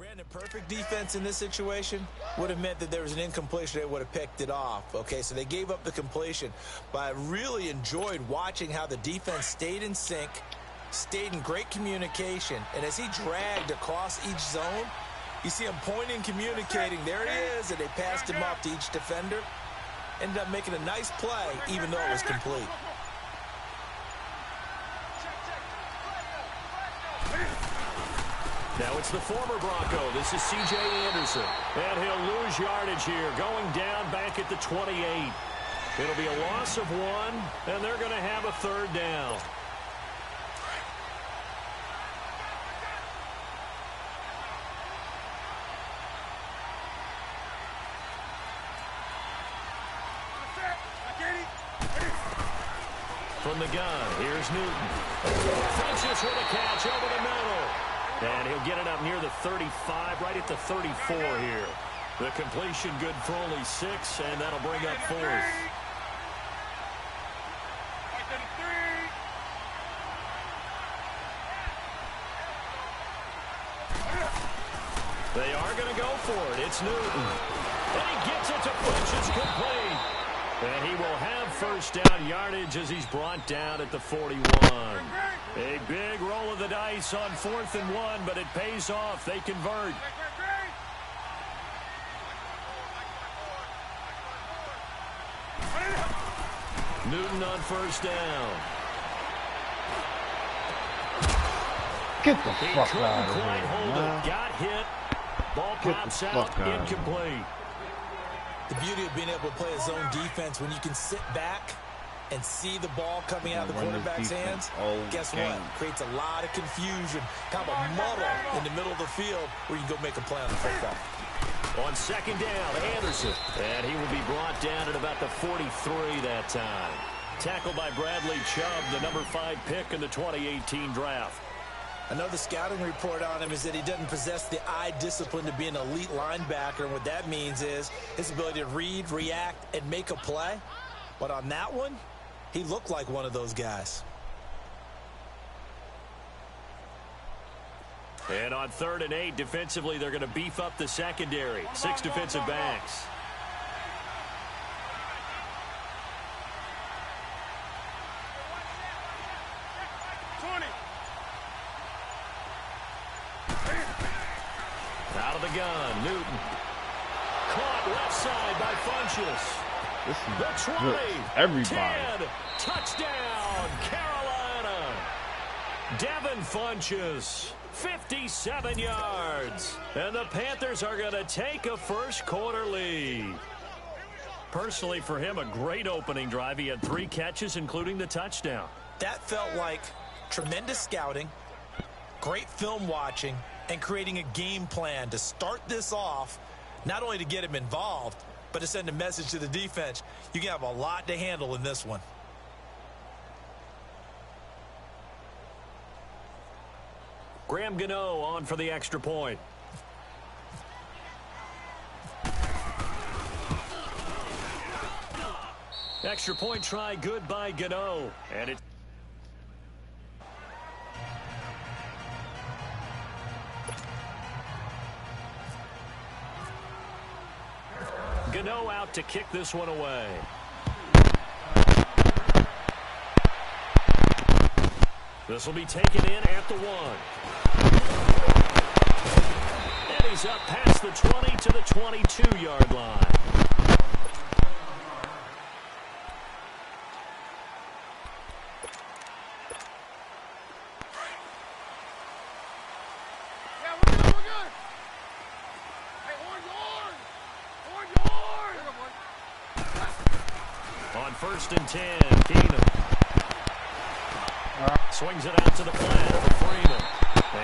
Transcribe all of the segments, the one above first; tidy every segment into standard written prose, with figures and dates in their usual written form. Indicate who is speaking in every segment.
Speaker 1: Granted, perfect defense in this situation would have meant that there was an incompletion. They would have picked it off. Okay, so they gave up the completion. But I really enjoyed watching how the defense stayed in sync, stayed in great communication. And as he dragged across each zone, you see him pointing, communicating. There he is, and they passed him off to each defender. Ended up making a nice play, even though it was complete.
Speaker 2: Now it's the former Bronco. This is C.J. Anderson. And he'll lose yardage here, going down back at the 28. It'll be a loss of 1, and they're going to have a third down. From the gun, here's Newton. Funches with a catch over the middle. And he'll get it up near the 35, right at the 34 here. The completion good for only 6, and that'll bring up 4th. They are going to go for it. It's Newton. And he gets it to Funches complete. And he will have first down yardage as he's brought down at the 41. A big roll of the dice on 4th and 1, but it pays off. They convert. Newton on first down.
Speaker 3: Get the fuck out of here,
Speaker 2: man. Got hit. Ball pops out, incomplete.
Speaker 1: The beauty of being able to play a zone defense when you can sit back and see the ball coming out of the quarterback's hands, guess what? Creates a lot of confusion, kind of a muddle in the middle of the field where you can go make a play on the football.
Speaker 2: On second down, Anderson. And he will be brought down at about the 43 that time. Tackled by Bradley Chubb, the number 5 pick in the 2018 draft.
Speaker 1: Another scouting report on him is that he doesn't possess the eye discipline to be an elite linebacker. And what that means is his ability to read, react, and make a play. But on that one, he looked like one of those guys.
Speaker 2: And on 3rd and 8, defensively, they're going to beef up the secondary. 6 defensive backs. Out of the gun, Newton. Caught left side by Funches.
Speaker 3: This is
Speaker 2: the 20,
Speaker 3: everybody.
Speaker 2: 10, touchdown, Carolina. Devin Funches, 57 yards. And the Panthers are going to take a first-quarter lead. Personally, for him, a great opening drive. He had 3 catches, including the touchdown.
Speaker 1: That felt like tremendous scouting, great film watching, and creating a game plan to start this off, not only to get him involved, but to send a message to the defense. You can have a lot to handle in this one.
Speaker 2: Graham Gano on for the extra point. Extra point try good by Gano. And it. Gano out to kick this one away. This will be taken in at the 1. And he's up past the 20 to the 22-yard line. On 1st and 10, Keenum. Swings it out to the flat for Freeman.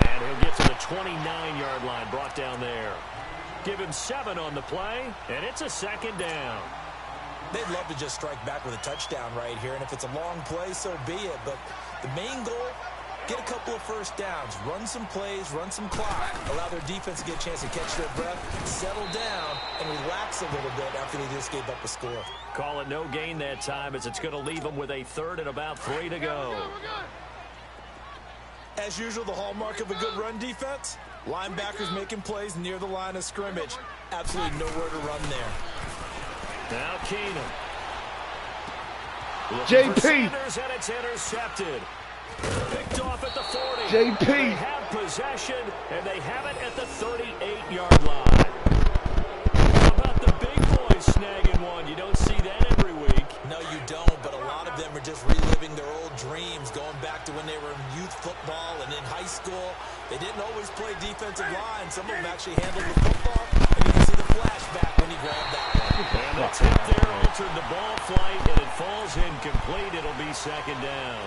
Speaker 2: And he'll get to the 29-yard line, brought down there. Give him 7 on the play, and it's a 2nd down.
Speaker 1: They'd love to just strike back with a touchdown right here, and if it's a long play, so be it. But the main goal, get a couple of first downs, run some plays, run some clock, allow their defense to get a chance to catch their breath, settle down, and relax a little bit after they just gave up a score.
Speaker 2: Call it no gain that time, as it's going to leave them with a 3rd and about 3 to go.
Speaker 1: As usual, the hallmark of a good run defense, Linebackers making plays near the line of scrimmage. Absolutely nowhere to run there.
Speaker 2: Now Keenum.
Speaker 3: JP.
Speaker 2: Sanders, and it's intercepted. Picked off at the 40.
Speaker 3: JP.
Speaker 2: They have possession, and they have it at the 38-yard line. How about the big boys snagging one? You don't see that every week.
Speaker 1: No, you don't, but a lot of them are just reliving their old dreams, going back to when they were in youth football and in high school. They didn't always play defensive line. Some of them actually handled the football, and you can see the flashback when he grabbed that one.
Speaker 2: And the tip there altered the ball flight, and it falls incomplete. It'll be second down.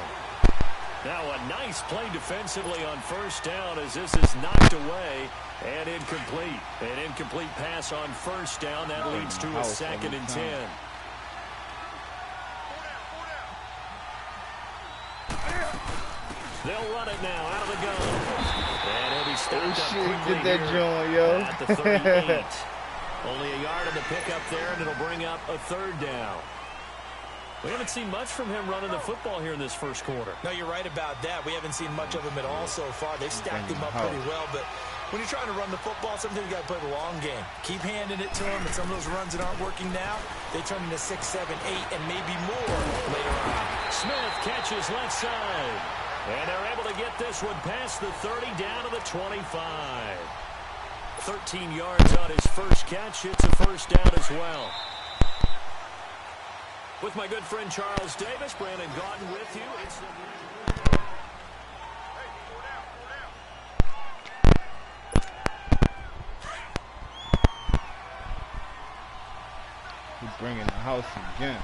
Speaker 2: Now a nice play defensively on first down as this is knocked away and incomplete. An incomplete pass on first down. That leads to a 2nd and 10. They'll run it now out of the gun. And he'll be stopped up quickly
Speaker 3: get that joint, yo.
Speaker 2: at the 38. Only a yard on the pickup there, and it'll bring up a 3rd down. We haven't seen much from him running the football here in this first quarter.
Speaker 1: No, you're right about that. We haven't seen much of him at all so far. They've stacked him up pretty well, but when you're trying to run the football, sometimes you got to play the long game. Keep handing it to him, and some of those runs that aren't working now, they turn into 6, 7, 8, and maybe more later on.
Speaker 2: Smith catches left side, and they're able to get this one past the 30 down to the 25. 13 yards on his first catch. It's a first down as well. With my good friend Charles Davis, Brandon Gaudin with you. It's
Speaker 3: He's bringing the house again.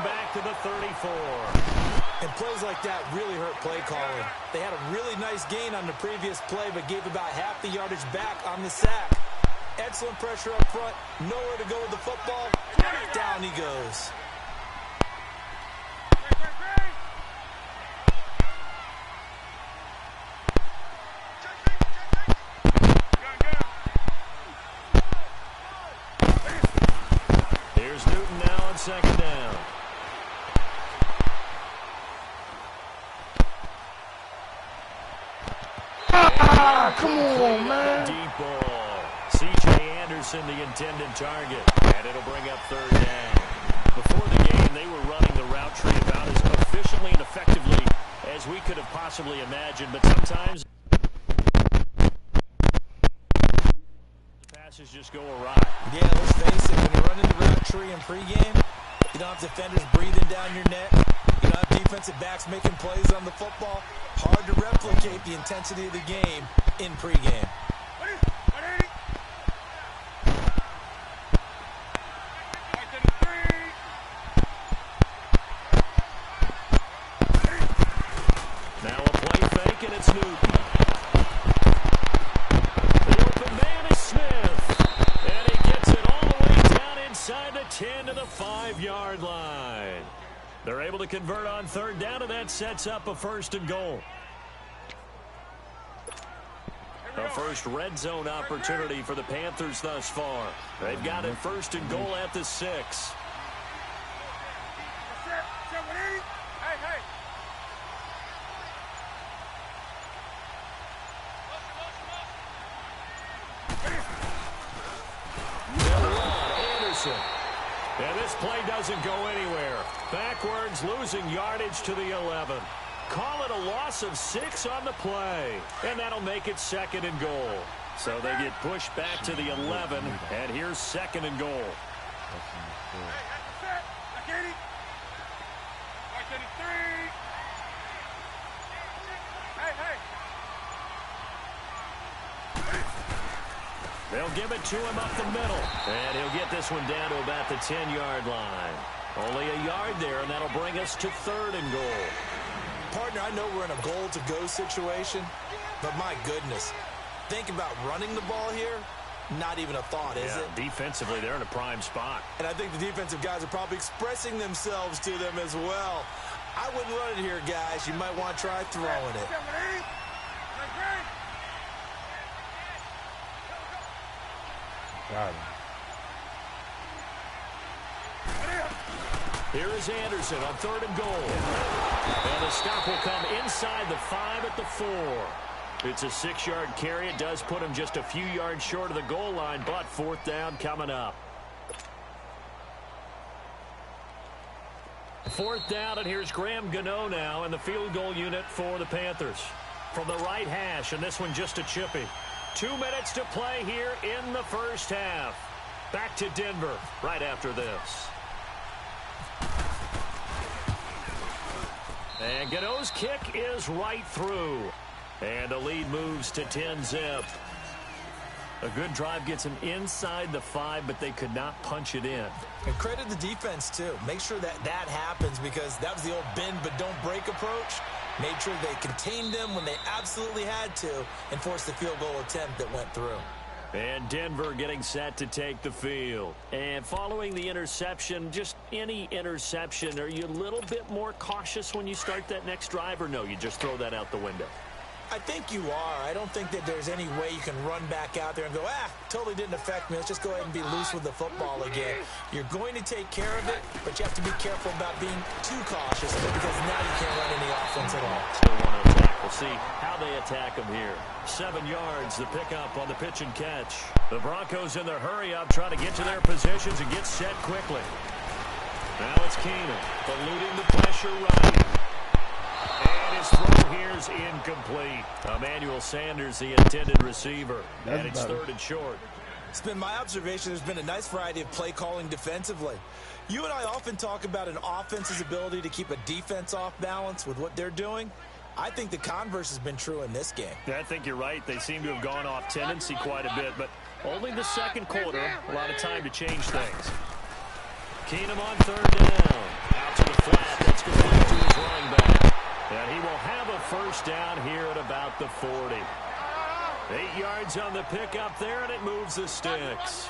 Speaker 2: back to the 34.
Speaker 1: And plays like that really hurt play calling. They had a really nice gain on the previous play, but gave about half the yardage back on the sack. Excellent pressure up front. Nowhere to go with the football. Down he goes.
Speaker 2: Here's Newton now on second down.
Speaker 3: Come on, man.
Speaker 2: Deep ball. C.J. Anderson, the intended target. And it'll bring up third down. Before the game, they were running the route tree about as efficiently and effectively as we could have possibly imagined. But sometimes passes just go awry.
Speaker 1: Yeah, let's face it. When you're running the route tree in pregame, you don't have defenders breathing down your neck. You don't have defensive backs making plays on the football. Hard to replicate the intensity of the game in pregame.
Speaker 2: Now a play fake, and it's Newton. The open man is Smith. And he gets it all the way down inside the 10 to the 5-yard line. They're able to convert on third down, and that sets up a first and goal. The first red zone opportunity for the Panthers thus far. They've got it first and goal at the 6. Anderson. And this play doesn't go anywhere. Backwards, losing yardage to the 11. Call it a loss of 6 on the play. And that'll make it second and goal. So they get pushed back to the 11. And here's second and goal. They'll give it to him up the middle. And he'll get this one down to about the 10-yard line. Only a yard there, and that'll bring us to third and goal.
Speaker 1: Partner, I know we're in a goal-to-go situation, but my goodness, think about running the ball here. Not even a thought, is it?
Speaker 2: Defensively, they're in a prime spot.
Speaker 1: And I think the defensive guys are probably expressing themselves to them as well. I wouldn't run it here, guys. You might want to try throwing it.
Speaker 3: Got him.
Speaker 2: Here is Anderson on 3rd and goal. And the stop will come inside the 5 at the 4. It's a 6-yard carry. It does put him just a few yards short of the goal line, but 4th down coming up. 4th down, and here's Graham Gano now in the field goal unit for the Panthers. From the right hash, and this one just a chippy. 2 minutes to play here in the first half. Back to Denver right after this. And Gano's kick is right through. And the lead moves to 10-zip. A good drive gets them inside the 5, but they could not punch it in.
Speaker 1: And credit the defense, too. Make sure that happens because that was the old bend but don't break approach. Made sure they contained them when they absolutely had to and forced the field goal attempt that went through.
Speaker 2: And Denver getting set to take the field. And following the interception, just any interception, are you a little bit more cautious when you start that next drive, or no, you just throw that out the window?
Speaker 1: I think you are. I don't think that there's any way you can run back out there and go, totally didn't affect me. Let's just go ahead and be loose with the football again. You're going to take care of it, but you have to be careful about being too cautious because now you can't run any offense at all.
Speaker 2: Still want to attack. We'll see how they attack them here. 7 yards, the pickup on the pitch and catch. The Broncos in their hurry-up try to get to their positions and get set quickly. Now it's Keenum, eluding the pressure right. And his throw here is incomplete. Emmanuel Sanders, the intended receiver. And it's 3rd and short.
Speaker 1: It's been my observation there's been a nice variety of play calling defensively. You and I often talk about an offense's ability to keep a defense off balance with what they're doing. I think the converse has been true in this game.
Speaker 2: I think you're right. They seem to have gone off tendency quite a bit, but only the second quarter, a lot of time to change things. Keenum on 3rd down. Out to the flat. That's going to his running back. And he will have a first down here at about the 40. 8 yards on the pickup there, and it moves the sticks.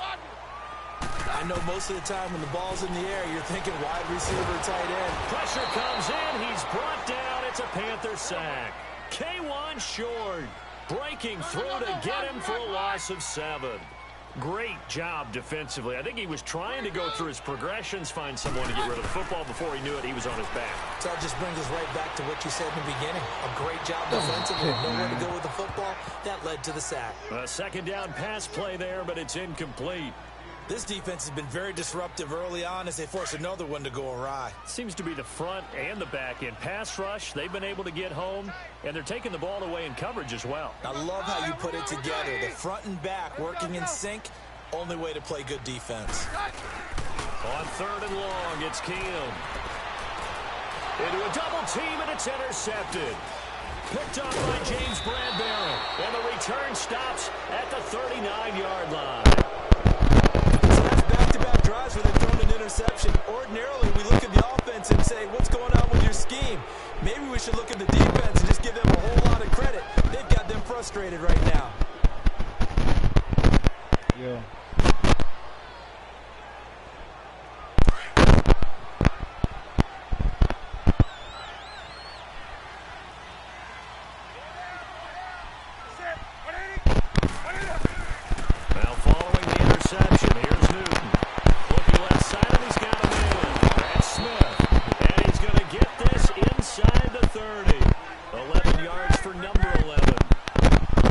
Speaker 1: I know most of the time when the ball's in the air, you're thinking wide receiver, tight end.
Speaker 2: Pressure comes in. He's brought down. It's a Panther sack. K1 short. Breaking through to get him for a loss of 7. Great job defensively. I think he was trying to go through his progressions, find someone to get rid of the football. Before he knew it, he was on his back.
Speaker 1: So that just brings us right back to what you said in the beginning. A great job defensively. Nowhere to go with the football. That led to the sack.
Speaker 2: A 2nd down pass play there, but it's incomplete.
Speaker 1: This defense has been very disruptive early on as they force another one to go awry.
Speaker 2: Seems to be the front and the back end. Pass rush, they've been able to get home, and they're taking the ball away in coverage as well.
Speaker 1: I love how you put it together. The front and back working in sync, only way to play good defense.
Speaker 2: On 3rd and long, it's Keenum. Into a double team, and it's intercepted. Picked up by James Bradbury, and the return stops at the 39-yard line.
Speaker 1: Back-to-back drives where they've thrown an interception. Ordinarily, we look at the offense and say, what's going on with your scheme? Maybe we should look at the defense and just give them a whole lot of credit. They've got them frustrated right now.
Speaker 3: Yeah.
Speaker 2: Now following the interception, here's Newton. Looking left side, and he's got a man. That's Smith. And he's going to get this inside the 30. 11 yards for number 11.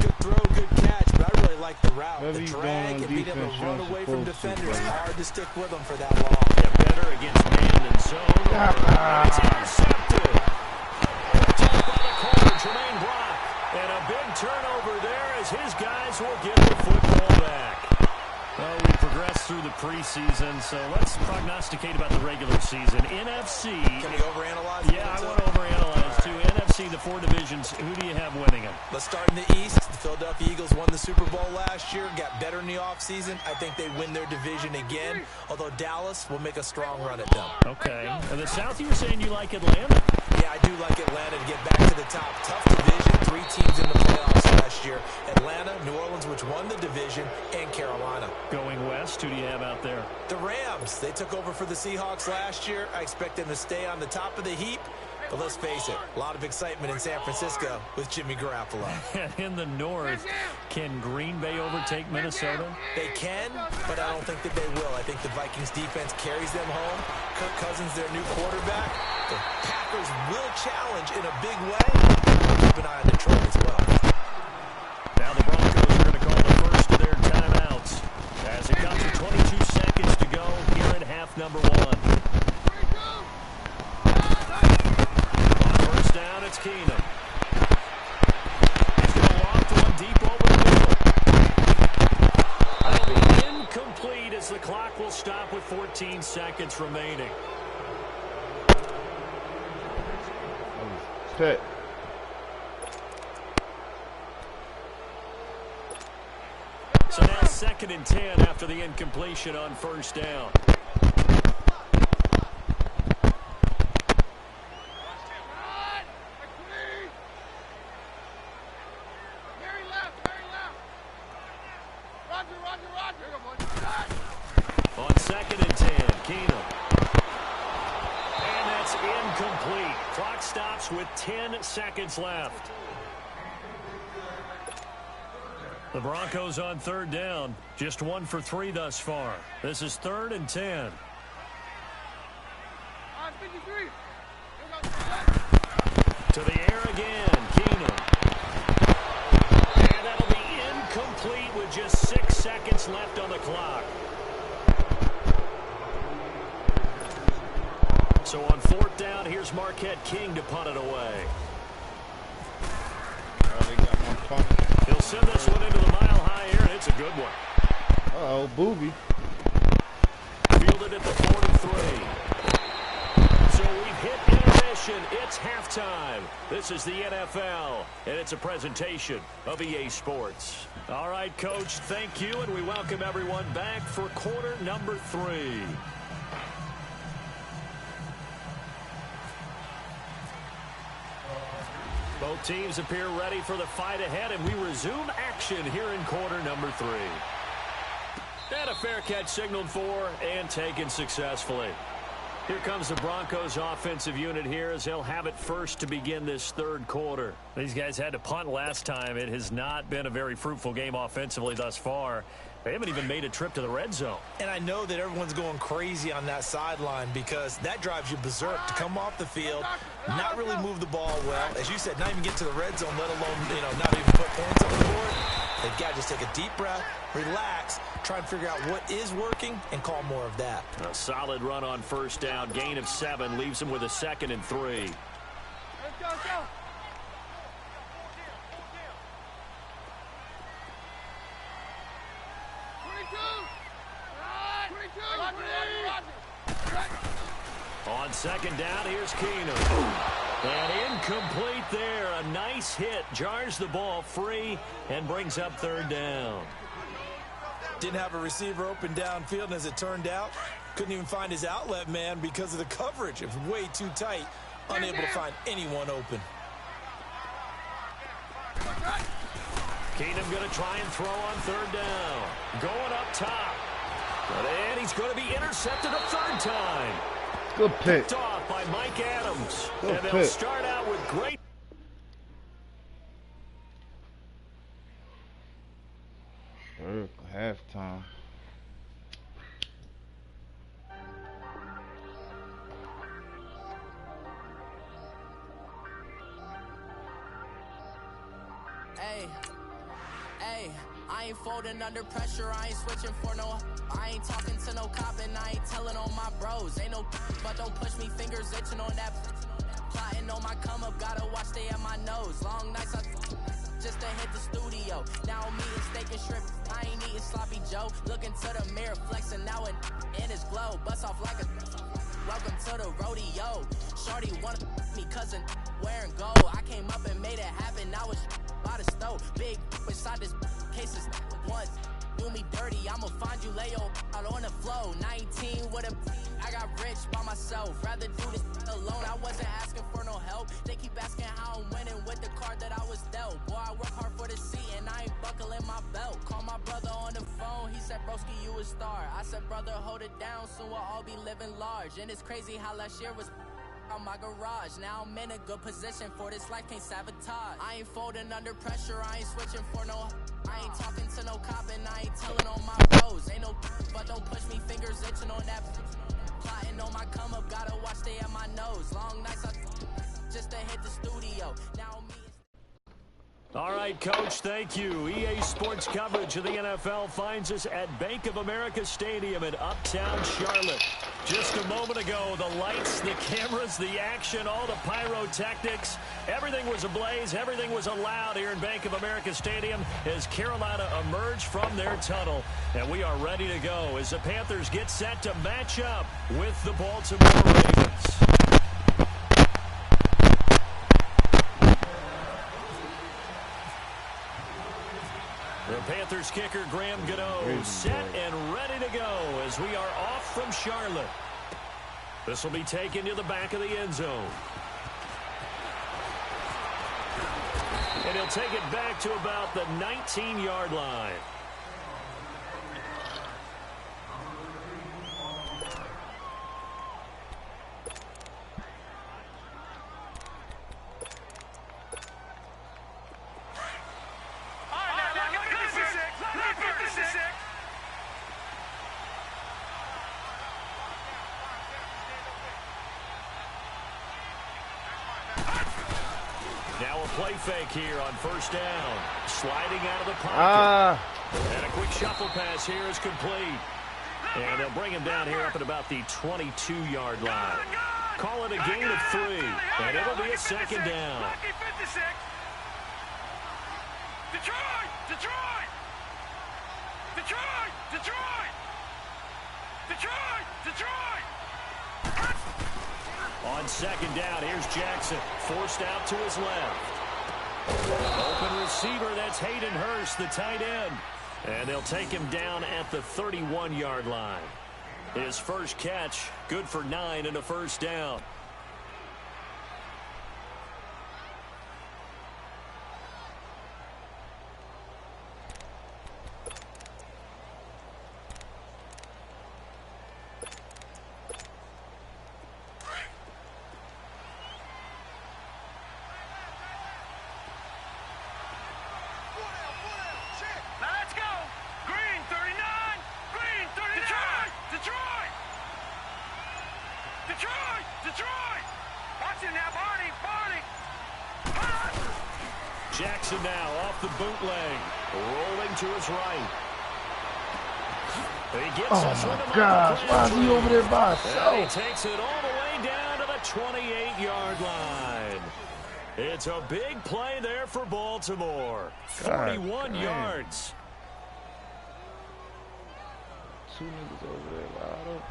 Speaker 1: Good throw, good catch, but I really like the route.
Speaker 3: Whatever
Speaker 1: The
Speaker 3: he's
Speaker 1: drag
Speaker 3: doing on
Speaker 1: and being able
Speaker 3: defense,
Speaker 1: to run
Speaker 3: you're
Speaker 1: away from
Speaker 3: supposed to,
Speaker 1: defenders.
Speaker 3: bro.
Speaker 1: Hard to stick with them for that long.
Speaker 2: Yeah, better against man than zone. It's intercepted. Tapped by the corner, Jermaine Brock. And a big turnover there as his guys will get the football back. Well, we progressed through the preseason, so let's prognosticate about the regular season. NFC.
Speaker 1: Can we overanalyze?
Speaker 2: Yeah, I want to overanalyze too. NFC, the 4 divisions, who do you have winning them?
Speaker 1: Let's start in the East. The Philadelphia Eagles won the Super Bowl last year, got better in the offseason. I think they win their division again, although Dallas will make a strong run at them.
Speaker 2: Okay. And the South, you were saying you like Atlanta?
Speaker 1: Yeah, I do like Atlanta to get back to the top. Tough division, 3 teams in the playoffs last year. Atlanta, New Orleans, which won the division, and Carolina.
Speaker 2: Going west, who do you have out there?
Speaker 1: The Rams. They took over for the Seahawks last year. I expect them to stay on the top of the heap. But let's face it, a lot of excitement in San Francisco with Jimmy Garoppolo.
Speaker 2: In the north, can Green Bay overtake Minnesota?
Speaker 1: They can, but I don't think that they will. I think the Vikings defense carries them home. Kirk Cousins, their new quarterback. The Packers will challenge in a big way. Keep an eye on Detroit as well.
Speaker 2: Now the Broncos are going to call the first of their timeouts as it comes to 22 seconds to go here in half number 1. Down, it's Keenum. He's going to loft one deep over the middle. That'll be incomplete as the clock will stop with 14 seconds remaining.
Speaker 3: Pick.
Speaker 2: So now 2nd and 10 after the incompletion on first down. On 2nd and 10, Keenum. And that's incomplete. Clock stops with 10 seconds left. The Broncos on 3rd down. Just 1 for 3 thus far. This is 3rd and 10. To the air again, Keenum. And that'll be incomplete with just 6 seconds left on the clock. So on 4th down, here's Marquette King to punt it away.
Speaker 3: They got one punt.
Speaker 2: He'll send this one into the mile-high air, and it's a good one.
Speaker 3: Uh-oh, booby.
Speaker 2: Fielded at the 43. So we've hit intermission. It's halftime. This is the NFL, and it's a presentation of EA Sports. All right, Coach, thank you, and we welcome everyone back for quarter number 3. Both teams appear ready for the fight ahead, and we resume action here in quarter number 3. And a fair catch signaled for and taken successfully. Here comes the Broncos offensive unit here as they'll have it first to begin this 3rd quarter. These guys had to punt last time. It has not been a very fruitful game offensively thus far. They haven't even made a trip to the red zone.
Speaker 1: And I know that everyone's going crazy on that sideline because that drives you berserk to come off the field, not really move the ball well. As you said, not even get to the red zone, let alone, not even put points on the board. They've got to just take a deep breath, relax, try and figure out what is working and call more of that.
Speaker 2: A solid run on first down. Gain of 7 leaves them with a 2nd and 3.
Speaker 4: Let's go.
Speaker 2: On 2nd down, here's Keenum. And incomplete there. A nice hit. Jars the ball free and brings up 3rd down.
Speaker 1: Didn't have a receiver open downfield, and as it turned out, couldn't even find his outlet man because of the coverage. It was way too tight. Unable to find anyone open.
Speaker 2: Keenum going to try and throw on 3rd down. Going up top. And he's going to be intercepted a 3rd time.
Speaker 3: Good pick.
Speaker 2: Picked off by Mike Adams.
Speaker 3: Good
Speaker 2: and they'll
Speaker 3: pick.
Speaker 2: start out with great.
Speaker 3: Halftime.
Speaker 5: Hey, I ain't folding under pressure, I ain't switching for no. I ain't talking to no cop and I ain't telling on my bros. Ain't no, but don't push me, fingers itching on that. Plotting on my come up, gotta watch stay at my nose. Long nights, I just to hit the studio. Now I'm eating steak and shrimp, I ain't eating sloppy Joe. Looking to the mirror, flexing now and in his glow. Bust off like a. Welcome to the rodeo. Shorty wanted me cousin wearing gold. I came up and made it happen. Now it's by the stove. Big inside this cases once. do me dirty, I'ma find you lay your out on the flow. 19 with a I got rich by myself. Rather do this alone. I wasn't asking for no help. They keep asking how I'm winning with the card that I was dealt. Boy, I work hard for the seat and I ain't buckling my belt. Call my brother on the phone. He said, broski, you a star. I said, brother, hold it down. Soon we'll all be living large. And it's crazy how last year was on my garage. Now I'm in a good position for this life, can't sabotage. I ain't folding under pressure, I ain't switching for no. I ain't talking to no cop and I ain't telling on my bros. Ain't no but don't push me, fingers itching on that. Plotting on my come up, gotta watch stay at my nose. Long nights I just to hit the studio. Now me.
Speaker 2: All right, Coach, thank you. EA Sports coverage of the NFL finds us at Bank of America Stadium in Uptown Charlotte. Just a moment ago, the lights, the cameras, the action, all the pyrotechnics, everything was ablaze, everything was allowed here in Bank of America Stadium as Carolina emerged from their tunnel. And we are ready to go as the Panthers get set to match up with the Baltimore Ravens. The Panthers kicker Graham Gano set and ready to go as we are off from Charlotte. This will be taken to the back of the end zone. And he'll take it back to about the 19-yard line. Now a play fake here on first down. Sliding out of the pocket. And a quick shuffle pass here is complete. And they'll bring him down here up at about the 22-yard line. Call it a gain of 3. And it'll be a second down.
Speaker 4: Detroit! Detroit! Detroit! Detroit! Detroit! Detroit!
Speaker 2: On second down, here's Jackson. Forced out to his left. Open receiver, that's Hayden Hurst, the tight end. And they'll take him down at the 31-yard line. His first catch, good for 9 and a first down. Jackson now off the bootleg, rolling to his right. He gets us with him.
Speaker 3: Gosh, why is he over there by himself?
Speaker 2: And he takes it all the way down to the 28-yard line. It's a big play there for Baltimore. 41 yards.
Speaker 3: 2 niggas over there wide open.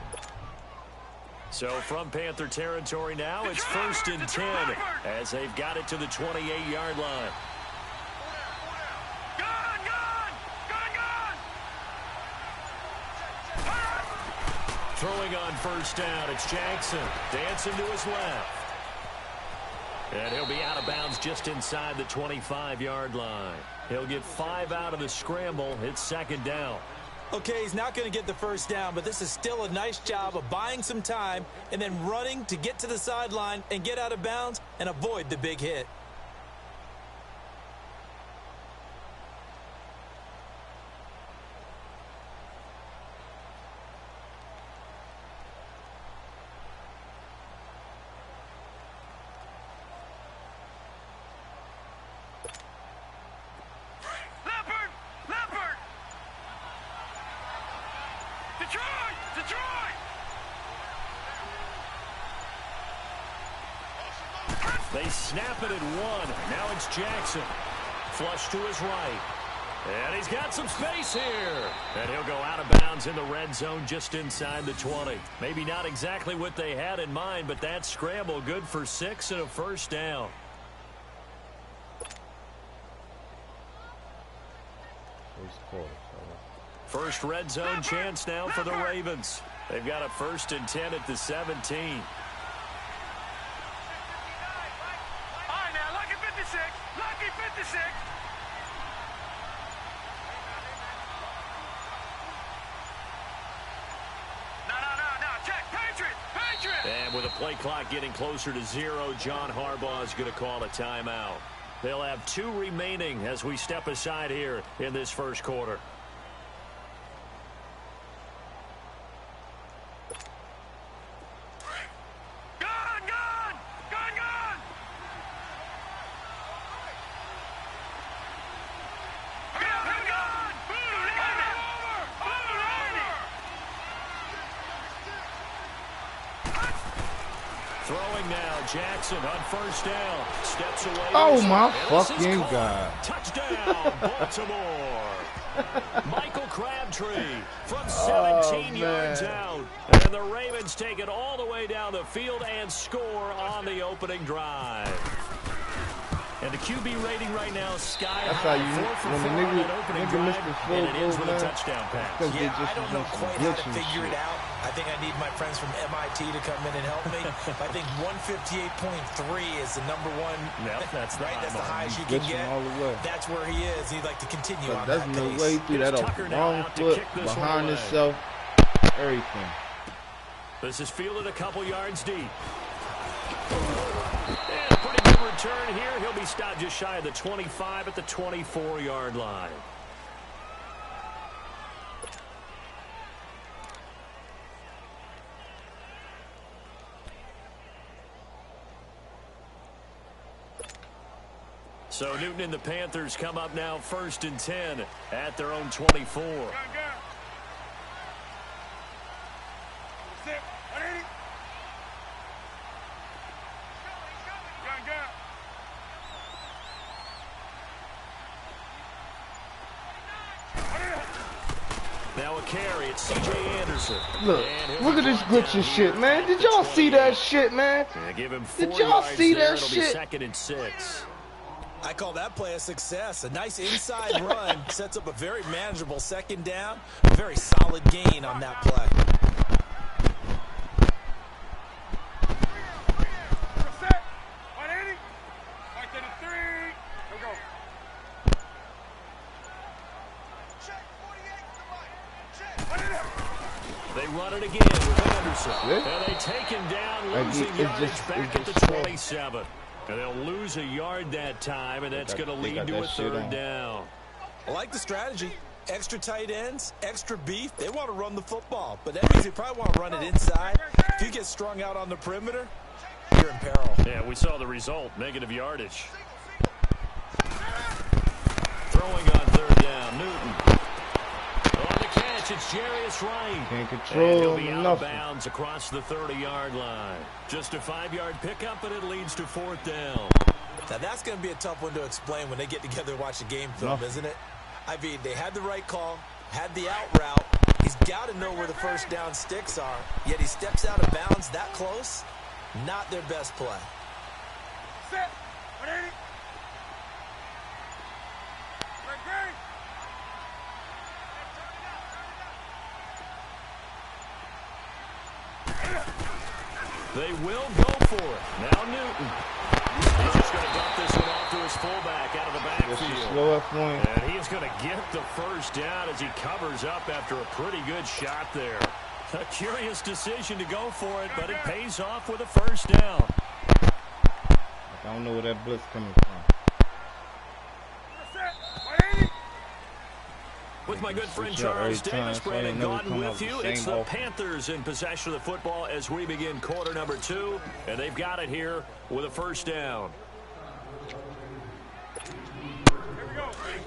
Speaker 2: So from Panther territory now, it's first and 10 as they've got it to the 28-yard line. Throwing on first down, it's Jackson. Dancing to his left. And he'll be out of bounds just inside the 25-yard line. He'll get 5 out of the scramble. It's second down.
Speaker 1: Okay, he's not going to get the first down, but this is still a nice job of buying some time and then running to get to the sideline and get out of bounds and avoid the big hit.
Speaker 2: They snap it at 1. Now it's Jackson. Flush to his right. And he's got some space here. And he'll go out of bounds in the red zone just inside the 20. Maybe not exactly what they had in mind, but that scramble good for 6 and a first down.
Speaker 3: First quarter, fella.
Speaker 2: First red zone chance now for the Ravens. They've got a 1st and 10 at the 17.
Speaker 4: All right, now, lucky 56. Lucky 56. No. Check. Patriot.
Speaker 2: And with the play clock getting closer to 0, John Harbaugh is going to call a timeout. They'll have 2 remaining as we step aside here in this first quarter. Throwing now, Jackson on first down. Steps away.
Speaker 3: Oh, my fucking God.
Speaker 2: Touchdown, Baltimore. Michael Crabtree from 17 yards out. And the Ravens take it all the way down the field and score on the opening drive. And the QB rating right now is sky high.
Speaker 3: That's how you, when the nigga missed the field goal,
Speaker 2: with a touchdown pass.
Speaker 1: Yeah, I don't know quite how to figure it out. I think I need my friends from MIT to come in and help me. I think 158.3 is the number one.
Speaker 2: Yep, that's
Speaker 1: right. That's the highest you can get.
Speaker 3: All the way.
Speaker 1: That's where he is. He'd like to continue on
Speaker 3: that's
Speaker 1: that
Speaker 3: no
Speaker 1: pace.
Speaker 3: way he threw that off the wrong foot, behind himself, everything.
Speaker 2: This is fielded a couple yards deep. And a pretty good return here. He'll be stopped just shy of the 25 at the 24-yard line. So Newton and the Panthers come up now 1st and 10 at their own 24. Now a carry, it's C.J. Anderson.
Speaker 3: Look at this glitching shit, man. Did y'all see that shit, man?
Speaker 2: Yeah, give him 4
Speaker 3: Did y'all see
Speaker 2: there.
Speaker 3: that
Speaker 2: It'll
Speaker 3: shit?
Speaker 2: be 2nd and 6.
Speaker 1: I call that play a success. A nice inside run sets up a very manageable 2nd down. A very solid gain on that play.
Speaker 2: They run it again with Anderson. And they take him down, losing yardage back at the 27. And they'll lose a yard that time, and that's going to lead to a 3rd down.
Speaker 1: I like the strategy. Extra tight ends, extra beef. They want to run the football, but that means they probably want to run it inside. If you get strung out on the perimeter, you're in peril.
Speaker 2: Yeah, we saw the result, negative yardage. Throwing on 3rd down, Newton. On the catch, it's Jarius Wright.
Speaker 3: Can't control
Speaker 2: he'll be out of
Speaker 3: nothing.
Speaker 2: bounds across the 30-yard line. Just a 5-yard pickup, and it leads to 4th down.
Speaker 1: Now, that's going to be a tough one to explain when they get together and watch a game film, isn't it? I mean, they had the right call, had the out route. He's got to know where the 1st down sticks are, yet he steps out of bounds that close. Not their best play.
Speaker 4: Set.
Speaker 2: They will go for it. Now Newton. He's just going to dump this one off to his fullback out of the backfield. And he's going to get the 1st down as he covers up after a pretty good shot there. A curious decision to go for it, but it pays off with a 1st down.
Speaker 3: I don't know where that blitz coming from.
Speaker 2: With my good friend Charles Davis, Brandon Gaudin with you. It's the Panthers in possession of the football as we begin quarter number 2, and they've got it here with a 1st down.
Speaker 4: Here we go. Great.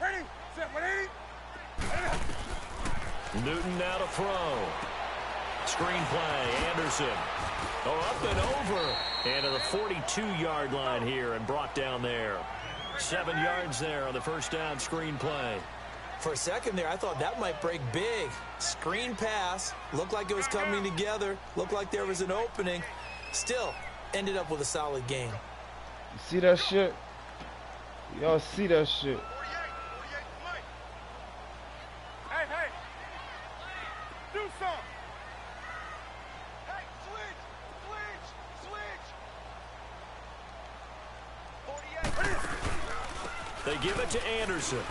Speaker 4: Ready, set, 180.
Speaker 2: Newton now to throw. Screenplay, Anderson. Up and over. And to the 42-yard line here and brought down there. 7 yards there on the 1st down screenplay.
Speaker 1: For a second there, I thought that might break big. Screen pass. Looked like it was coming together. Looked like there was an opening. Still, ended up with a solid gain.
Speaker 3: You see that shit? Y'all see that shit?
Speaker 4: Hey, hey. Do something. Hey, switch.
Speaker 2: They give it to Anderson.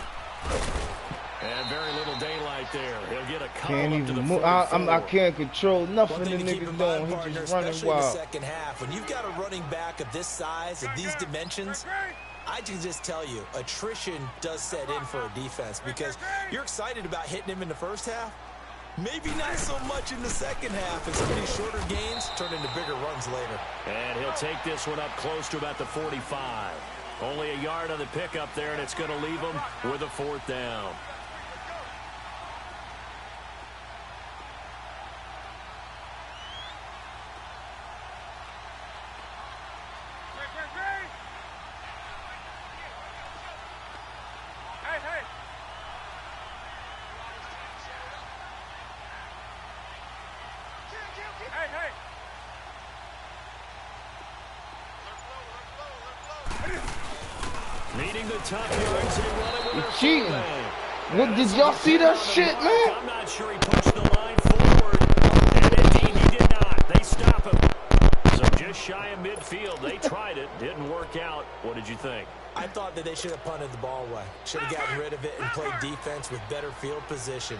Speaker 2: And very little daylight there. He'll get a couple
Speaker 3: Can't
Speaker 2: up to the
Speaker 3: even move. I can't control nothing the nigga doing. He just running
Speaker 1: especially
Speaker 3: wild.
Speaker 1: in the second half, when you've got a running back of this size, of these dimensions, I can just tell you, attrition does set in for a defense because you're excited about hitting him in the first half. Maybe not so much in the second half, and some of these shorter gains turn into bigger runs later.
Speaker 2: And he'll take this one up close to about the 45. Only a yard on the pickup there, and it's going to leave him with a 4th down. Needing the top yards, they run it with
Speaker 3: You're
Speaker 2: their
Speaker 3: cheating.
Speaker 2: fullback.
Speaker 3: What, did y'all see that shit, man?
Speaker 2: I'm not sure he pushed the line forward. And indeed, he did not. They stop him. So just shy of midfield. They tried it. Didn't work out. What did you think?
Speaker 1: I thought that they should have punted the ball away. Should have gotten rid of it and played defense with better field position.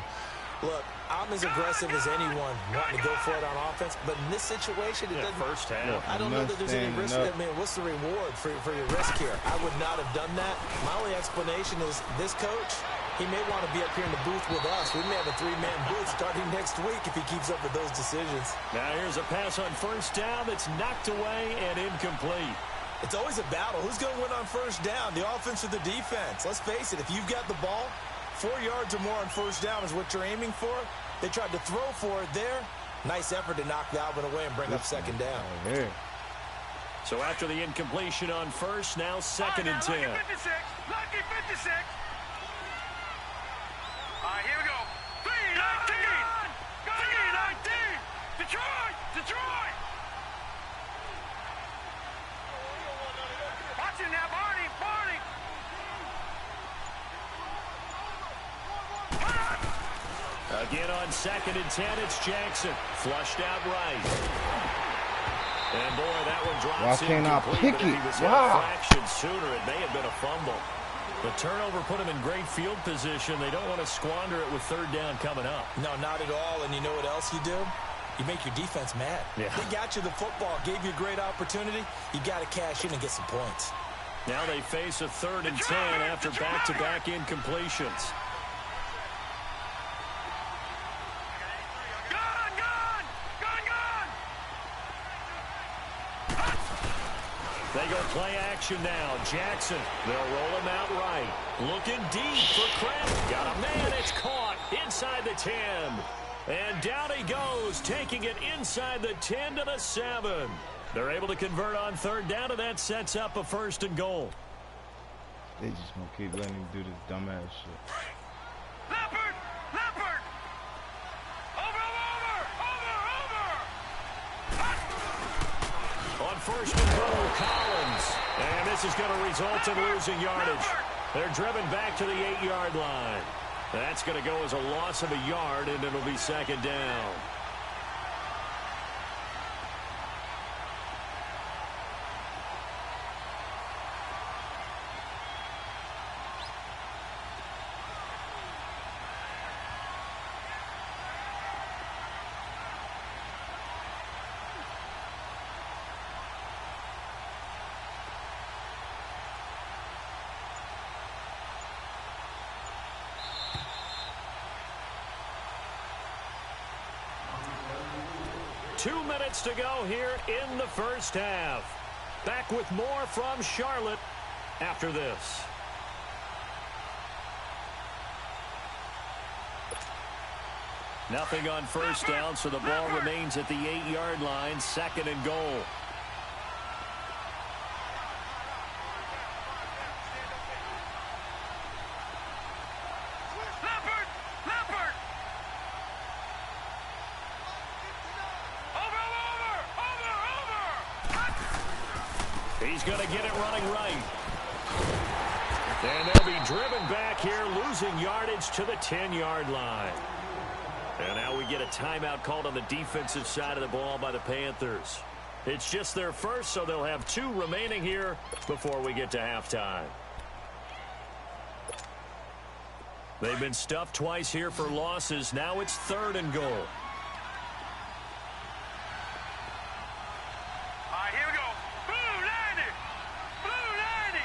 Speaker 1: Look, I'm as aggressive as anyone wanting to go for it on offense, but in this situation, it doesn't.
Speaker 2: First half.
Speaker 1: I don't know that there's any risk. I mean, what's the reward for your risk here? I would not have done that. My only explanation is this coach, he may want to be up here in the booth with us. We may have a 3-man booth starting next week if he keeps up with those decisions.
Speaker 2: Now here's a pass on first down that's knocked away and incomplete.
Speaker 1: It's always a battle. Who's going to win on first down, the offense or the defense? Let's face it, if you've got the ball, 4 yards or more on first down is what you're aiming for. They tried to throw for it there. Nice effort to knock Dalvin away and bring up second down.
Speaker 2: So after the incompletion on first, now 2nd and 10.
Speaker 4: Lucky 56. All right, here we go. 3-19. 3-19. Detroit. Watch it now, Barney.
Speaker 2: Again on 2nd and 10, it's Jackson. Flushed out right. And boy, that one drops
Speaker 3: Why can't I
Speaker 2: incomplete,
Speaker 3: pick
Speaker 2: but if
Speaker 3: it?
Speaker 2: he was
Speaker 3: Wow.
Speaker 2: a fraction sooner, it may have been a fumble. The turnover put him in great field position. They don't want to squander it with 3rd down coming up.
Speaker 1: No, not at all. And you know what else you do? You make your defense mad.
Speaker 2: Yeah.
Speaker 1: They got you the football, gave you a great opportunity. You got to cash in and get some points.
Speaker 2: Now they face a 3rd and 10 after back-to-back incompletions. They go play action now. Jackson, they'll roll him out right. Looking deep for Kraft. Got a man. It's caught inside the 10. And down he goes, taking it inside the 10 to the 7. They're able to convert on 3rd down, and that sets up a 1st and goal.
Speaker 3: They just gonna keep letting him do this dumbass shit.
Speaker 4: Leopard. Over.
Speaker 2: On 1st and goal, Collins. And this is going to result in losing yardage. They're driven back to the 8-yard line. That's going to go as a loss of a yard, and it'll be 2nd down. Two minutes to go here in the first half. Back with more from Charlotte after this. Nothing on first down, so the ball remains at the 8-yard line. 2nd and goal. He He's going to get it running right. And they'll be driven back here, losing yardage to the 10-yard line. And now we get a timeout called on the defensive side of the ball by the Panthers. It's just their first, so they'll have 2 remaining here before we get to halftime. They've been stuffed twice here for losses. Now it's 3rd and goal.
Speaker 4: All right, here we go. Blue 90. Blue 90.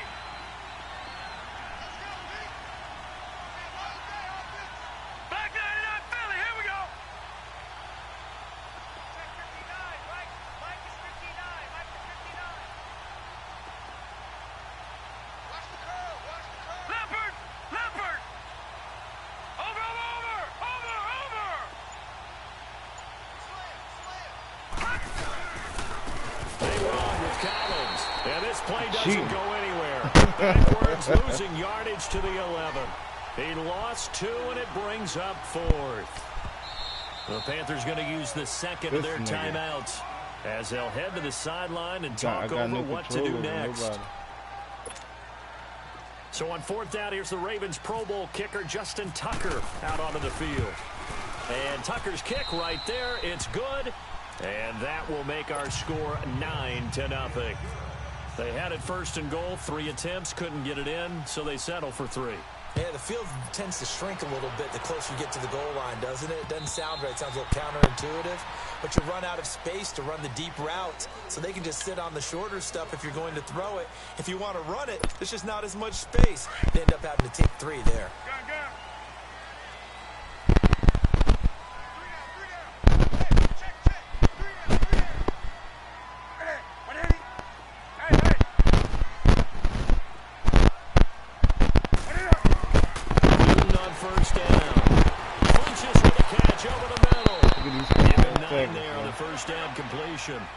Speaker 4: Black 99 Philly. Here we go. Check 59. Mike is 59. Mike is 59. Watch the curve. Watch the curve. Leopard. Leopard. Over, over, over, over.
Speaker 2: They run with Collins. And this play doesn't go anywhere. Backwards, losing yardage to the 11. He lost 2, and it brings up 4th. The Panthers going to use the second of their timeouts as they'll head to the sideline and talk over what to do next. So on 4th down, here's the Ravens Pro Bowl kicker Justin Tucker out onto the field. And Tucker's kick right there. It's good. And that will make our score 9-0. They had it 1st and goal, 3 attempts, couldn't get it in, so they settle for 3.
Speaker 1: Yeah, the field tends to shrink a little bit the closer you get to the goal line, doesn't it? It doesn't sound right. It sounds a little counterintuitive. But you run out of space to run the deep routes, so they can just sit on the shorter stuff if you're going to throw it. If you want to run it, there's just not as much space. They end up having to take 3 there.
Speaker 4: Gun, gun.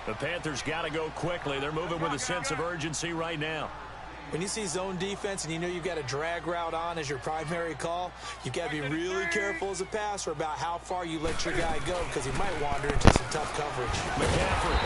Speaker 2: The Panthers got to go quickly. They're moving with a sense of urgency right now.
Speaker 1: When you see zone defense and you know you've got a drag route on as your primary call, you've got to be really careful as a passer about how far you let your guy go because he might wander into some tough coverage.
Speaker 2: McCaffrey,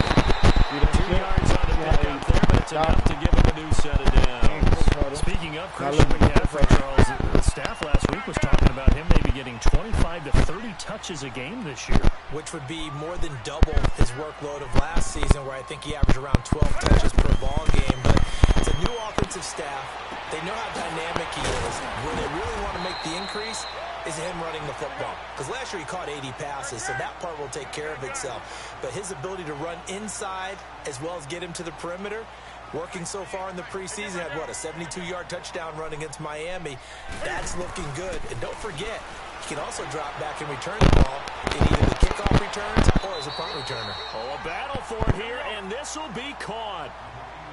Speaker 2: 2 yards on the pickup there, but it's enough to give him a new set of downs. Speaking of Christian McCaffrey, Charles, the staff last week was talking about him maybe getting 25 to 30 touches a game this year.
Speaker 1: Which would be more than double his workload of last season, where I think he averaged around 12 touches per ball game. But it's a new offensive staff. They know how dynamic he is. Where they really want to make the increase is him running the football. Because last year he caught 80 passes, so that part will take care of itself. But his ability to run inside as well as get him to the perimeter, working so far in the preseason, had, what, a 72-yard touchdown run against Miami. That's looking good. And don't forget, he can also drop back and return the ball in either the kickoff returns or as a punt returner.
Speaker 2: Oh, a battle for it here, and this will be caught.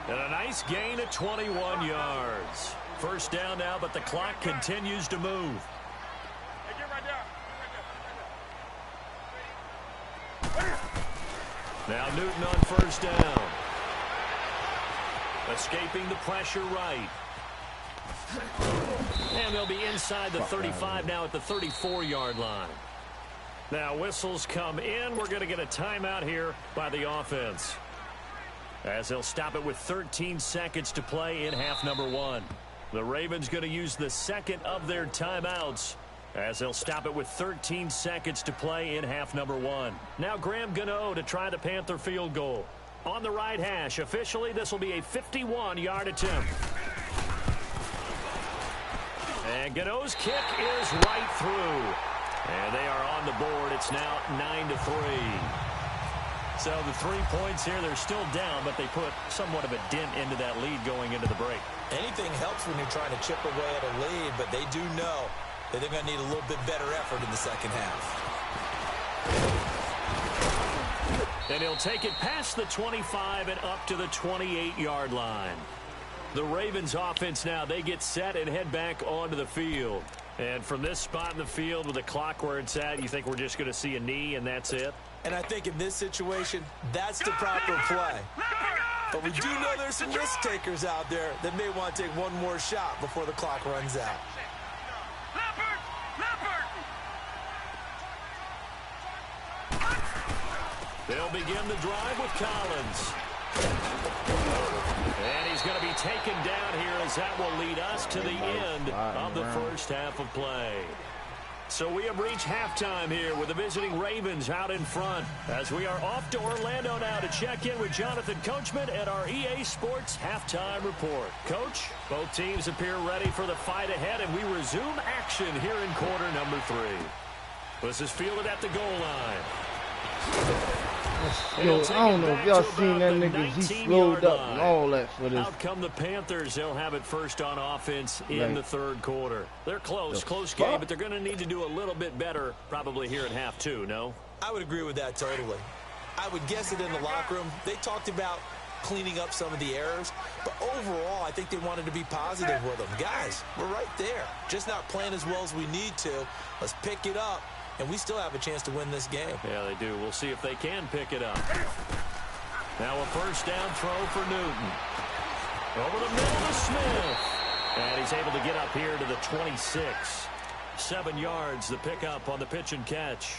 Speaker 2: And a nice gain of 21 yards. 1st down now, but the clock continues to move.
Speaker 4: Hey, get right there.
Speaker 2: Now Newton on 1st down. Escaping the pressure right. And they'll be inside the 35 now at the 34-yard line. Now whistles come in. We're going to get a timeout here by the offense, as they'll stop it with 13 seconds to play in half number 1. The Ravens going to use the second of their timeouts, as they'll stop it with 13 seconds to play in half number 1. Now Graham Gano to try the Panther field goal. On the right hash, officially this will be a 51-yard attempt. And Gano's kick is right through. And they are on the board. It's now 9-3. So the 3 points here, they're still down, but they put somewhat of a dent into that lead going into the break.
Speaker 1: Anything helps when you're trying to chip away at a lead, but they do know that they're going to need a little bit better effort in the second half.
Speaker 2: And he'll take it past the 25 and up to the 28-yard line. The Ravens offense now, they get set and head back onto the field. And from this spot in the field with the clock where it's at, you think we're just going to see a knee and that's it?
Speaker 1: And I think in this situation, that's the proper play. But we do know there's some risk takers out there that may want to take one more shot before the clock runs out.
Speaker 2: They'll begin the drive with Collins. And he's going to be taken down here as that will lead us to the end of the first half of play. So we have reached halftime here with the visiting Ravens out in front as we are off to Orlando now to check in with Jonathan Coachman at our EA Sports Halftime Report. Coach, both teams appear ready for the fight ahead, and we resume action here in quarter number 3. This is fielded at the goal line.
Speaker 3: Yo, I don't know if y'all seen that nigga. He slowed up and all that for this.
Speaker 2: Out come the Panthers. They'll have it first on offense in the third quarter. They're close game, but they're going to need to do a little bit better probably here at half 2, no?
Speaker 1: I would agree with that totally. I would guess it in the locker room. They talked about cleaning up some of the errors, but overall, I think they wanted to be positive with them. Guys, we're right there. Just not playing as well as we need to. Let's pick it up. And we still have a chance to win this game.
Speaker 2: Yeah, they do. We'll see if they can pick it up. Now a first down throw for Newton. Over the middle to Smith. And he's able to get up here to the 26. 7 yards, the pickup on the pitch and catch.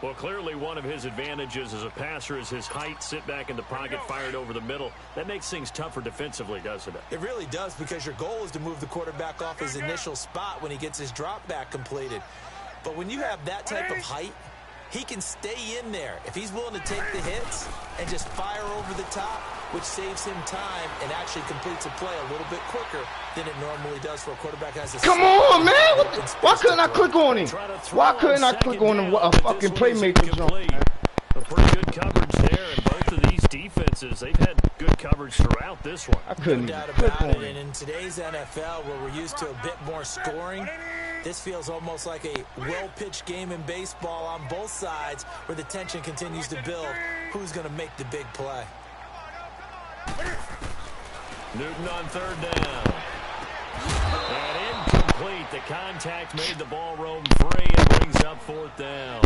Speaker 2: Well, clearly one of his advantages as a passer is his height. Sit back in the pocket, fired over the middle. That makes things tougher defensively, doesn't it?
Speaker 1: It really does, because your goal is to move the quarterback off his initial spot when he gets his drop back completed. But when you have that type of height, he can stay in there if he's willing to take the hits and just fire over the top, which saves him time and actually completes a play a little bit quicker than it normally does for a quarterback. Come
Speaker 3: on, man! Why couldn't I click on him? Why couldn't I click on him? What a fucking playmaker jump.
Speaker 2: A pretty good coverage there, and both of these defenses, they've had good coverage throughout this one.
Speaker 3: I couldn't
Speaker 1: no doubt about it. And in today's NFL, where we're used to a bit more scoring, this feels almost like a well-pitched game in baseball on both sides, where the tension continues to build. Who's going to make the big play?
Speaker 2: Newton on third down. And incomplete. The contact made the ball roam free and brings up fourth down.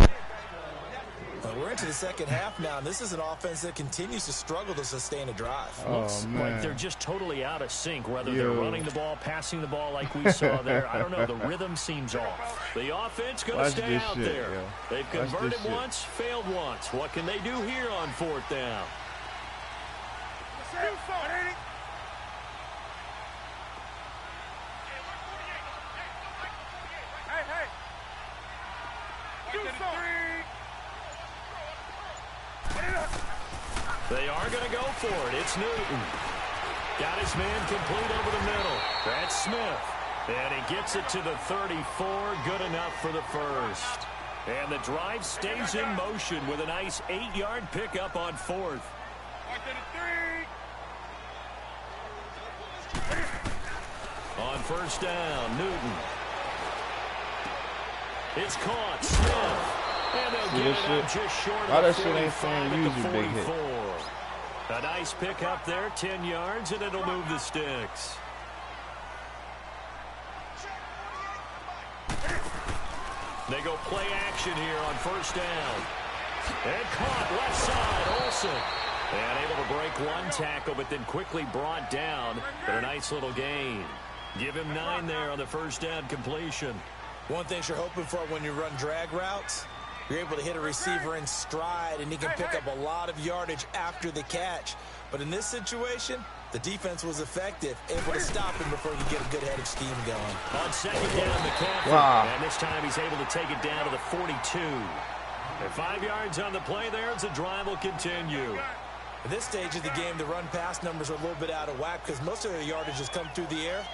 Speaker 1: We're into the second half now, and this is an offense that continues to struggle to sustain a drive.
Speaker 2: Looks like they're just totally out of sync, whether they're running the ball, passing the ball like we saw there. I don't know. The rhythm seems off. The offense going to stay out there. Yo. They've converted once, failed once. What can they do here on fourth down? They are going to go for it. It's Newton. Got his man complete over the middle. That's Smith. And he gets it to the 34. Good enough for the first. And the drive stays in motion with a nice 8-yard pickup on fourth. On first down, Newton. It's caught. Smith. And they'll get it up just short of the 45 at the 44. A nice pick up there, 10 yards, and it'll move the sticks. They go play action here on first down. And caught left side, Olsen. And able to break one tackle, but then quickly brought down. But a nice little gain. Give him 9 there on the first down completion.
Speaker 1: One thing you're hoping for when you run drag routes, you're able to hit a receiver in stride, and he can pick up a lot of yardage after the catch. But in this situation, the defense was effective, able to stop him before he could get a good head of steam going.
Speaker 2: On second down, McCaffrey. And this time he's able to take it down to the 42. And 5 yards on the play there as the drive will continue.
Speaker 1: At this stage of the game, the run-pass numbers are a little bit out of whack because most of their yardage has come through the air.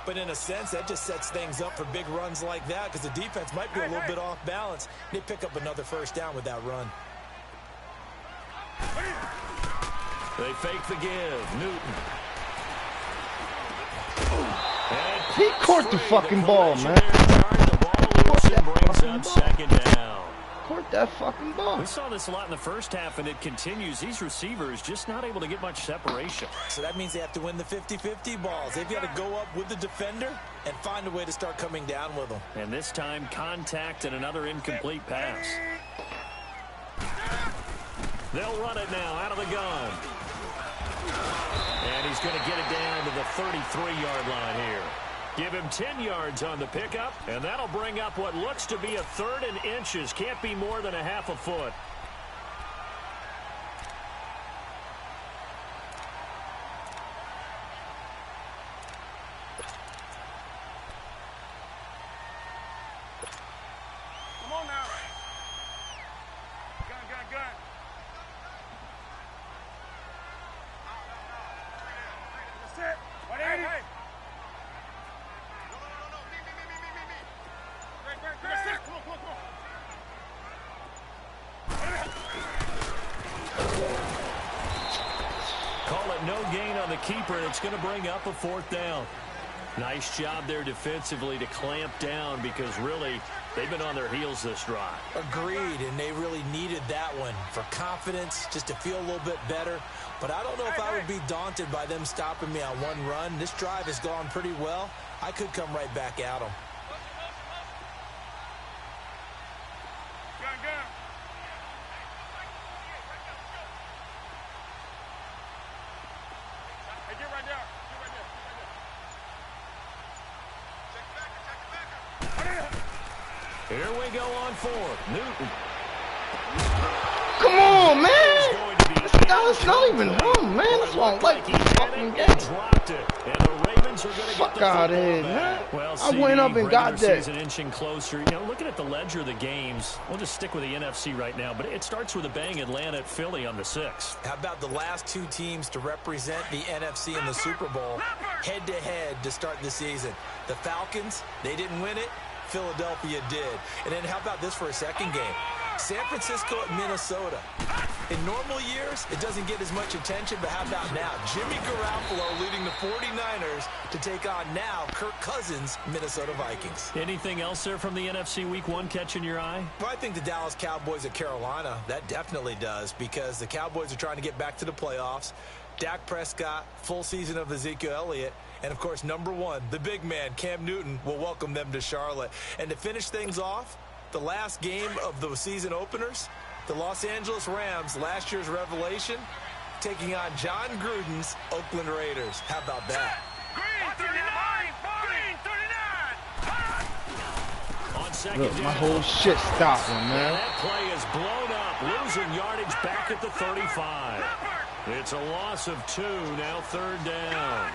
Speaker 1: But in a sense, that just sets things up for big runs like that because the defense might be a little bit off balance. They pick up another first down with that run.
Speaker 2: They fake the give. Newton.
Speaker 3: He caught the fucking ball, man.
Speaker 2: The ball loose and brings up second down.
Speaker 3: Caught that fucking ball.
Speaker 2: We saw this a lot in the first half, and it continues. These receivers just not able to get much separation.
Speaker 1: So that means they have to win the 50-50 balls. They've got to go up with the defender and find a way to start coming down with them.
Speaker 2: And this time, contact and another incomplete pass. They'll run it now out of the gun. And he's going to get it down to the 33-yard line here. Give him 10 yards on the pickup, and that'll bring up what looks to be a third and inches. Can't be more than a half a foot. no gain on the keeper, and it's going to bring up a 4th down. Nice job there defensively to clamp down because really they've been on their heels this drive.
Speaker 1: Agreed, and they really needed that one for confidence, just to feel a little bit better. But I don't know if I would be daunted by them stopping me on one run. This drive has gone pretty well. I could come right back at them.
Speaker 2: Here we go on 4th. Newton.
Speaker 3: Come on, man. That's not even him, man. That's why I don't like this fucking game. Fuck out of here, man.
Speaker 2: Well,
Speaker 3: I went up and got that.
Speaker 2: Season inching closer. You know, looking at the ledger of the games, we'll just stick with the NFC right now, but it starts with a bang. Atlanta at Philly on the 6th.
Speaker 1: How about the last 2 teams to represent the NFC in the Super Bowl head-to-head to start the season? The Falcons, they didn't win it. Philadelphia did. And then how about this for a second game? San Francisco at Minnesota. In normal years, it doesn't get as much attention, but how about now? Jimmy Garoppolo leading the 49ers to take on now Kirk Cousins' Minnesota Vikings.
Speaker 2: Anything else there from the NFC Week 1 catching your eye?
Speaker 1: Well, I think the Dallas Cowboys at Carolina, that definitely does, because the Cowboys are trying to get back to the playoffs. Dak Prescott, full season of Ezekiel Elliott, and, of course, number 1, the big man, Cam Newton, will welcome them to Charlotte. And to finish things off, the last game of the season openers, the Los Angeles Rams, last year's revelation, taking on John Gruden's Oakland Raiders. How about that?
Speaker 4: Green 39!
Speaker 2: On second
Speaker 3: Look, my
Speaker 2: down.
Speaker 3: whole shit stopping, man.
Speaker 2: That play is blown up, losing yardage back at the 35. It's a loss of 2, now 3rd down.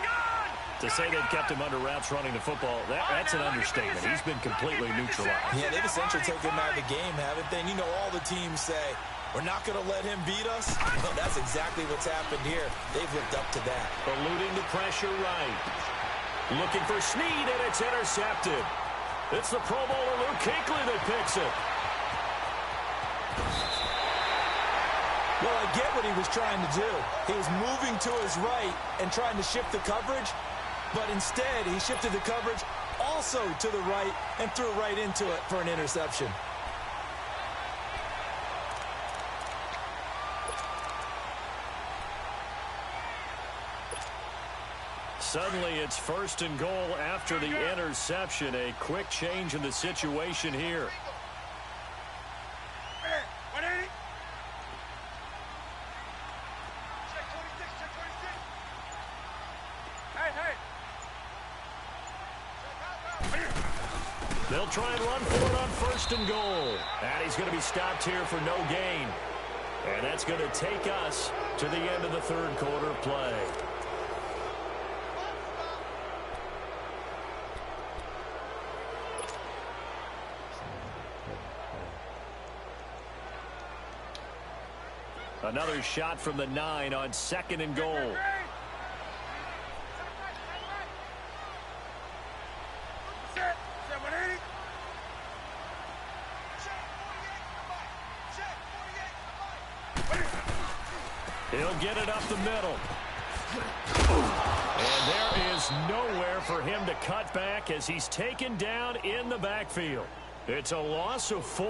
Speaker 2: To say they've kept him under wraps running the football, that's an understatement. He's been completely neutralized.
Speaker 1: Yeah, they've essentially taken him out of the game, haven't they? And you know all the teams say, we're not going to let him beat us. Well, that's exactly what's happened here. They've lived up to that.
Speaker 2: Eluding the pressure right. Looking for Snead, and it's intercepted. It's the Pro Bowler Luke Kuechly that picks it.
Speaker 1: Well, I get what he was trying to do. He was moving to his right and trying to shift the coverage, but instead he shifted the coverage also to the right and threw right into it for an interception.
Speaker 2: Suddenly it's 1st and goal after the interception. A quick change in the situation here. They'll try and run for it on 1st and goal. And he's going to be stopped here for no gain. And that's going to take us to the end of the 3rd quarter play. Another shot from the 9 on 2nd and goal. He'll get it up the middle. And there is nowhere for him to cut back as he's taken down in the backfield. It's a loss of 4.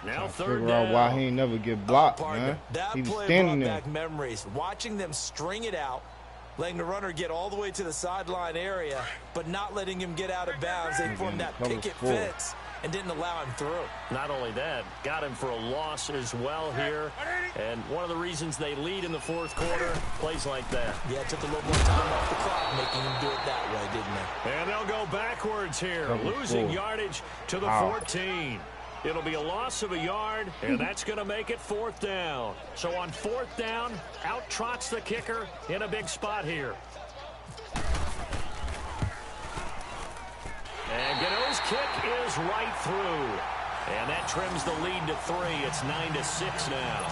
Speaker 2: Now 3rd
Speaker 3: Figure
Speaker 2: down.
Speaker 3: out why he ain't never get blocked, man.
Speaker 1: That
Speaker 3: He was
Speaker 1: play
Speaker 3: standing
Speaker 1: brought
Speaker 3: there.
Speaker 1: back memories. Watching them string it out, letting the runner get all the way to the sideline area, but not letting him get out of bounds. They formed that
Speaker 3: Cover
Speaker 1: picket
Speaker 3: 4.
Speaker 1: fence and didn't allow him through.
Speaker 2: Not only that, got him for a loss as well here. And one of the reasons they lead in the 4th quarter, plays like that.
Speaker 1: Yeah, it took a little more time off the clock, making him do it that way, didn't they?
Speaker 2: And they'll go backwards here,
Speaker 3: Cover
Speaker 2: losing
Speaker 3: 4.
Speaker 2: yardage to the
Speaker 3: Wow.
Speaker 2: 14. It'll be a loss of a yard, and that's going to make it 4th down. So on 4th down, out trots the kicker in a big spot here. And Gano's kick is right through. And that trims the lead to 3. It's 9-6 now.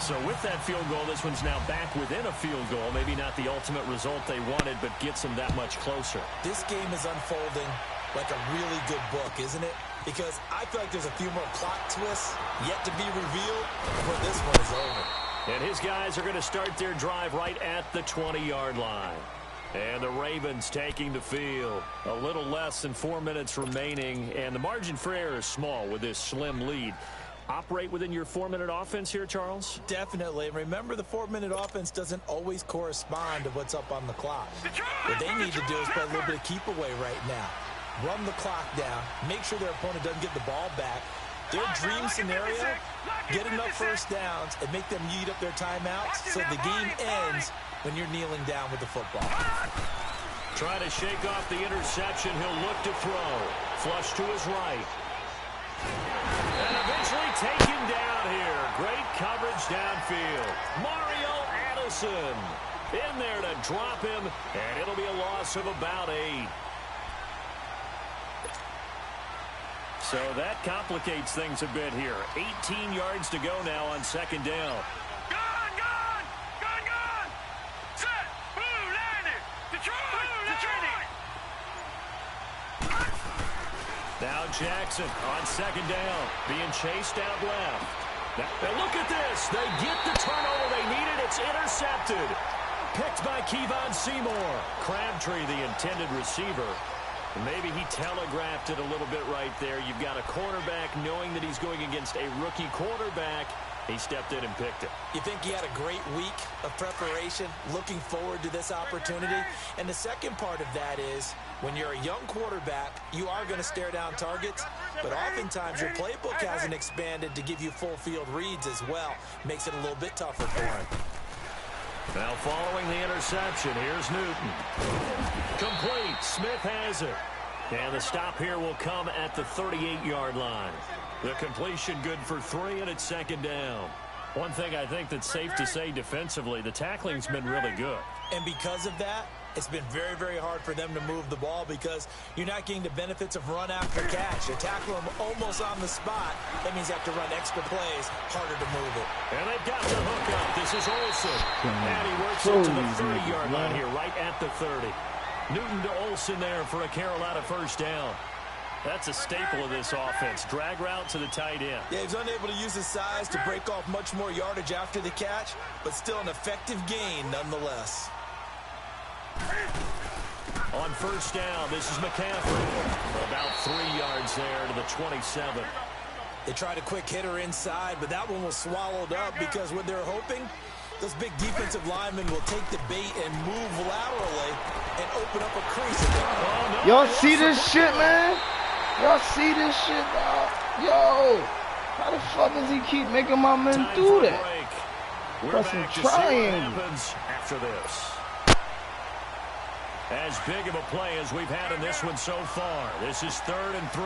Speaker 2: So with that field goal, this one's now back within a field goal. Maybe not the ultimate result they wanted, but gets them that much closer.
Speaker 1: This game is unfolding like a really good book, isn't it? Because I feel like there's a few more plot twists yet to be revealed before this one is over.
Speaker 2: And his guys are going to start their drive right at the 20-yard line. And the Ravens taking the field. A little less than 4 minutes remaining, and the margin for error is small with this slim lead. Operate within your 4-minute offense here, Charles?
Speaker 1: Definitely. Remember, the 4-minute offense doesn't always correspond to what's up on the clock. What they need to do is play a little bit of keep away right now. Run the clock down. Make sure their opponent doesn't get the ball back. Their dream scenario, get enough first downs and make them eat up their timeouts so the game ends when you're kneeling down with the football.
Speaker 2: Trying to shake off the interception. He'll look to throw. Flush to his right. And eventually taken down here. Great coverage downfield. Mario Addison in there to drop him, and it'll be a loss of about 8. So that complicates things a bit here. 18 yards to go now on second down.
Speaker 4: Gone! Set! Blue landed! Detroit!
Speaker 2: Now Jackson on second down, being chased out left. Now look at this. They get the turnover they needed. It's intercepted. Picked by Kevon Seymour. Crabtree, the intended receiver. Maybe he telegraphed it a little bit right there. You've got a cornerback knowing that he's going against a rookie quarterback. He stepped in and picked it.
Speaker 1: You think he had a great week of preparation, looking forward to this opportunity? And the second part of that is, when you're a young quarterback, you are going to stare down targets, but oftentimes your playbook hasn't expanded to give you full field reads as well. Makes it a little bit tougher for him.
Speaker 2: Now following the interception, here's Newton. Complete. Smith has it. And the stop here will come at the 38-yard line. The completion good for 3, and it's second down. One thing I think that's safe to say defensively, the tackling's been really good.
Speaker 1: And because of that, it's been very, very hard for them to move the ball because you're not getting the benefits of run after catch. You tackle them almost on the spot. That means you have to run extra plays, harder to move it.
Speaker 2: And they've got the hook up. This is Olsen. And he works it to the 30-yard line here, right at the 30. Newton to Olsen there for a Carolina first down. That's a staple of this offense. Drag route to the tight end.
Speaker 1: Yeah, he's unable to use his size to break off much more yardage after the catch, but still an effective gain nonetheless.
Speaker 2: On first down, this is McCaffrey. About 3 yards there to the 27.
Speaker 1: They tried a quick hitter inside, but that one was swallowed up because what they're hoping, those big defensive linemen will take the bait and move laterally and open up a crease.
Speaker 3: Oh, no. Y'all see this shit, man? Y'all see this shit, dog? Yo, how the fuck does he keep making my men do that? Pressing triangle.
Speaker 2: After this. As big of a play as we've had in this one so far. This is 3rd and 3.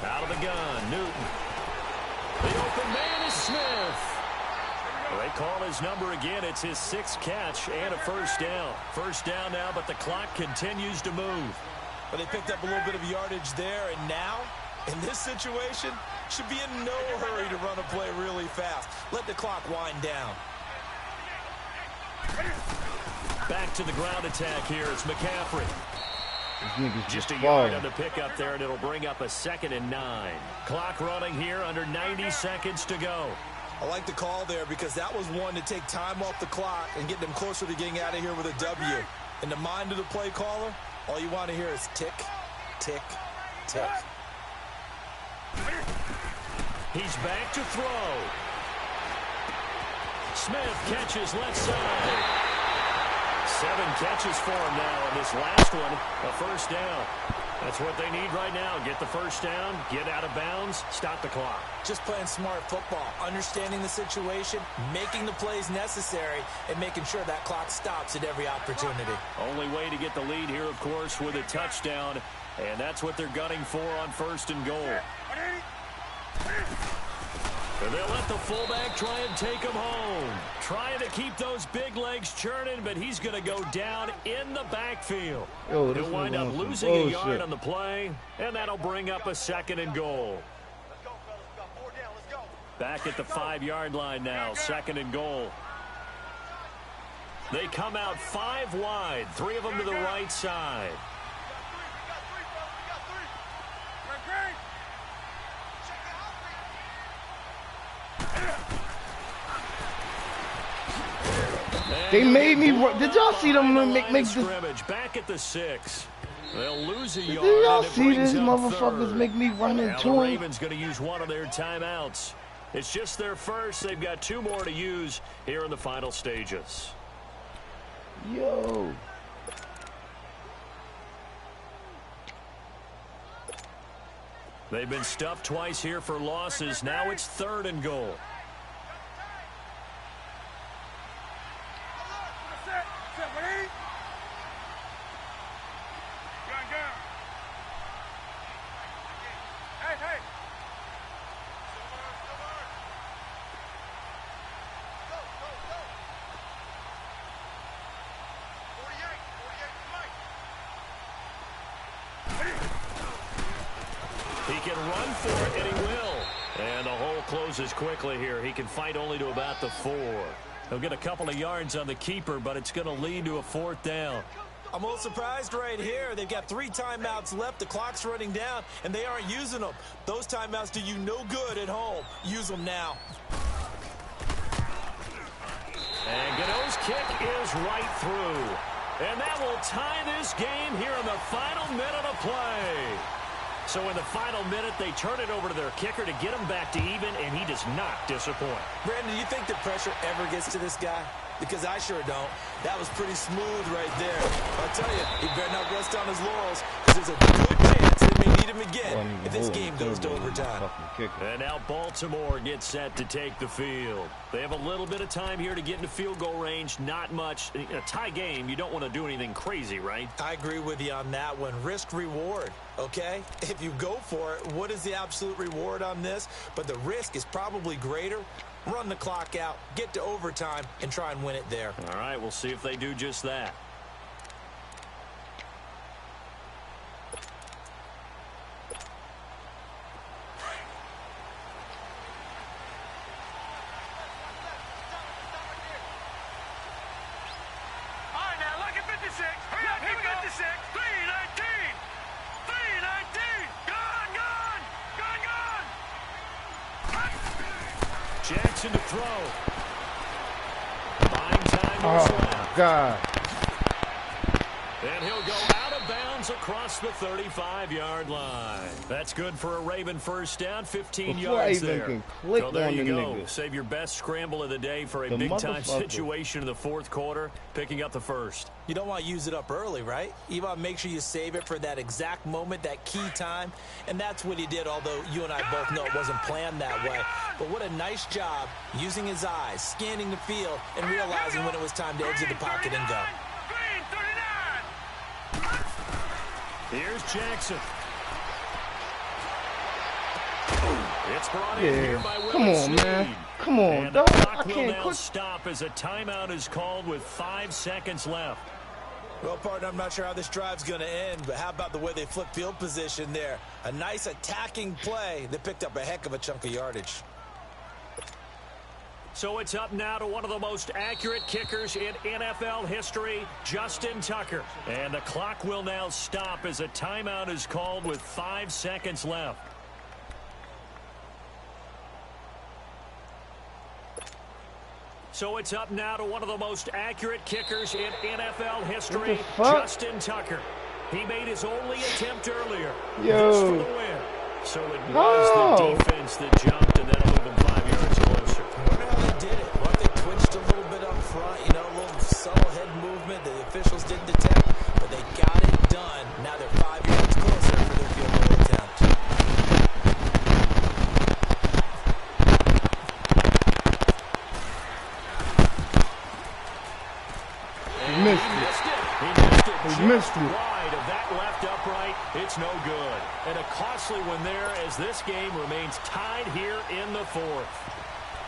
Speaker 2: Out of the gun, Newton. The open man is Smith. They call his number again. It's his 6th catch and a first down. First down now, but the clock continues to move.
Speaker 1: But they picked up a little bit of yardage there, and now, in this situation, should be in no hurry to run a play really fast. Let the clock wind down.
Speaker 2: Back to the ground attack here. It's McCaffrey. Just a
Speaker 3: falling.
Speaker 2: yard on the pickup there, and it'll bring up a 2nd and 9. Clock running here, under 90 seconds to go.
Speaker 1: I like the call there because that was one to take time off the clock and get them closer to getting out of here with a W. In the mind of the play caller, all you want to hear is tick, tick, tick.
Speaker 2: He's back to throw. Smith catches left side. 7 catches for him now, and this last one, a first down. That's what they need right now. Get the first down, get out of bounds, stop the clock.
Speaker 1: Just playing smart football, understanding the situation, making the plays necessary, and making sure that clock stops at every opportunity.
Speaker 2: Only way to get the lead here, of course, with a touchdown, and that's what they're gunning for on 1st and goal. And they'll let the fullback try and take him home. Trying to keep those big legs churning, but he's going to go down in the backfield. He'll wind up losing a yard on the play, and that'll bring up a 2nd and goal. Back at the 5-yard line now, 2nd and goal. They come out 5 wide, 3 of them to the right side.
Speaker 3: They made me run. Did y'all see them make this?
Speaker 2: Scrimmage back at the 6. They'll lose a yard.
Speaker 3: Did y'all see these motherfuckers make me run into
Speaker 2: the
Speaker 3: him?
Speaker 2: Ravens going to use one of their timeouts. It's just their first. They've got 2 more to use here in the final stages.
Speaker 3: Yo.
Speaker 2: They've been stuffed twice here for losses. Now it's 3rd and goal. He can run for it, and he will. And the hole closes quickly here. He can fight only to about the 4. He'll get a couple of yards on the keeper, but it's going to lead to a 4th down.
Speaker 1: I'm a little surprised right here. They've got 3 timeouts left. The clock's running down, and they aren't using them. Those timeouts do you no good at home. Use them now.
Speaker 2: And Gano's kick is right through. And that will tie this game here in the final minute of play. So in the final minute, they turn it over to their kicker to get him back to even, and he does not disappoint.
Speaker 1: Brandon, do you think the pressure ever gets to this guy? Because I sure don't. That was pretty smooth right there. I'll tell you, he better not rest on his laurels, because there's a good chance they may need him again if this game goes to overtime.
Speaker 2: And now Baltimore gets set to take the field. They have a little bit of time here to get into field goal range. Not much. In a tie game, you don't want to do anything crazy, right?
Speaker 1: I agree with you on that one. Risk-reward, okay? If you go for it, what is the absolute reward on this? But the risk is probably greater. Run the clock out, get to overtime, and try and win it there.
Speaker 2: All right, we'll see if they do just that.
Speaker 4: All right, now look at 56. Hurry up, here we go. 56. 319. 319. Gone, gone. Gone, gone.
Speaker 2: Jackson to throw. Buying time.
Speaker 3: Oh, my God.
Speaker 2: And he'll go out of bounds across the 35-yard line. That's good for a Raven first down, 15
Speaker 3: Before I
Speaker 2: yards
Speaker 3: even
Speaker 2: there.
Speaker 3: can click
Speaker 2: So there
Speaker 3: on
Speaker 2: you
Speaker 3: the
Speaker 2: go.
Speaker 3: nigga.
Speaker 2: Save your best scramble of the day for a big-time situation in the 4th quarter, picking up the first.
Speaker 1: You don't want to use it up early, right? You want to make sure you save it for that exact moment, that key time. And that's what he did, although you and I both know it wasn't planned that way. But what a nice job using his eyes, scanning the field, and realizing when it was time to exit the pocket and go.
Speaker 4: Green 39.
Speaker 2: Here's Jackson. It's brought in here by Willis
Speaker 3: Come on,
Speaker 2: Snead.
Speaker 3: man. Come on,
Speaker 2: And the
Speaker 3: dog.
Speaker 2: clock
Speaker 3: I
Speaker 2: will
Speaker 3: can't
Speaker 2: now
Speaker 3: quit.
Speaker 2: stop as a timeout is called with 5 seconds left.
Speaker 1: Well, partner, I'm not sure how this drive's going to end, but how about the way they flip field position there? A nice attacking play that picked up a heck of a chunk of yardage.
Speaker 2: So it's up now to one of the most accurate kickers in NFL history, Justin Tucker. And the clock will now stop as a timeout is called with 5 seconds left. So it's up now to one of the most accurate kickers in NFL history, Justin Tucker. He made his only attempt earlier. This for the win. So it was the defense that jumped, and that'll move them 5 yards closer.
Speaker 1: I wonder how they did it. What if they twitched a little bit up front, you know, a little subtle head movement that the officials didn't detect, but they got it done. Now they're 5 yards closer for their field goal attempt.
Speaker 3: He missed it.
Speaker 2: He missed it.
Speaker 3: He
Speaker 2: Just
Speaker 3: missed it.
Speaker 2: wide of that left upright. It's no good. And a costly one there as this game remains tied here in the 4th.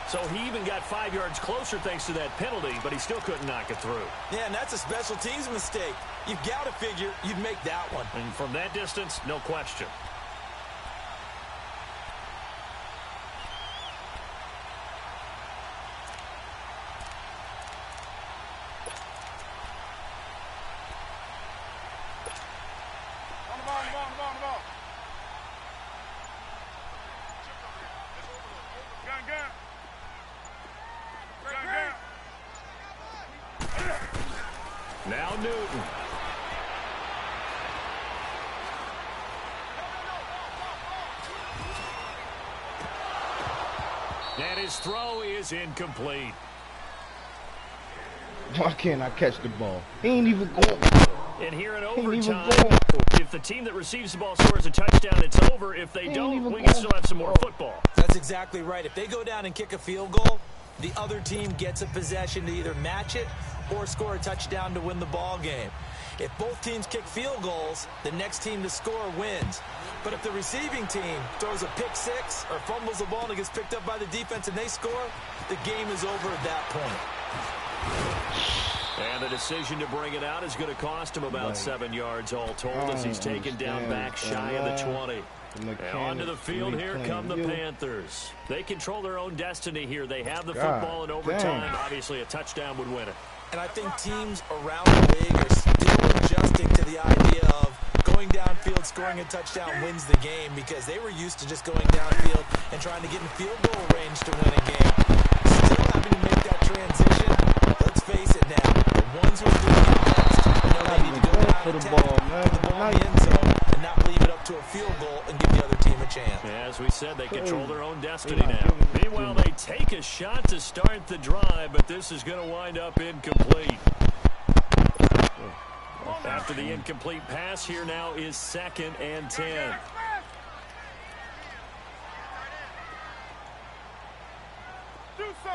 Speaker 2: So he even got 5 yards closer thanks to that penalty, but he still couldn't knock it through.
Speaker 1: Yeah, and that's a special teams mistake. You've got to figure you'd make that one.
Speaker 2: And from that distance, no question.
Speaker 4: On the ball, on the ball, on the ball, on the ball. Gun, gun. Gun, gun.
Speaker 2: Now Newton. And his throw is incomplete.
Speaker 3: Why can't I catch the ball? He ain't even going.
Speaker 2: And here in overtime, if the team that receives the ball scores a touchdown, it's over. If they don't, we can still have some more football.
Speaker 1: That's exactly right. If they go down and kick a field goal, the other team gets a possession to either match it or score a touchdown to win the ball game. If both teams kick field goals, the next team to score wins. But if the receiving team throws a pick six or fumbles the ball and it gets picked up by the defense and they score, the game is over at that point.
Speaker 2: And the decision to bring it out is going to cost him about 7 yards all told as he's taken down back shy of the 20. And onto the field here come the Panthers. They control their own destiny here. They have the football in overtime. Obviously, a touchdown would win it.
Speaker 1: And I think teams around the league are still adjusting to the idea of going downfield, scoring a touchdown wins the game because they were used to just going downfield and trying to get in field goal range to win a game. Still having to make that transition. Let's face it now. The ones who are doing it best know they need to go down
Speaker 3: for
Speaker 1: and
Speaker 3: the
Speaker 1: attack,
Speaker 3: ball, man.
Speaker 1: put the ball in the end zone, and not leave it up to a field goal and give the other team a chance.
Speaker 2: As we said, they control their own destiny now. Meanwhile, they take a shot to start the drive, but this is going to wind up incomplete. After the incomplete pass, here now is 2nd and 10.
Speaker 4: Do some.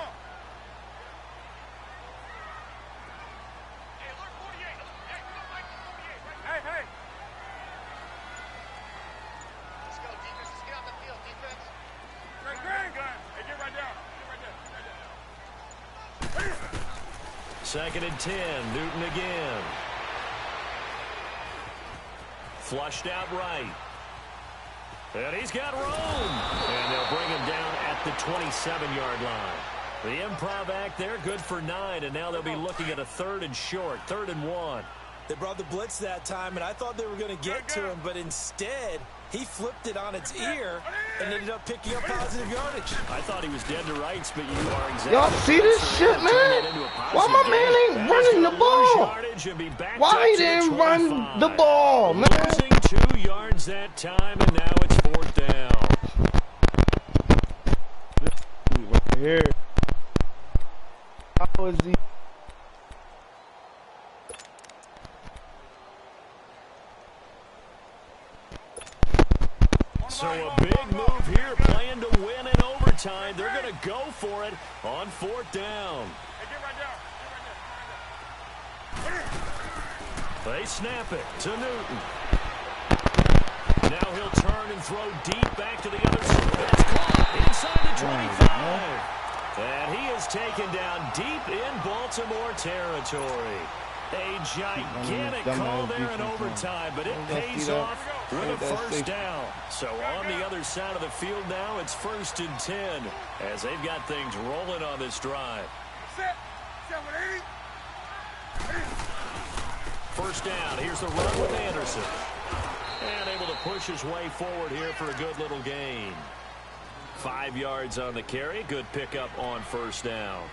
Speaker 4: Hey, hey. Let's go, defense. Let's get on the field, defense. Hey, get right down. Get right down.
Speaker 2: 2nd and 10. Newton again. Flushed out right. And he's got room. And they'll bring him down at the 27-yard line. The improv act there, good for 9. And now they'll be looking at a 3rd and short, 3rd and 1.
Speaker 1: They brought the blitz that time, and I thought they were going to get to him, but instead, he flipped it on its ear and ended up picking up positive yardage.
Speaker 2: I thought he was dead to rights, but you are exactly.
Speaker 3: Y'all see this shit, man? Why my man ain't running the ball? Why he didn't run the ball, man?
Speaker 2: Losing 2 yards that time, and now it's 4th down.
Speaker 3: Here. How is he?
Speaker 2: So a big move here, playing to win in overtime. They're going to go for it on 4th down.
Speaker 4: Hey, get right down.
Speaker 2: They snap it to Newton. Now he'll turn and throw deep back to the other side. That's caught inside the 25. And he is taken down deep in Baltimore territory. A gigantic call there in overtime, but it pays off with a 1st down. So on the other side of the field now, it's 1st and 10 as they've got things rolling on this drive.
Speaker 4: Set.
Speaker 2: 1st down. Here's the run with Anderson. And able to push his way forward here for a good little gain. 5 yards on the carry. Good pickup on 1st down.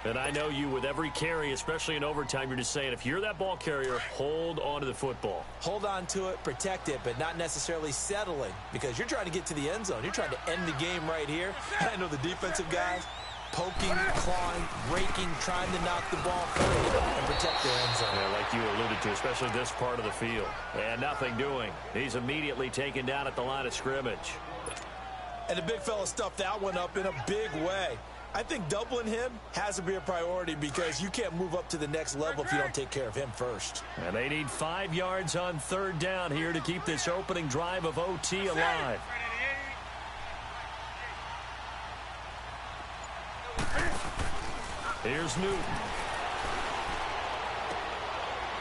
Speaker 2: And I know you, with every carry, especially in overtime, you're just saying, if you're that ball carrier, hold on to the football.
Speaker 1: Hold on to it, protect it, but not necessarily settling because you're trying to get to the end zone. You're trying to end the game right here. I know the defensive guys poking, clawing, raking, trying to knock the ball free and protect their end zone.
Speaker 2: Yeah, like you alluded to, especially this part of the field. And nothing doing. He's immediately taken down at the line of scrimmage.
Speaker 1: And the big fella stuffed that one up in a big way. I think doubling him has to be a priority because you can't move up to the next level if you don't take care of him first.
Speaker 2: And they need 5 yards on 3rd down here to keep this opening drive of OT alive. Here's Newton.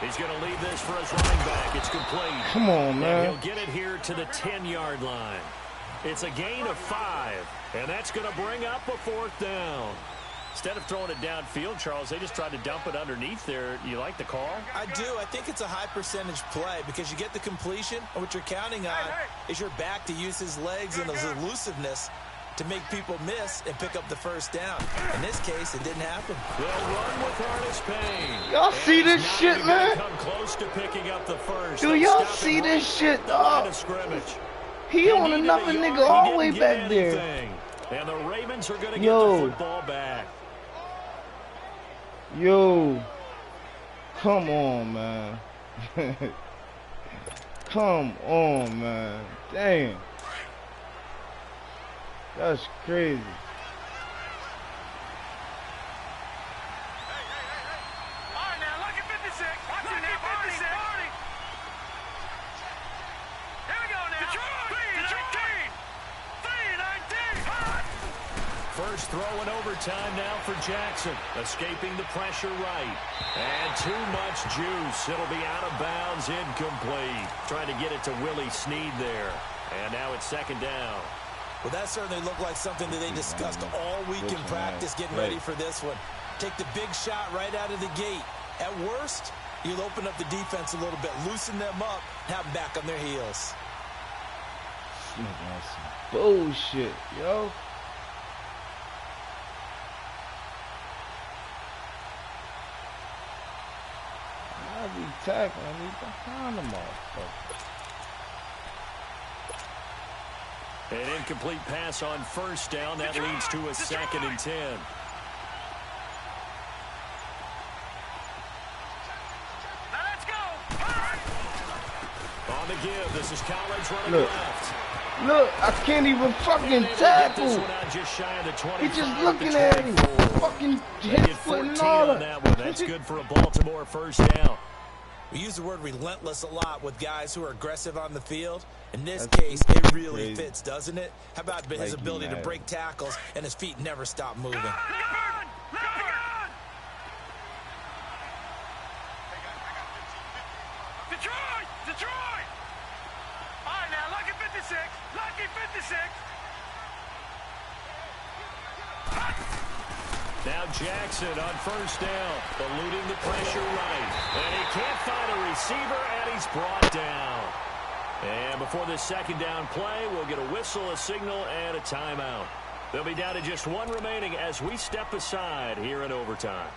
Speaker 2: He's going to leave this for his running back. It's complete.
Speaker 3: Come on, man.
Speaker 2: And he'll get it here to the 10-yard line. It's a gain of 5, and that's going to bring up a 4th down. Instead of throwing it downfield, Charles, they just tried to dump it underneath there. You like the call?
Speaker 1: I do. I think it's a high-percentage play because you get the completion, and what you're counting on is your back to use his legs and his elusiveness to make people miss and pick up the 1st down. In this case, it didn't happen.
Speaker 2: They'll run with Furnace Payne.
Speaker 3: Y'all see this shit, man?
Speaker 2: Come close to picking up the first.
Speaker 3: Dude, y'all see this shit, dog? He on another nigga all the way back there.
Speaker 2: And the Ravens are going to get the football back.
Speaker 3: Yo. Come on, man. Come on, man. Damn. That's crazy.
Speaker 2: First throw in overtime now for Jackson. Escaping the pressure right. And too much juice. It'll be out of bounds, incomplete. Trying to get it to Willie Snead there. And now it's second down.
Speaker 1: Well, that certainly looked like something that they discussed all week in practice, getting ready for this one. Take the big shot right out of the gate. At worst, you'll open up the defense a little bit, loosen them up, have them back on their heels.
Speaker 3: That's some bullshit, yo. I be tackling me behind the motherfucker.
Speaker 2: An incomplete pass on first down. That leads to a 2nd and 10.
Speaker 4: Now let's go.
Speaker 2: On the give, this is Collins running left.
Speaker 3: Look, I can't even fucking tackle. He's just looking at him. Fucking hit foot and all
Speaker 2: that. That's good for a Baltimore first down.
Speaker 1: We use the word relentless a lot with guys who are aggressive on the field. In this case, it really fits, doesn't it? How about his ability to break tackles and his feet never stop moving?
Speaker 4: Detroit! All right, now, lucky 56. Lucky 56.
Speaker 2: Now Jackson on first down, eluding the pressure right. And he can't find a receiver, and he's brought down. And before this second down play, we'll get a whistle, a signal, and a timeout. They'll be down to just one remaining as we step aside here in overtime.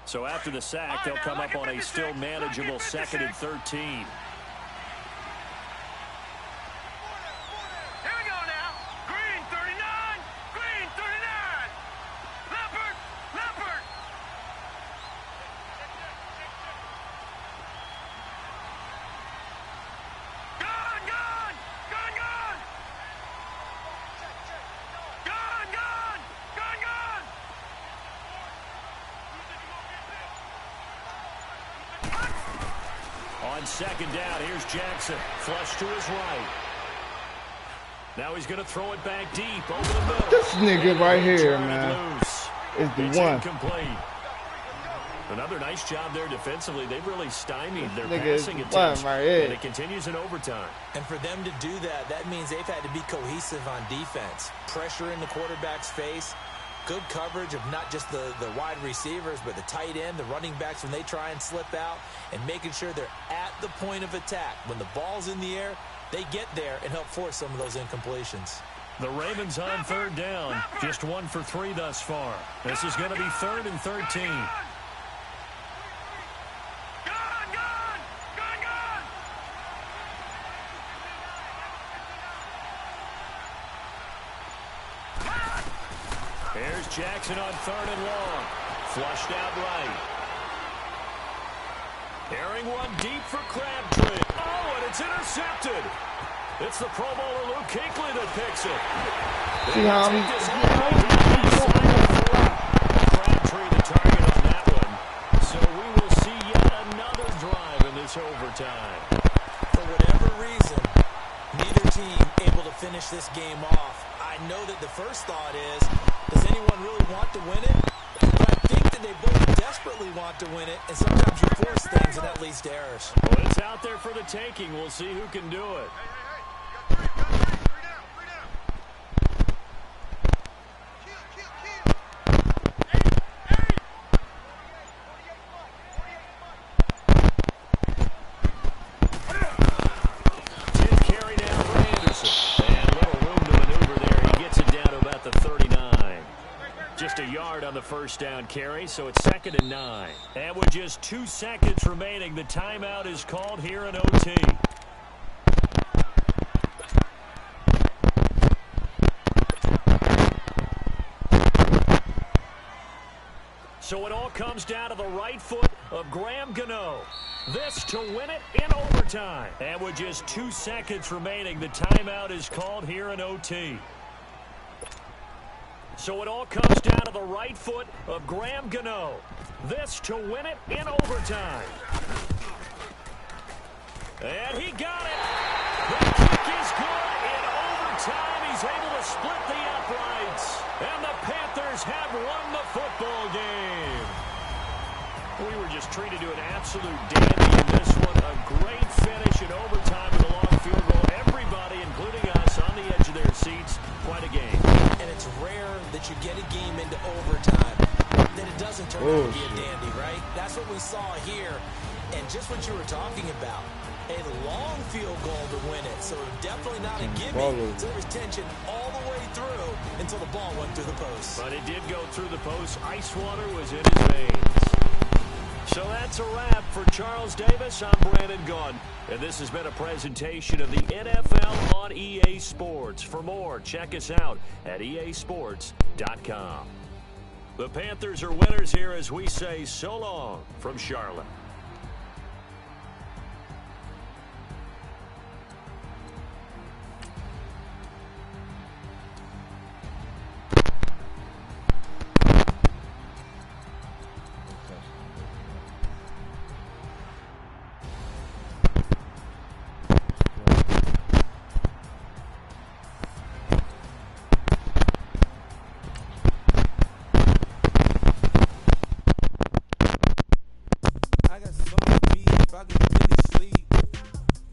Speaker 2: So after the sack, they'll come up on a still manageable 2nd and 13.
Speaker 4: Here we go now. Green 39. Green 39. Leopard. Gone.
Speaker 2: On second down, here's Jackson. Flush to his right. Now he's going to throw it back deep over the middle.
Speaker 3: This nigga right here, man, is the one.
Speaker 2: Incomplete. Another nice job there defensively. They've really stymied their passing attempts.
Speaker 3: Right here.
Speaker 2: And it continues in overtime.
Speaker 1: And for them to do that, that means they've had to be cohesive on defense. Pressure in the quarterback's face. Good coverage of not just the wide receivers, but the tight end, the running backs when they try and slip out, and making sure they're at the point of attack. When the ball's in the air, they get there and help force some of those incompletions.
Speaker 2: The Ravens on third down, just 1 for 3 thus far. This is going to be 3rd and 13. Here's Jackson on 3rd and long. Flushed out right. Airing one deep for Crabtree. Oh, and it's intercepted. It's the Pro Bowler Luke Kuechly that picks it.
Speaker 3: See how
Speaker 2: Crabtree the target on that one. So we will see yet another drive in this overtime.
Speaker 1: For whatever reason, neither team able to finish this game off. I know that the first thought is, does anyone really want to win it? But I think that they both desperately want to win it, and sometimes you force things, and that leads to errors.
Speaker 2: Well, it's out there for the taking. We'll see who can do it. first down carry, so it's 2nd and 9. And with just 2 seconds remaining, the timeout is called here in OT. So it all comes down to the right foot of Graham Gano. This to win it in overtime. And with just 2 seconds remaining, the timeout is called here in OT. So it all comes down to the right foot of Graham Gano. This to win it in overtime. And he got it. The kick is good in overtime. He's able to split the uprights. And the Panthers have won the football game. We were just treated to an absolute dandy in this one. A great finish in overtime with a long field goal. Everybody, including us, on the edge of their seats. Quite a game.
Speaker 1: And it's rare that you get a game into overtime that it doesn't turn out to be a dandy, right? That's what we saw here. And just what you were talking about, a long field goal to win it. So definitely not a gimme. So there was tension all the way through until the ball went through the post.
Speaker 2: But it did go through the post. Ice water was in his veins. So that's a wrap for Charles Davis. I'm Brandon Gunn. And this has been a presentation of the NFL on EA Sports. For more, check us out at easports.com. The Panthers are winners here as we say so long from Charlotte.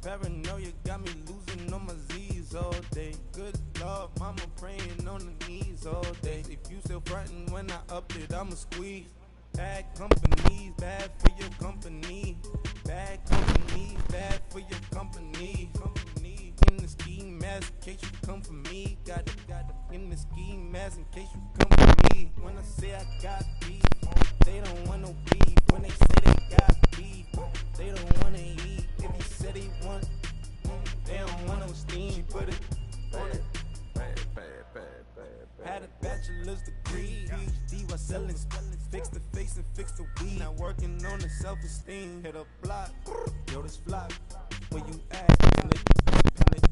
Speaker 6: Paranoia got me losing on my Z's all day. Good Lord, mama praying on the knees all day. If you still frontin' when I up it, I'ma squeeze. Bad companies, bad for your company. Bad companies, bad for your company. In the ski mask, in case you come for me. Got it in the ski mask, in case you come for me. When I say I got beef, they don't want no beef. When they say they got beef, they don't wanna eat. If you said they want, they don't want no steam. Put it on it. Had a bachelor's degree, PhD while selling, fix the face and fix the weed. Now working on the self-esteem. Hit a block, yo this flock. Where you at?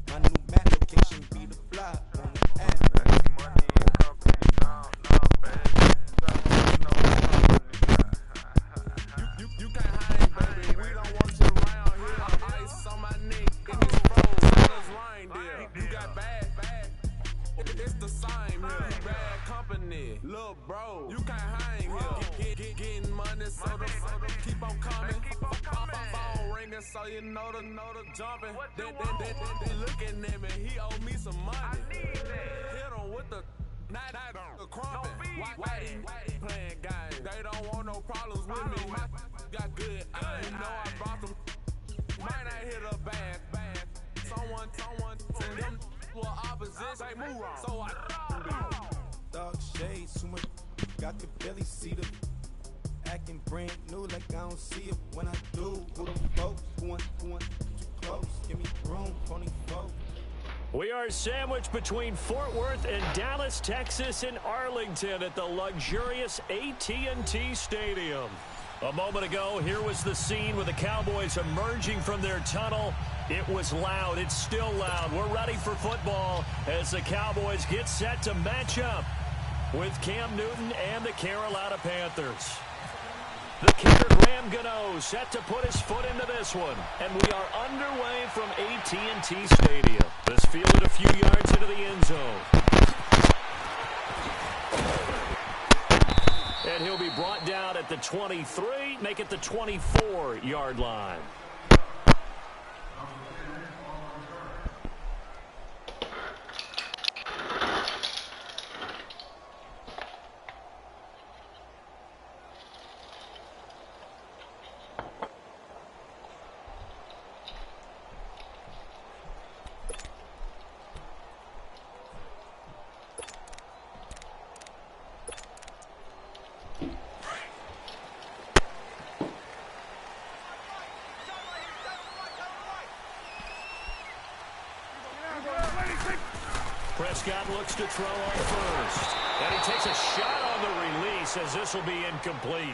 Speaker 6: My new map location be the block on the app. You can't hang, baby. We don't want you around here. Ice on my neck, and it's froze. It's reindeer. You got bad. It's the same here. Bad company, look, bro. You can't hang here. Getting money, so the keep on coming. Phone ringing, so you know the jumping. They looking at me. He owe me some money. Hit him with the night the crumping. Why they playing games? They don't want no problems with me. Got good. You know I brought them. Might not hit a bad. Someone send them. Well, opposition, move on. So I dog shades, too much. Got the belly seater, acting brand new like I don't see it when I do. Who the folks? Who want too close? Give me room, 24.
Speaker 2: We are sandwiched between Fort Worth and Dallas, Texas, and Arlington at the luxurious AT&T Stadium. A moment ago, here was the scene with the Cowboys emerging from their tunnel. It was loud. It's still loud. We're ready for football as the Cowboys get set to match up with Cam Newton and the Carolina Panthers. The kicker, Graham Gano, set to put his foot into this one. And we are underway from AT&T Stadium. This fielded a few yards into the end zone. And he'll be brought down at the 23, make it the 24-yard line. Prescott looks to throw on first. And he takes a shot on the release as this will be incomplete.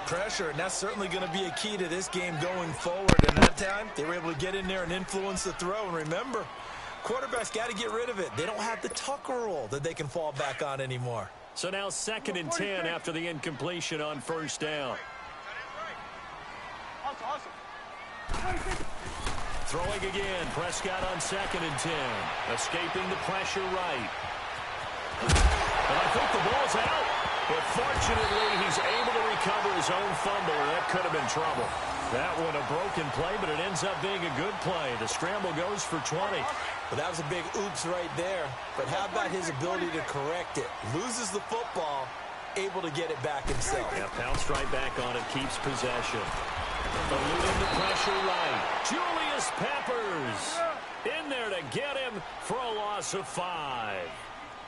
Speaker 1: Pressure, and that's certainly going to be a key to this game going forward. And that time, they were able to get in there and influence the throw. And remember, quarterbacks got to get rid of it. They don't have the Tucker rule that they can fall back on anymore.
Speaker 2: So now 2nd and 10 after the incompletion on first down. Throwing again, Prescott on 2nd and 10. Escaping the pressure right. And I think the ball's out. But fortunately, he's able to recover his own fumble, or that could have been trouble. That one a broken play, but it ends up being a good play. The scramble goes for 20.
Speaker 1: Well, that was a big oops right there. But how about his ability to correct it? Loses the football, able to get it back himself.
Speaker 2: Yeah, pounced right back on it, keeps possession. Eluding the pressure right. Julius Peppers in there to get him for a loss of 5.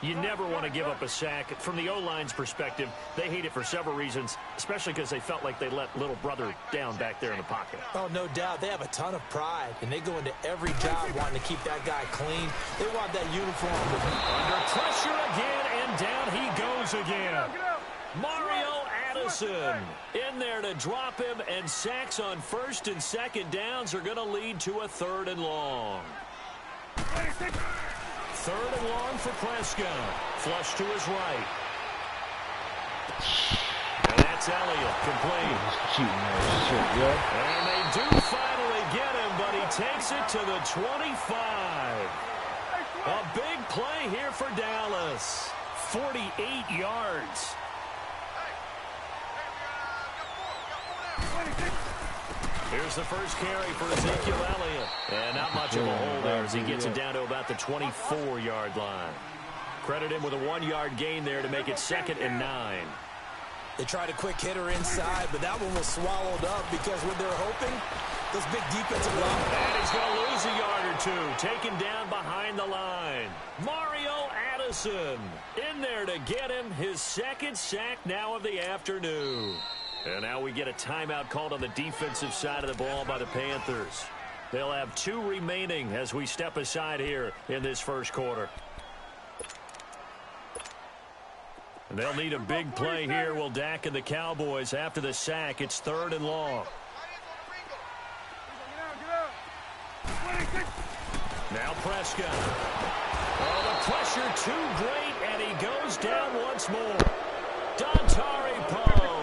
Speaker 2: You never want to give up a sack. From the O-line's perspective, they hate it for several reasons, especially because they felt like they let little brother down back there in the pocket.
Speaker 1: Oh, no doubt. They have a ton of pride, and they go into every job wanting to keep that guy clean. They want that uniform.
Speaker 2: Under pressure again, and down he goes again. Mario Addison in there to drop him, and sacks on 1st and 2nd downs are going to lead to a 3rd and long. 3rd and long for Prescott. Flush to his right. And that's Elliott, complete. And they do finally get him, but he takes it to the 25. A big play here for Dallas. 48 yards. Here's the first carry for Ezekiel Elliott. And not much of a hole there as he gets it down to about the 24-yard line. Credit him with a 1-yard gain there to make it 2nd and 9.
Speaker 1: They tried a quick hitter inside, but that one was swallowed up because when they're hoping, those big defensive linemen.
Speaker 2: And he's going to lose a yard or two. Taken down behind the line. Mario Addison in there to get him his 2nd sack now of the afternoon. And now we get a timeout called on the defensive side of the ball by the Panthers. They'll have 2 remaining as we step aside here in this first quarter. And they'll need a big play here. Will Dak and the Cowboys after the sack. It's 3rd and long. Now Prescott. Oh, the pressure too great, and he goes down once more. Dontari Poe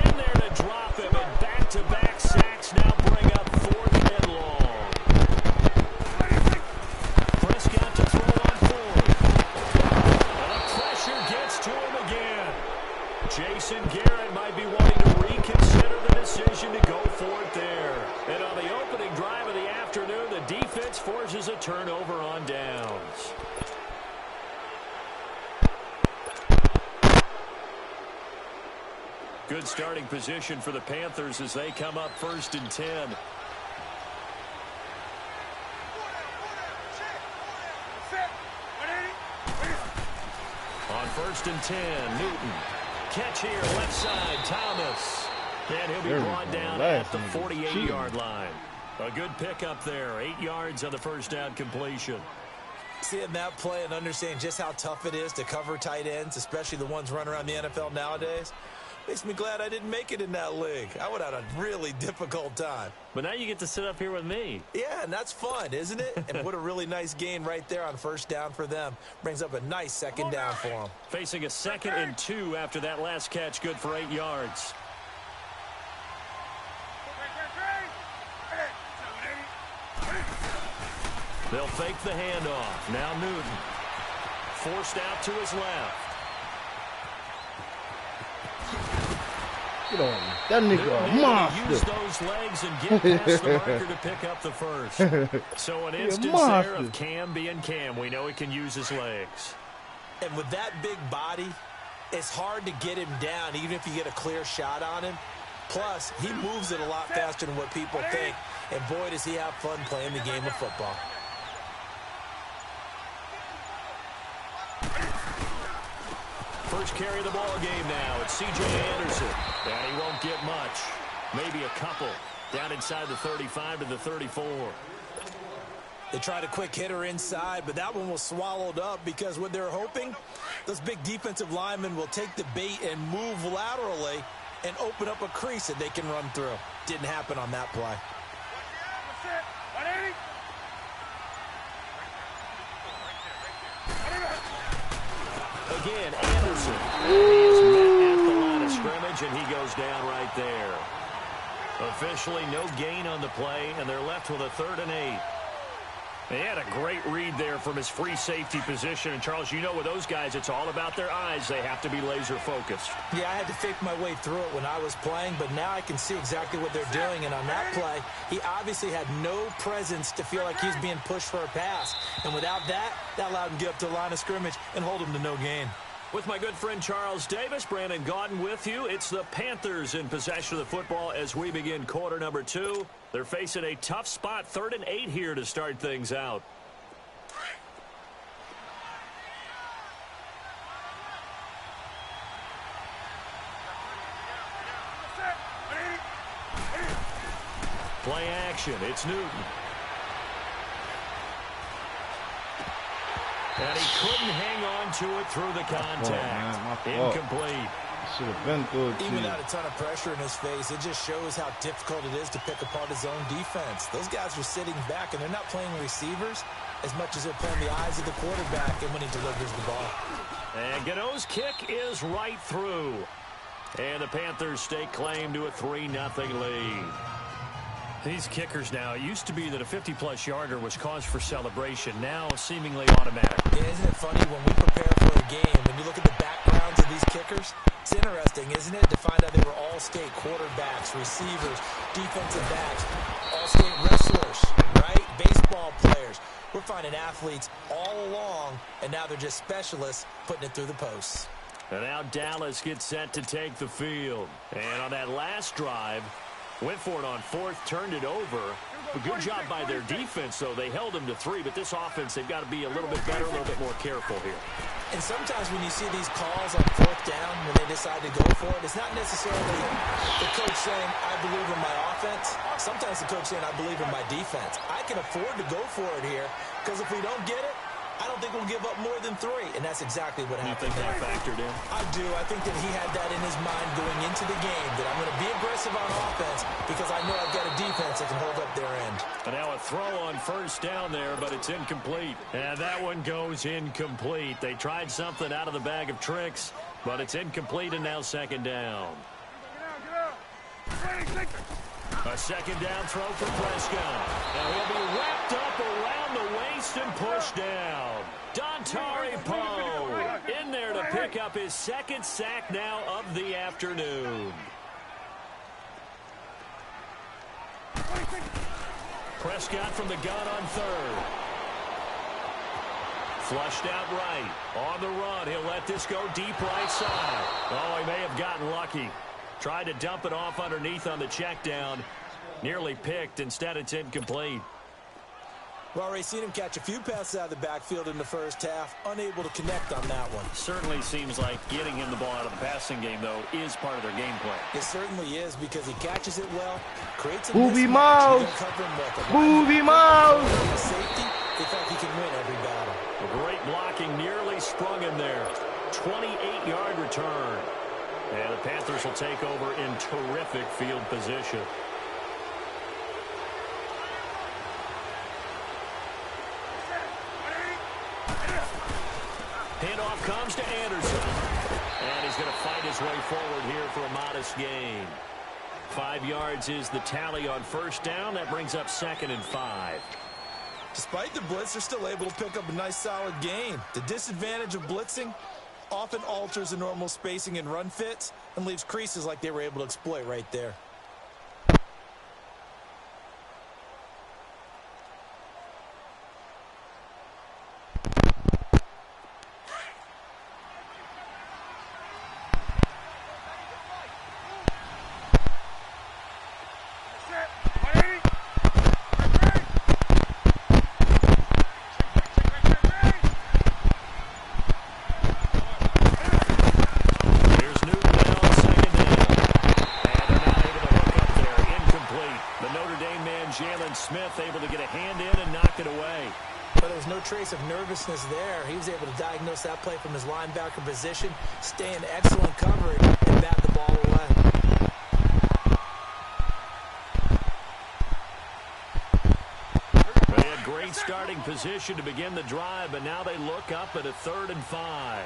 Speaker 2: in there to drop him, and back-to-back sacks now bring up 4th and long. Prescott to throw on 4th. And the pressure gets to him again. Jason Garrett might be wanting to reconsider the decision to go for it there. And on the opening drive of the afternoon, the defense forces a turnover on downs. Good starting position for the Panthers as they come up 1st and 10. On 1st and 10, Newton. Catch here, left side, Thomas. And he'll be brought down at the 48-yard line. A good pickup there. 8 yards on the first down completion.
Speaker 1: Seeing that play and understanding just how tough it is to cover tight ends, especially the ones running around the NFL nowadays, makes me glad I didn't make it in that league. I would have had a really difficult time.
Speaker 2: But now you get to sit up here with me.
Speaker 1: Yeah, and that's fun, isn't it? And what a really nice gain right there on 1st down for them. Brings up a nice 2nd down for them.
Speaker 2: Facing a 2nd and 2 after that last catch, good for 8 yards. They'll fake the handoff. Now Newton. Forced out to his left.
Speaker 3: Get on. That nigga a monster.
Speaker 2: Use those legs and get past the marker to pick up the first. So an instance there of Cam being Cam. We know he can use his legs.
Speaker 1: And with that big body, it's hard to get him down even if you get a clear shot on him. Plus, he moves it a lot faster than what people think. And boy, does he have fun playing the game of football.
Speaker 2: First carry of the ball game now. It's C.J. Anderson. And he won't get much. Maybe a couple. Down inside the 35 to the 34.
Speaker 1: They tried a quick hitter inside, but that one was swallowed up because what they're hoping, those big defensive linemen will take the bait and move laterally and open up a crease that they can run through. Didn't happen on that play.
Speaker 2: Again, Anderson. He is met at the line of scrimmage, and he goes down right there. Officially no gain on the play, and they're left with a 3rd and 8. He had a great read there from his free safety position. And, Charles, you know with those guys, it's all about their eyes. They have to be laser-focused.
Speaker 1: Yeah, I had to fake my way through it when I was playing, but now I can see exactly what they're doing. And on that play, he obviously had no presence to feel like he's being pushed for a pass. And without that, that allowed him to get up to the line of scrimmage and hold him to no gain.
Speaker 2: With my good friend Charles Davis, Brandon Gaudin with you. It's the Panthers in possession of the football as we begin quarter number 2. They're facing a tough spot, 3rd and 8 here to start things out. Play action. It's Newton. And he couldn't hang on to it through the contact. Incomplete.
Speaker 3: Should have been through it.
Speaker 1: Even without a ton of pressure in his face, it just shows how difficult it is to pick apart his own defense. Those guys are sitting back, and they're not playing receivers as much as they're playing the eyes of the quarterback and when he delivers the ball.
Speaker 2: And Gano's kick is right through. And the Panthers stake claim to a 3-0 lead. These kickers now, it used to be that a 50-plus yarder was cause for celebration. Now seemingly automatic.
Speaker 1: Yeah, isn't it funny when we prepare for a game, when you look at the backgrounds of these kickers, it's interesting, isn't it, to find out they were all-state quarterbacks, receivers, defensive backs, all-state wrestlers, right? Baseball players. We're finding athletes all along, and now they're just specialists putting it through the posts.
Speaker 2: And now Dallas gets set to take the field. And on that last drive, went for it on 4th, turned it over. A good job by their defense, though. They held them to 3, but this offense, they've got to be a little bit better, a little bit more careful here.
Speaker 1: And sometimes when you see these calls on 4th down, when they decide to go for it, it's not necessarily the coach saying, I believe in my offense. Sometimes the coach saying, I believe in my defense. I can afford to go for it here, because if we don't get it, I don't think we'll give up more than 3, and that's exactly what happened.
Speaker 2: You think that factored in?
Speaker 1: I do. I think that he had that in his mind going into the game, that I'm going to be aggressive on offense because I know I've got a defense that can hold up their end.
Speaker 2: And now a throw on 1st down there, but it's incomplete. And that one goes incomplete. They tried something out of the bag of tricks, but it's incomplete, and now 2nd down. A 2nd down throw for Prescott. And he'll be wrapped up around the waist and pushed down. Dontari Poe in there to pick up his 2nd sack now of the afternoon. Prescott from the gun on 3rd. Flushed out right. On the run, he'll let this go deep right side. Oh, he may have gotten lucky. Tried to dump it off underneath on the check down. Nearly picked. Instead, it's incomplete.
Speaker 1: Well, already seen him catch a few passes out of the backfield in the first half. Unable to connect on that one.
Speaker 2: Certainly seems like getting him the ball out of the passing game, though, is part of their game plan.
Speaker 1: It certainly is because he catches it well, creates a
Speaker 3: Booby
Speaker 1: mismatch.
Speaker 3: Mouse! Booby Mouse!
Speaker 1: Safety, they feel like he can win every battle.
Speaker 2: Great blocking, nearly sprung him there. 28-yard return. And the Panthers will take over in terrific field position. Handoff comes to Anderson. And he's going to fight his way forward here for a modest gain. 5 yards is the tally on 1st down. That brings up 2nd and 5.
Speaker 1: Despite the blitz, they're still able to pick up a nice, solid gain. The disadvantage of blitzing often alters the normal spacing and run fits and leaves creases like they were able to exploit right there.
Speaker 2: Tyron Smith able to get a hand in and knock it away.
Speaker 1: But there was no trace of nervousness there. He was able to diagnose that play from his linebacker position, stay in excellent coverage, and bat the ball away.
Speaker 2: They had great starting position to begin the drive, but now they look up at a 3rd and 5.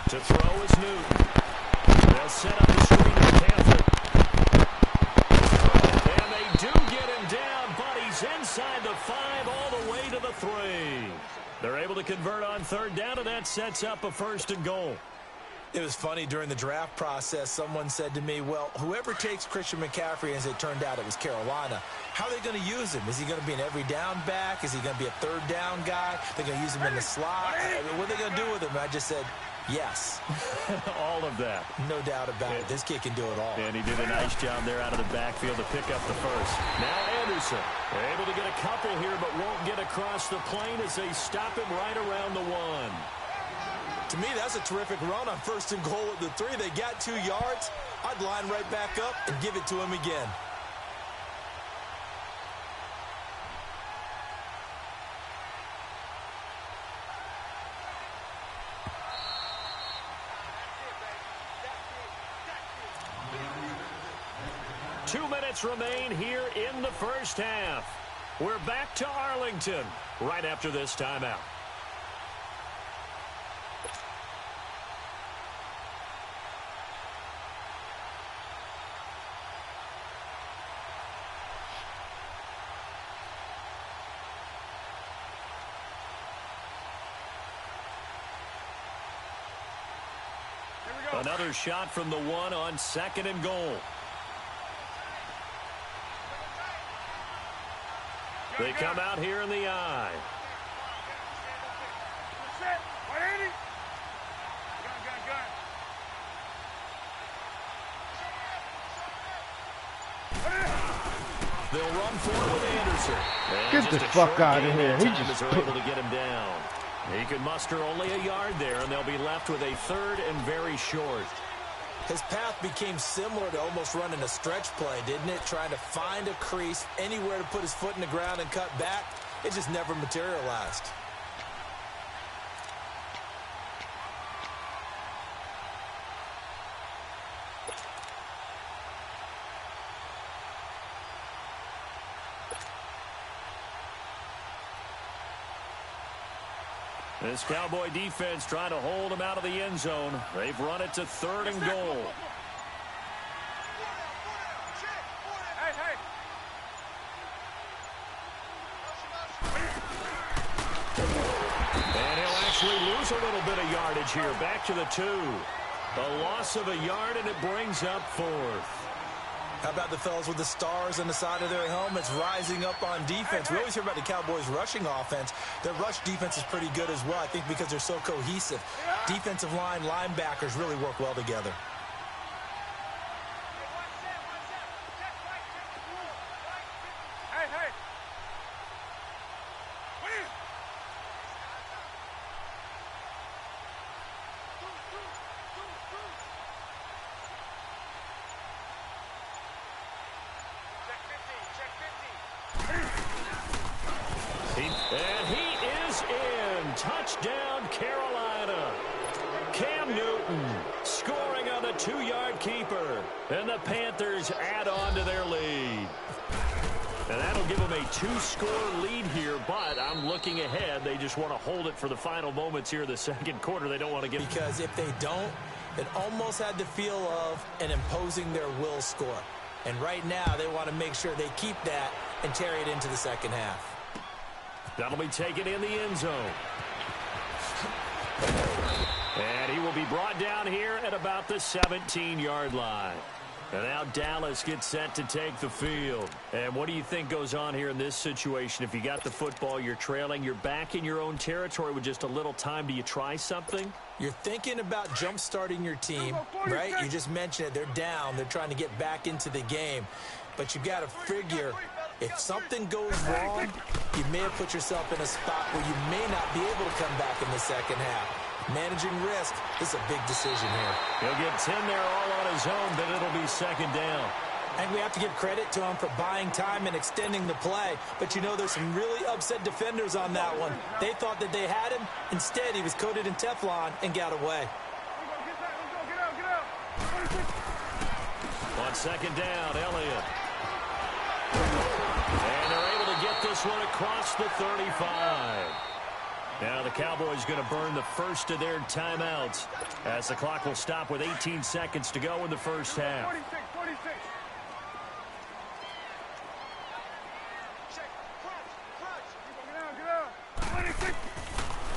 Speaker 2: To throw is Newton. They'll set up the screen to Panther. And they do get him down, but he's inside the 5 all the way to the 3. They're able to convert on 3rd down, and that sets up a 1st and goal.
Speaker 1: It was funny during the draft process. Someone said to me, well, whoever takes Christian McCaffrey, as it turned out it was Carolina, how are they going to use him? Is he going to be an every down back? Is he going to be a 3rd down guy? They're going to use him in the slot? What are they going to do with him? I just said, yes.
Speaker 2: All of that.
Speaker 1: No doubt about it. This kid can do it all.
Speaker 2: And he did a nice job there out of the backfield to pick up the 1st. Now Anderson able to get a couple here, but won't get across the plane as they stop him right around the 1.
Speaker 1: To me, that's a terrific run on 1st and goal at the 3. They got 2 yards. I'd line right back up and give it to him again.
Speaker 2: Two minutes remain here in the 1st half. We're back to Arlington right after this timeout. Another shot from the 1 on 2nd and goal. They come out here in the I. They'll run forward with Anderson.
Speaker 3: Get the fuck out of here. He just
Speaker 2: able to get him down. He could muster only a yard there, and they'll be left with a 3rd and very short.
Speaker 1: His path became similar to almost running a stretch play, didn't it? Trying to find a crease, anywhere to put his foot in the ground and cut back. It just never materialized.
Speaker 2: This Cowboy defense trying to hold him out of the end zone. They've run it to 3rd and goal. And he'll actually lose a little bit of yardage here. Back to the 2. A loss of a yard, and it brings up 4th.
Speaker 1: How about the fellas with the stars on the side of their helmets rising up on defense? We always hear about the Cowboys' rushing offense. Their rush defense is pretty good as well, I think, because they're so cohesive. Defensive line, linebackers really work well together.
Speaker 2: And he is in. Touchdown, Carolina. Cam Newton scoring on the 2-yard keeper. And the Panthers add on to their lead. And that'll give them a 2-score lead here, but I'm looking ahead. They just want to hold it for the final moments here in the 2nd quarter. They don't want to get...
Speaker 1: Because if they don't, it almost had the feel of an imposing their will score. And right now, they want to make sure they keep that and carry it into the 2nd half.
Speaker 2: That'll be taken in the end zone. And he will be brought down here at about the 17-yard line. And now Dallas gets set to take the field. And what do you think goes on here in this situation? If you got the football, you're trailing, you're back in your own territory with just a little time. Do you try something?
Speaker 1: You're thinking about jump-starting your team, right? You just mentioned it. They're down. They're trying to get back into the game. But you got to figure, if something goes wrong, you may have put yourself in a spot where you may not be able to come back in the 2nd half. Managing risk. This is a big decision here.
Speaker 2: He'll get 10 there all on his own, but it'll be second down.
Speaker 1: And we have to give credit to him for buying time and extending the play. But, you know, there's some really upset defenders on that one. They thought that they had him. Instead, he was coated in Teflon and got away.
Speaker 2: On second down, Elliott. And they're able to get this one across the 35. Now the Cowboys going to burn the first of their timeouts as the clock will stop with 18 seconds to go in the first half.
Speaker 4: 46.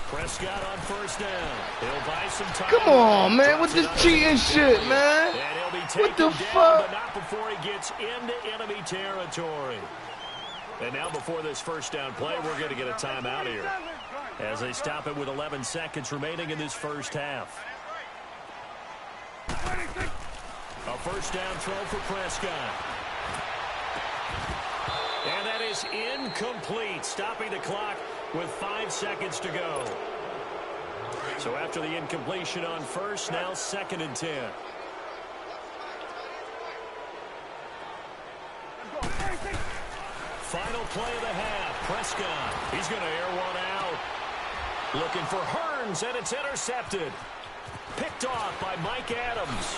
Speaker 2: Prescott on first down. He'll buy some time.
Speaker 3: Come on, man, with this cheating shit, man.
Speaker 2: And he'll be
Speaker 3: What
Speaker 2: taken
Speaker 3: the
Speaker 2: down,
Speaker 3: fuck?
Speaker 2: but not before he gets into enemy territory. And now before this first down play, we're going to get a timeout here as they stop it with 11 seconds remaining in this first half. A first down throw for Prescott. And that is incomplete, stopping the clock with 5 seconds to go. So after the incompletion on first, now second and 10. Final play of the half. Prescott, he's going to air one out. Looking for Hearns, and it's intercepted. Picked off by Mike Adams.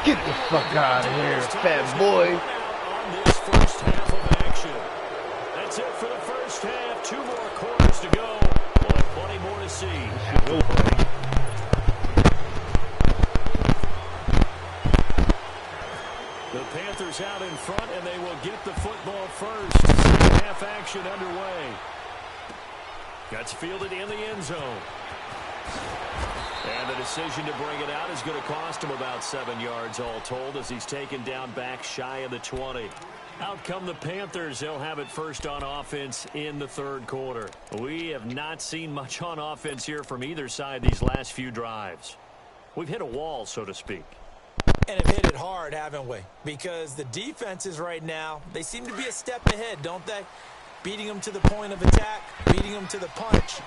Speaker 3: Get the fuck out of here, fat boy.
Speaker 2: On this first half of action. That's it for the first half. 2 more quarters to go. We'll have plenty more to see. The Panthers out in front, and they will get the football first. Second half action underway. That's fielded in the end zone. And the decision to bring it out is going to cost him about 7 yards all told as he's taken down back shy of the 20. Out come the Panthers. They'll have it first on offense in the third quarter. We have not seen much on offense here from either side these last few drives. We've hit a wall, so to speak.
Speaker 1: And have hit it hard, haven't we? Because the defenses right now, they seem to be a step ahead, don't they? Beating them to the point of attack, beating them to the punch.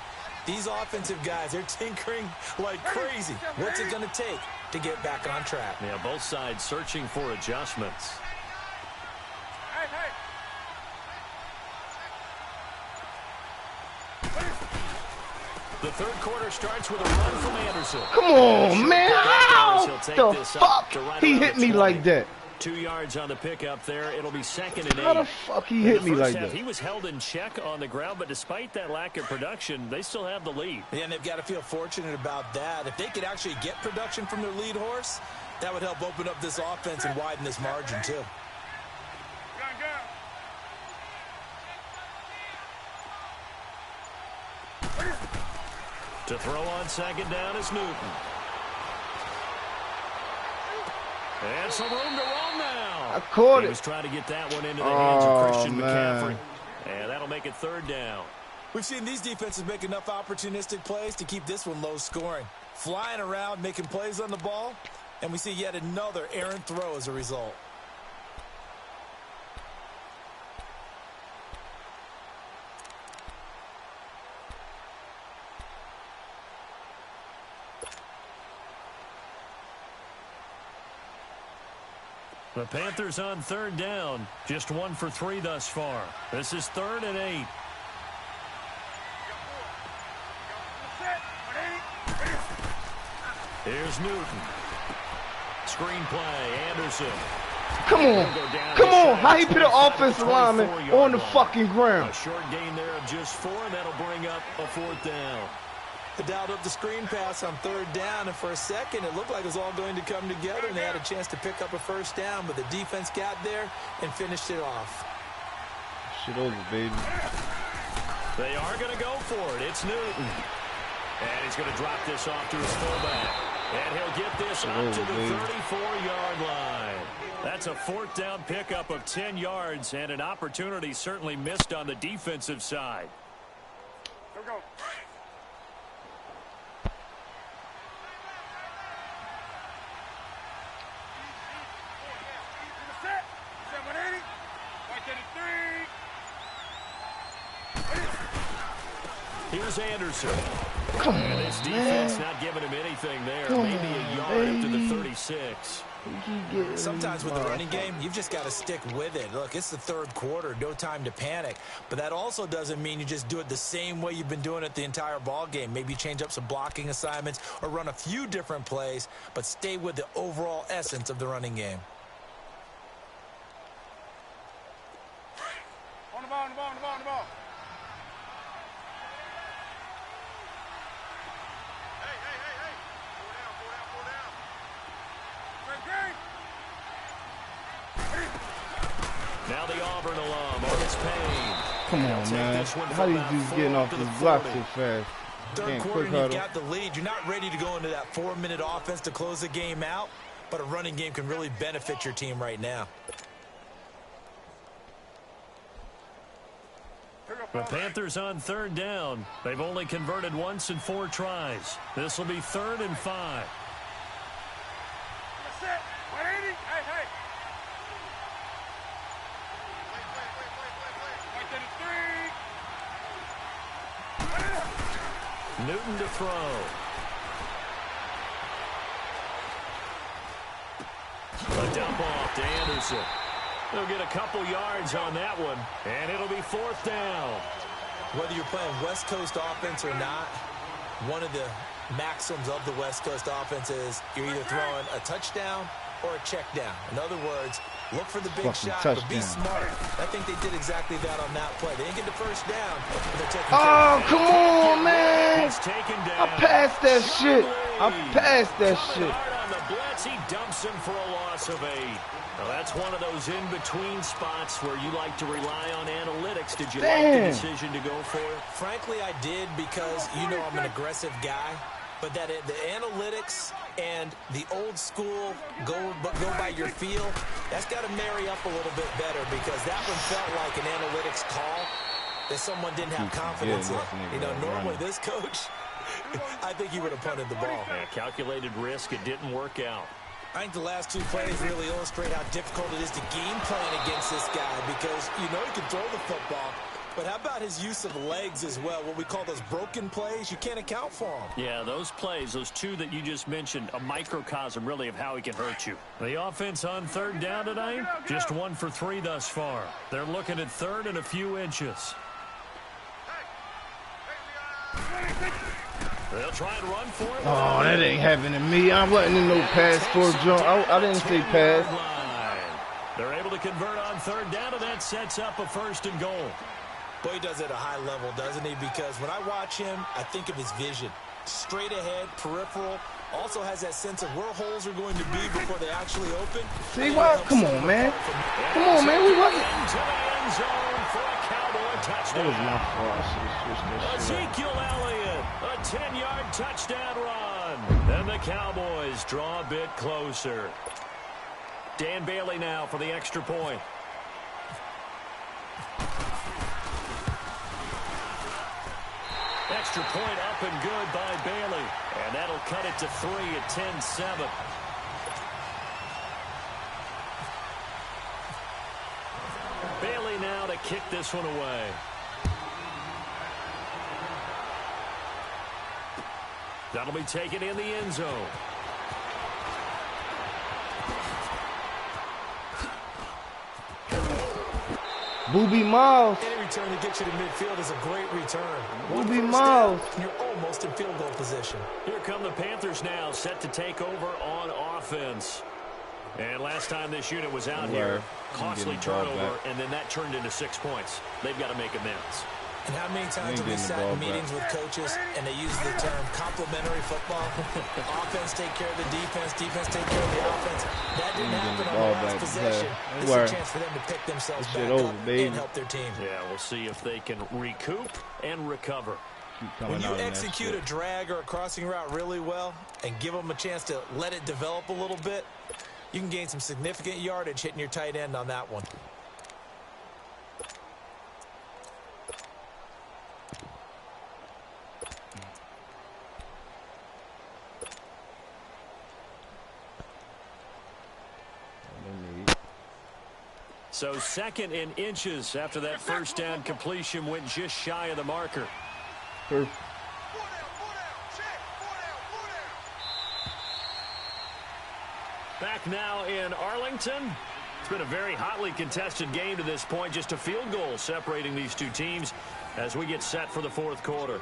Speaker 1: These offensive guys, they're tinkering like crazy. What's it going to take to get back on track?
Speaker 2: Yeah, both sides searching for adjustments. The third quarter starts with a run from Anderson.
Speaker 3: Come on, man. How the fuck he hit me like that?
Speaker 2: 2 yards on the pickup there. It'll be second and 8.
Speaker 3: How the fuck he hit me like that?
Speaker 2: He was held in check on the ground, but despite that lack of production, they still have the lead.
Speaker 1: Yeah, and they've got to feel fortunate about that. If they could actually get production from their lead horse, that would help open up this offense and widen this margin too.
Speaker 2: To throw on second down is Newton. And some room to roll now.
Speaker 3: I caught
Speaker 2: He
Speaker 3: it.
Speaker 2: was trying to get that one into the hands of Christian
Speaker 3: man.
Speaker 2: McCaffrey. And that'll make it third down.
Speaker 1: We've seen these defenses make enough opportunistic plays to keep this one low scoring. Flying around, making plays on the ball, and we see yet another errant throw as a result.
Speaker 2: The Panthers on third down. Just 1 for 3 thus far. This is 3rd and 8. Here's Newton. Screen play, Anderson.
Speaker 3: Come on. Come on. How he put an offensive lineman on the fucking ground?
Speaker 2: A short gain there of just 4, and that'll bring up a 4th down.
Speaker 1: They dialed up the screen pass on third down, and for a second it looked like it was all going to come together, and they had a chance to pick up a first down, but the defense got there and finished it off.
Speaker 3: Shit over, baby.
Speaker 2: They are going to go for it. It's Newton. And he's going to drop this off to his fullback. And he'll get this up to the 34-yard line. That's a 4th down pickup of 10 yards, and an opportunity certainly missed on the defensive side.
Speaker 4: Here we go.
Speaker 2: Here's Anderson.
Speaker 3: Come
Speaker 2: And
Speaker 3: on,
Speaker 2: this defense
Speaker 3: man.
Speaker 2: not giving him anything there.
Speaker 3: Come
Speaker 2: Maybe
Speaker 3: on,
Speaker 2: a yard up to the
Speaker 3: baby.
Speaker 2: 36.
Speaker 1: Sometimes with the running game, you've just got to stick with it. Look, it's the third quarter. No time to panic. But that also doesn't mean you just do it the same way you've been doing it the entire ball game. Maybe change up some blocking assignments or run a few different plays, but stay with the overall essence of the running game.
Speaker 4: On the ball, on the ball, on the ball, on the ball. Hey, hey, hey, hey. Pull down. Great, great.
Speaker 2: Now the Auburn alum, Otis Payne.
Speaker 3: Come on, man. How these dudes getting off this block so fast?
Speaker 1: Third quarter, you've got the lead. You're not ready to go into that 4-minute offense to close the game out, but a running game can really benefit your team right now.
Speaker 2: The Panthers on third down. They've only converted once in 4 tries. This will be 3rd and 5.
Speaker 4: That's it. 180. Hey, hey. Wait, 33.
Speaker 2: Newton to throw. A dump off to Anderson. They'll get a couple yards on that one, and it'll be 4th down.
Speaker 1: Whether you're playing West Coast offense or not, one of the maxims of the West Coast offense is you're either throwing a touchdown or a check down. In other words, look for the big shot, but be smart. I think they did exactly that on that play. They didn't get the first down, but they're taking
Speaker 3: Oh, come on, man.
Speaker 2: He's taken down.
Speaker 3: I passed that shit. I passed that shit.
Speaker 2: On the blitz, he dumps him for a loss of 8. Well, that's one of those in-between spots where you like to rely on analytics. Did you like the decision to go for it?
Speaker 1: Frankly, I did because, you know, I'm an aggressive guy. But that the analytics and the old school go by your feel, that's got to marry up a little bit better because that one felt like an analytics call that someone didn't have confidence in. You know, normally this coach, I think he would have punted the ball.
Speaker 2: Yeah, calculated risk. It didn't work out.
Speaker 1: I think the last 2 plays really illustrate how difficult it is to game plan against this guy because, you know, he can throw the football. But how about his use of legs as well? What we call those broken plays, you can't account for them.
Speaker 2: Yeah, those plays, those 2 that you just mentioned, a microcosm really of how he can hurt you. The offense on third down tonight, just 1 for 3 thus far. They're looking at 3rd and a few inches. They'll try and run for it.
Speaker 3: Oh, that ain't happening to me. I wasn't in no pass for jump. I didn't say pass.
Speaker 2: They're able to convert on third down, and that sets up a 1st and goal.
Speaker 1: Boy, he does it at a high level, doesn't he? Because when I watch him, I think of his vision. Straight ahead, peripheral. Also has that sense of where holes are going to be before they actually open.
Speaker 3: See what? Come on, man. Come on, man. We wasn't.
Speaker 2: Into the end zone for a Cowboy touchdown.
Speaker 3: That was my fault. I should have switched that shit up.
Speaker 2: Ezekiel Elliott, a 10-yard touchdown run. And the Cowboys draw a bit closer. Dan Bailey now for the extra point. Extra point up and good by Bailey. And that'll cut it to 3 at 10-7. Bailey now to kick this one away. That'll be taken in the end zone.
Speaker 3: Booby Miles.
Speaker 1: Any return to get you to midfield is a great return.
Speaker 3: Booby Miles.
Speaker 1: You're almost in field goal position.
Speaker 2: Here come the Panthers now, set to take over on offense. And last time this unit was out here, costly turnover, and then that turned into 6 points. They've got to make amends.
Speaker 1: And how many times have we sat in meetings with coaches and they use the term complementary football? Offense take care of the defense, defense take care of the offense. That didn't happen on the last possession. This is a chance for them to pick themselves back up and help their team.
Speaker 2: Yeah, we'll see if they can recoup and recover.
Speaker 1: When you execute a drag or a crossing route really well and give them a chance to let it develop a little bit, you can gain some significant yardage hitting your tight end on that one.
Speaker 2: So 2nd and inches after that first down completion went just shy of the marker. Back now in Arlington. It's been a very hotly contested game to this point. Just a field goal separating these two teams as we get set for the fourth quarter.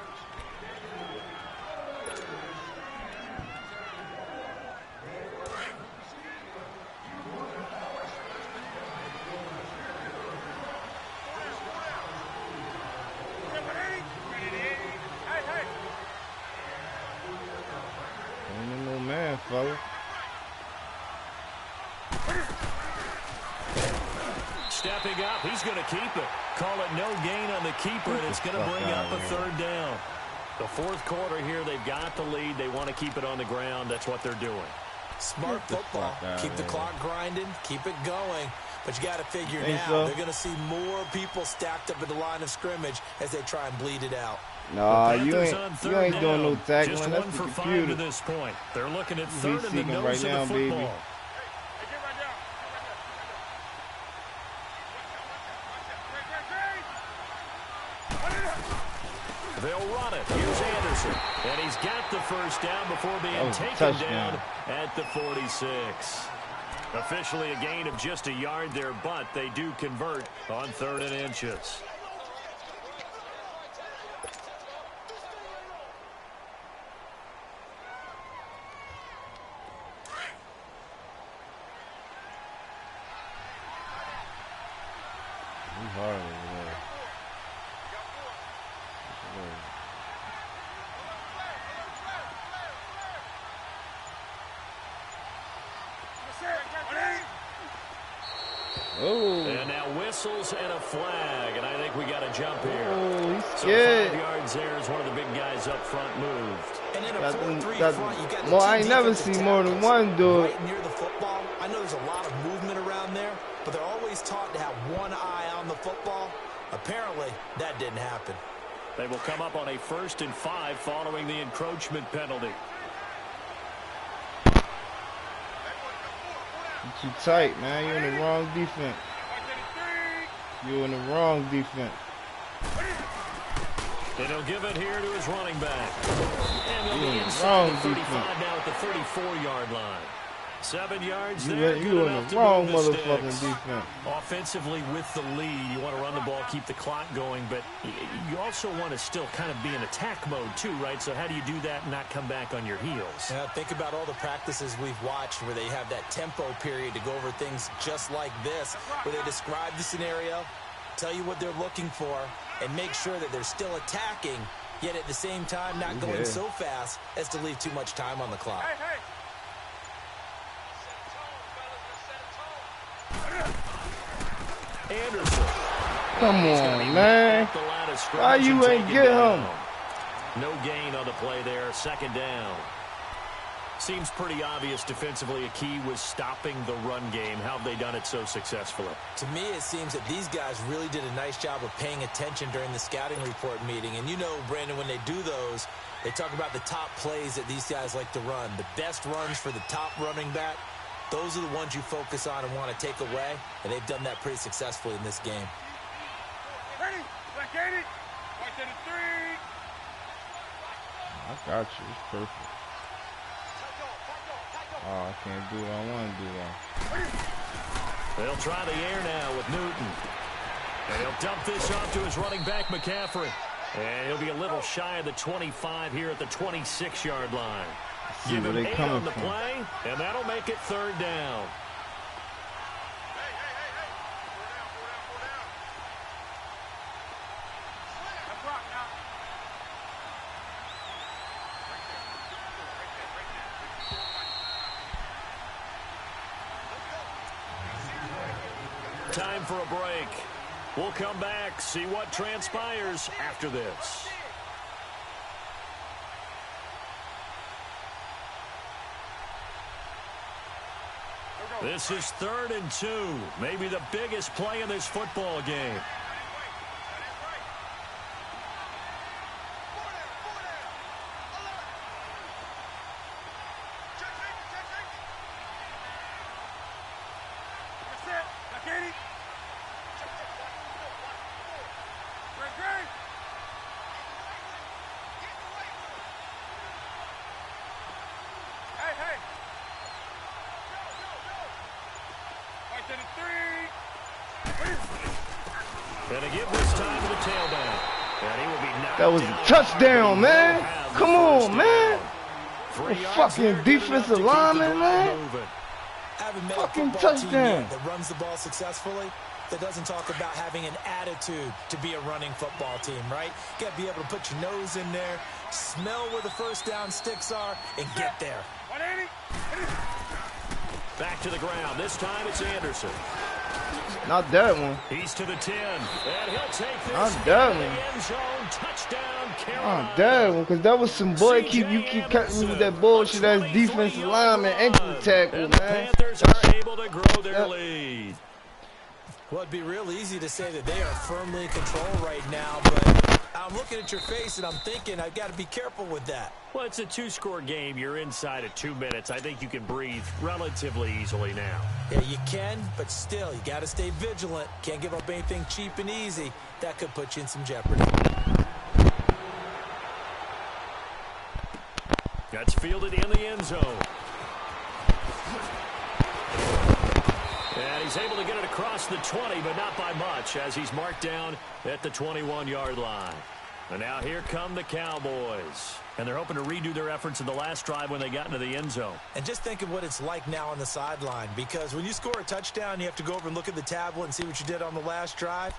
Speaker 3: Ain't no man, fella.
Speaker 2: Stepping up, he's going to keep it. Call it no gain on the keeper, and it's going to bring up a third down. The fourth quarter here, they've got the lead. They want to keep it on the ground. That's what they're doing.
Speaker 1: Smart football. Keep the clock grinding. Keep it going. But you got to figure now, they're going to see more people stacked up at the line of scrimmage as they try and bleed it out.
Speaker 3: Nah, you ain't doing no tackling.
Speaker 2: Just
Speaker 3: That's
Speaker 2: 1
Speaker 3: the
Speaker 2: for 5
Speaker 3: computer.
Speaker 2: to this point. They're looking at third in the nose
Speaker 3: right
Speaker 2: of
Speaker 3: now,
Speaker 2: the football.
Speaker 3: baby.
Speaker 2: They'll run it. Here's Anderson. And he's got the first down before being taken down at the 46. Officially a gain of just a yard there, but they do convert on 3rd and inches.
Speaker 3: He's hard over there. Oh.
Speaker 2: And now whistles and a flag, and I think we got a jump here.
Speaker 3: Oh, he's
Speaker 2: So
Speaker 3: scared.
Speaker 2: 5 yards there as one of the big guys up front moved.
Speaker 1: And in a 4-3 front, you got the
Speaker 3: well,
Speaker 1: two
Speaker 3: I ain't never
Speaker 1: defensive
Speaker 3: seen more than
Speaker 1: tackles
Speaker 3: one do it.
Speaker 1: right near the football. I know there's a lot of movement around there, but they're always taught to have one eye on the football. Apparently, that didn't happen.
Speaker 2: They will come up on a 1st and 5 following the encroachment penalty.
Speaker 3: Too tight, man. You're in the wrong defense. You're in the wrong defense.
Speaker 2: And he'll give it here to his running back. And they'll be
Speaker 3: You're
Speaker 2: inside
Speaker 3: wrong
Speaker 2: the 35
Speaker 3: defense.
Speaker 2: now at the 34-yard line. 7 yards
Speaker 3: You
Speaker 2: there.
Speaker 3: in
Speaker 2: Good enough
Speaker 3: the
Speaker 2: to
Speaker 3: wrong
Speaker 2: move the
Speaker 3: motherfucking
Speaker 2: sticks.
Speaker 3: defense.
Speaker 2: Offensively with the lead, you want to run the ball, keep the clock going, but you also want to still kind of be in attack mode too, right? So how do you do that and not come back on your heels?
Speaker 1: Yeah, think about all the practices we've watched where they have that tempo period to go over things just like this, where they describe the scenario, tell you what they're looking for, and make sure that they're still attacking, yet at the same time not going so fast as to leave too much time on the clock.
Speaker 2: Anderson.
Speaker 3: Come on, man. Why you ain't get him?
Speaker 2: No gain on the play there. 2nd down. Seems pretty obvious defensively a key was stopping the run game. How have they done it so successfully?
Speaker 1: To me, it seems that these guys really did a nice job of paying attention during the scouting report meeting. And you know, Brandon, when they do those, they talk about the top plays that these guys like to run. The best runs for the top running back, those are the ones you focus on and want to take away. And they've done that pretty successfully in this game.
Speaker 4: Ready? Black 80. White 33.
Speaker 3: I got you. It's perfect. Oh, I can't do what I want to do though.
Speaker 2: They'll try the air now with Newton. And he'll dump this off to his running back, McCaffrey. And he'll be a little shy of the 25 here at the 26-yard line.
Speaker 3: See
Speaker 2: Give
Speaker 3: where
Speaker 2: him
Speaker 3: they
Speaker 2: 8
Speaker 3: coming
Speaker 2: on the
Speaker 3: from.
Speaker 2: play, and that'll make it 3rd down. Time for a break. We'll come back, see what transpires after this. This is 3rd and 2. Maybe the biggest play in this football game. And to give this time to the tailback. And he will be knocked
Speaker 3: That was a
Speaker 2: down
Speaker 3: touchdown,
Speaker 2: hard,
Speaker 3: man.
Speaker 2: but he
Speaker 3: Come
Speaker 2: will have the
Speaker 3: on,
Speaker 2: first
Speaker 3: man.
Speaker 2: down. 3 yards
Speaker 3: Fucking
Speaker 2: here, good enough to
Speaker 3: defensive
Speaker 2: keep the
Speaker 3: lineman,
Speaker 2: drive
Speaker 3: man.
Speaker 2: moving.
Speaker 1: Haven't met
Speaker 3: Fucking
Speaker 1: a football team
Speaker 3: touchdown.
Speaker 1: yet that runs the ball successfully, that doesn't talk about having an attitude to be a running football team, right? You got to be able to put your nose in there, smell where the first down sticks are, and get there.
Speaker 2: Back to the ground. This time it's Anderson.
Speaker 3: Not that one.
Speaker 2: He's to the 10. And he'll take this
Speaker 3: Not that
Speaker 2: in the
Speaker 3: one.
Speaker 2: end zone. Touchdown, Carolina.
Speaker 3: Not that one, because that was some boy. You keep cutting me with that bullshit ass defensive lineman ankle tackle,
Speaker 2: And the
Speaker 3: man.
Speaker 2: Panthers are able to grow their lead.
Speaker 1: Well, it'd be real easy to say that they are firmly in control right now, but I'm looking at your face and I'm thinking I've got to be careful with that.
Speaker 2: Well, it's a 2-score game. You're inside of 2 minutes. I think you can breathe relatively easily now.
Speaker 1: Yeah, you can, but still, you got to stay vigilant. Can't give up anything cheap and easy. That could put you in some jeopardy.
Speaker 2: That's fielded in the end zone. And he's able to get it across the 20, but not by much, as he's marked down at the 21-yard line. And now here come the Cowboys. And they're hoping to redo their efforts in the last drive when they got into the end zone.
Speaker 1: And just think of what it's like now on the sideline, because when you score a touchdown, you have to go over and look at the tablet and see what you did on the last drive.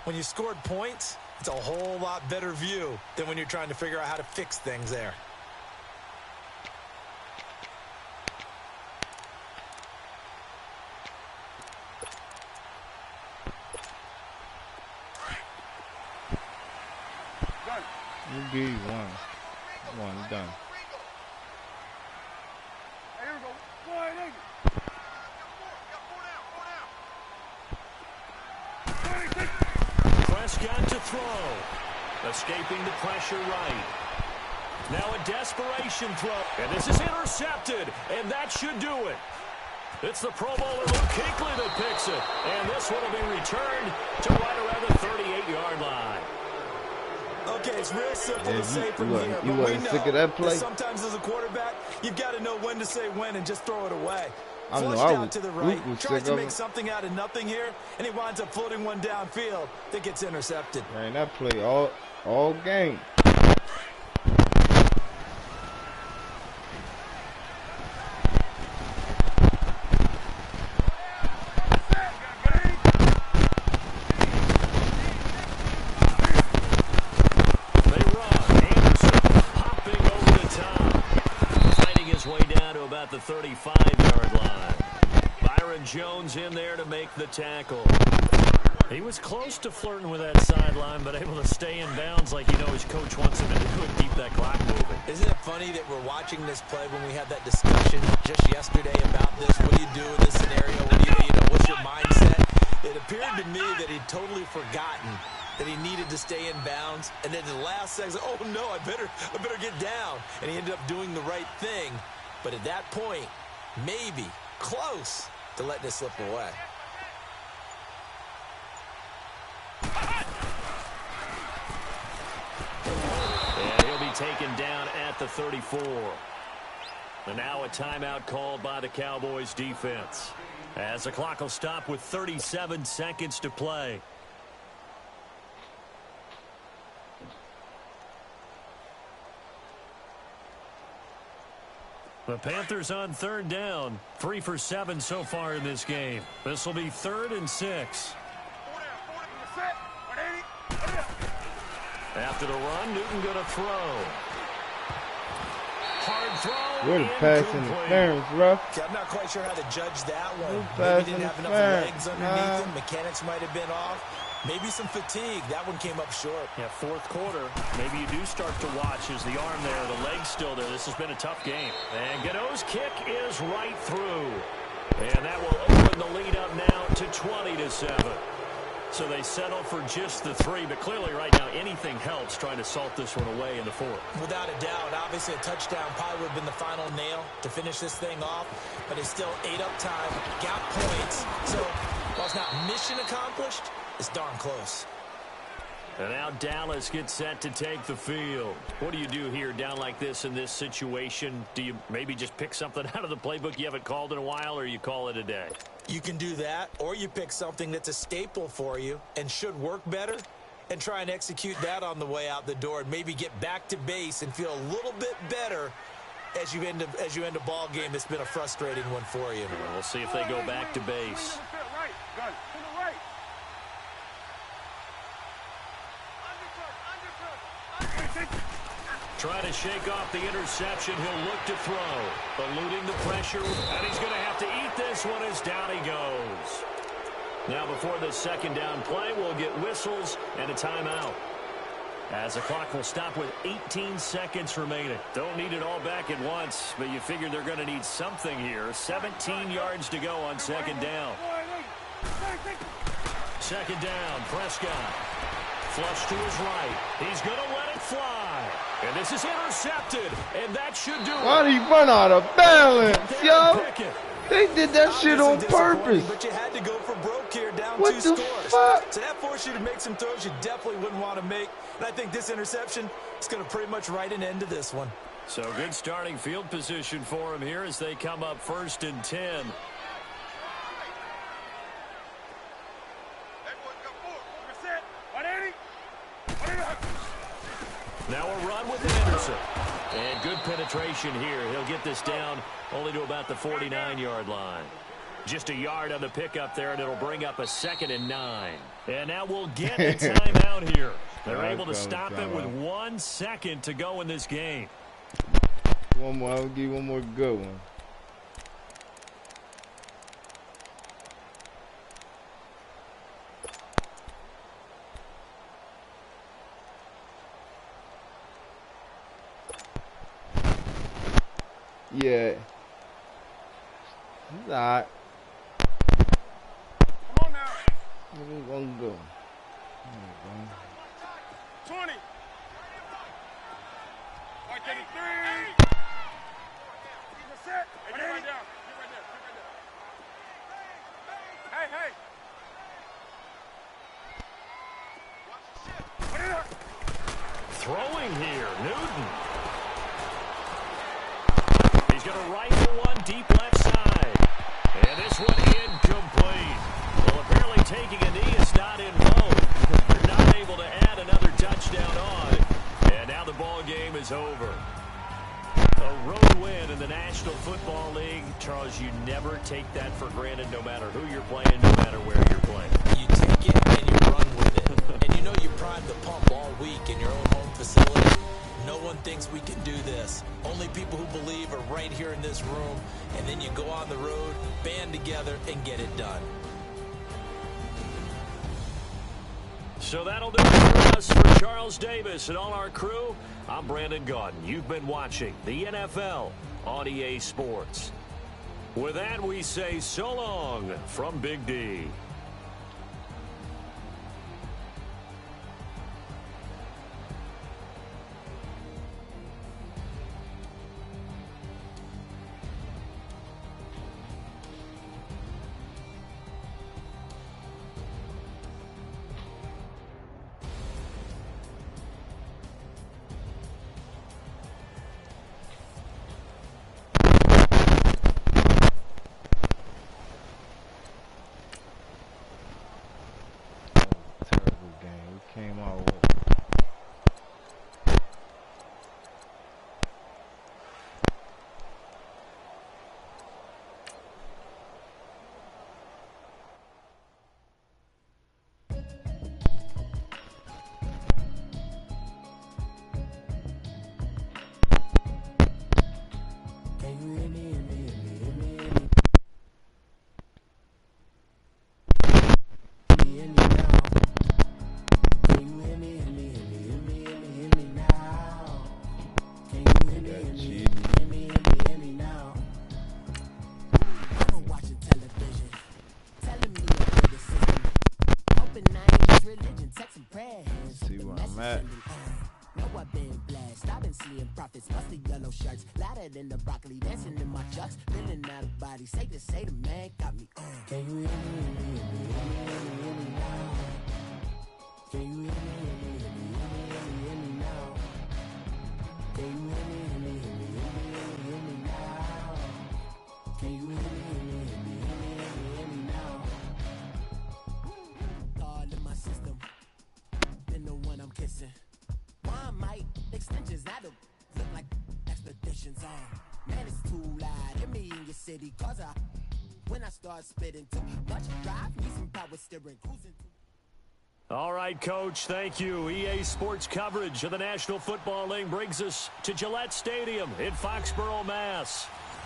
Speaker 1: When you scored points, it's a whole lot better view than when you're trying to figure out how to fix things there.
Speaker 3: We'll give you one. One done.
Speaker 4: Here we go. Wide angle.
Speaker 2: Prescott to throw. Escaping the pressure right. Now a desperation throw. And this is intercepted. And that should do it. It's the Pro Bowler Luke Kuechly that picks it. And this one will be returned to right around the 38-yard line.
Speaker 1: Okay, it's real simple to say from
Speaker 3: you
Speaker 1: here,
Speaker 3: you
Speaker 1: but we
Speaker 3: wasn't
Speaker 1: know
Speaker 3: sick of that play?
Speaker 1: sometimes as a quarterback, you've got to know when to say when and just throw it away.
Speaker 3: I know,
Speaker 1: Flushed
Speaker 3: I
Speaker 1: out
Speaker 3: was-
Speaker 1: to the
Speaker 3: Luke
Speaker 1: right,
Speaker 3: was
Speaker 1: tries
Speaker 3: sick
Speaker 1: to
Speaker 3: of
Speaker 1: make
Speaker 3: it.
Speaker 1: something out of nothing here, and he winds up floating one downfield that gets intercepted.
Speaker 3: Man, that play all game.
Speaker 2: They run. Anderson hopping over the top. Fighting his way down to about the 35-yard line. Byron Jones in there to make the tackle. He was close to flirting with that sideline, but able to stay in bounds like he knows coach wants him to do and keep that clock moving.
Speaker 1: Isn't it funny that we're watching this play when we had that discussion just yesterday about this? What do you do in this scenario? What do you know, what's your mindset? It appeared to me that he'd totally forgotten that he needed to stay in bounds, and then the last second, oh no, I better get down. And he ended up doing the right thing. But at that point, maybe close to letting it slip away.
Speaker 2: And he'll be taken down at the 34. And now a timeout called by the Cowboys defense, as the clock will stop with 37 seconds to play. The Panthers on third down, 3 for 7 so far in this game. This will be 3rd and 6. After the run, Newton going to throw. Hard throw.
Speaker 3: What a pass
Speaker 2: incomplete.
Speaker 3: interference, rough.
Speaker 1: Okay, I'm not quite sure how to judge that one.
Speaker 3: Good
Speaker 1: Maybe
Speaker 3: pass
Speaker 1: didn't have enough
Speaker 3: interference,
Speaker 1: legs underneath
Speaker 3: nah.
Speaker 1: him. Mechanics might have been off. Maybe some fatigue. That one came up short.
Speaker 2: Yeah, 4th quarter. Maybe you do start to watch as the arm there, the leg's still there. This has been a tough game. And Godot's kick is right through. And that will open the lead up now to 20-7. So they settle for just the 3, but clearly right now anything helps trying to salt this one away in the 4th.
Speaker 1: Without a doubt, obviously a touchdown probably would have been the final nail to finish this thing off, but it's still ate up time, got points, so while it's not mission accomplished, it's darn close.
Speaker 2: And now Dallas gets set to take the field. What do you do here down like this in this situation? Do you maybe just pick something out of the playbook you haven't called in a while, or you call it a day?
Speaker 1: You can do that, or you pick something that's a staple for you and should work better and try and execute that on the way out the door and maybe get back to base and feel a little bit better as you end a ball game that's been a frustrating one for you.
Speaker 2: Well, we'll see if they go back to base. Trying to shake off the interception. He'll look to throw. Eluding the pressure. And he's going to have to eat this one as down he goes. Now before the second down play, we'll get whistles and a timeout. As the clock will stop with 18 seconds remaining. Don't need it all back at once, but you figure they're going to need something here. 17 yards to go on second down. Second down, Prescott. Flush to his right. He's going to let it fly. And this is intercepted. And that should do it.
Speaker 3: Why did he run out of balance, yo? They did that shit on purpose.
Speaker 1: But you had to go for broke here, down
Speaker 3: what
Speaker 1: 2
Speaker 3: the
Speaker 1: scores.
Speaker 3: Fuck?
Speaker 1: So that forced you to make some throws you definitely wouldn't want to make. And I think this interception is going to pretty much write an end to this one.
Speaker 2: So good starting field position for him here as they come up 1st and 10. Now a run with Anderson. And good penetration here. He'll get this down only to about the 49-yard line. Just a yard on the pickup there, and it'll bring up a 2nd and 9. And now we'll get a timeout here. They're able to stop it with 1 second to go in this game.
Speaker 3: One more. I'll give you one more good one. Yeah. He's alright.
Speaker 4: Come on now.
Speaker 3: Where we gonna go?
Speaker 4: 20. 133. Set. Hey, get right down. Get right there. Hey, hey. Put it up.
Speaker 2: Throwing here, Newton. He's going to rifle one deep left side. And this one incomplete. Well, apparently taking a knee is not in vogue. They're not able to add another touchdown on. And now the ball game is over. A road win in the National Football League. Charles, you never take that for granted no matter who you're playing, no matter where you're playing.
Speaker 1: You take it and you run with it. And you know you primed the pump all week in your own home facility. No one thinks we can do this. Only people who believe are right here in this room. And then you go on the road, band together, and get it done.
Speaker 2: So that'll do it for us. For Charles Davis and all our crew, I'm Brandon Gaudin. You've been watching the NFL on EA Sports. With that, we say so long from Big D.
Speaker 5: Can you hear me, hear me, hear me, hear me, hear me now? Can you hear me, hear me, hear me, hear me, hear me, hear me now? Can you hear me, hear me, hear me, hear me, hear me, hear me now? All in my system, been the one I'm kissing. One mic extensions that'll look like expeditions on. Man, it's too loud. Hear me in your city, cause when I start spitting too much drive, need some power steering, cruising.
Speaker 2: All right, Coach, thank you. EA Sports coverage of the National Football League brings us to Gillette Stadium in Foxborough, Mass.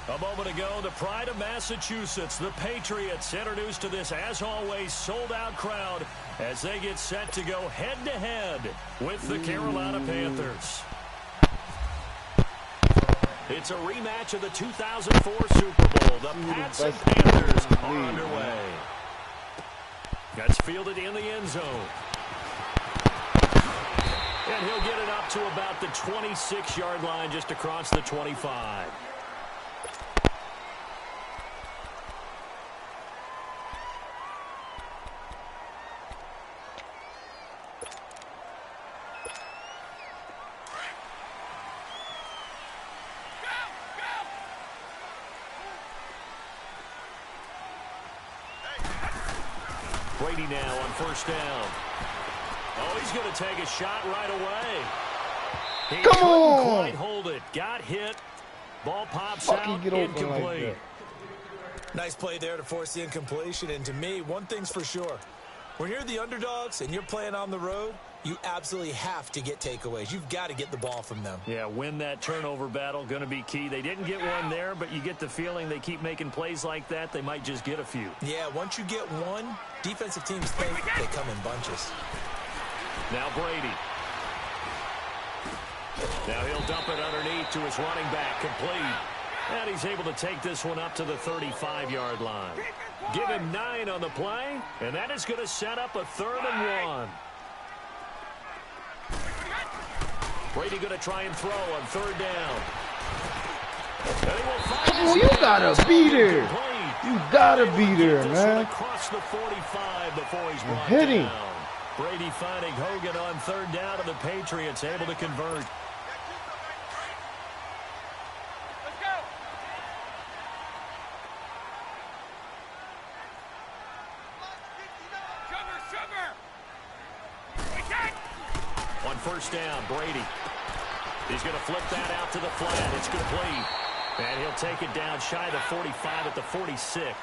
Speaker 2: A moment ago, the pride of Massachusetts, the Patriots, introduced to this, as always, sold-out crowd as they get set to go head-to-head with the Carolina Panthers. It's a rematch of the 2004 Super Bowl. The Pats and Panthers are underway. That's fielded in the end zone. And he'll get it up to about the 26-yard line, just across the 25. Brady now on first down. Oh, he's going to take a shot right away. He couldn't quite hold it. Got hit. Ball pops out. Incomplete.
Speaker 1: Nice play there to force the incompletion. And to me, one thing's for sure. When you're the underdogs and you're playing on the road, you absolutely have to get takeaways. You've got to get the ball from them.
Speaker 2: Yeah, win that turnover battle, going to be key. They didn't get one there, but you get the feeling they keep making plays like that, they might just get a few.
Speaker 1: Yeah, once you get one, defensive teams think they come in bunches.
Speaker 2: Now Brady. Now he'll dump it underneath to his running back, complete. And he's able to take this one up to the 35-yard line. Give him 9 on the play, and that is going to set up a 3rd and 1. Brady going to try and throw on 3rd down.
Speaker 3: Come on, you gotta beat her. You gotta beat her, man.
Speaker 2: Across the 45 before he's brought
Speaker 3: hitting.
Speaker 2: down. Brady finding Hogan on 3rd down, and the Patriots able to convert. On first down, Brady. He's going to flip that out to the flat. It's complete. And he'll take it down shy of the 45 at the 46.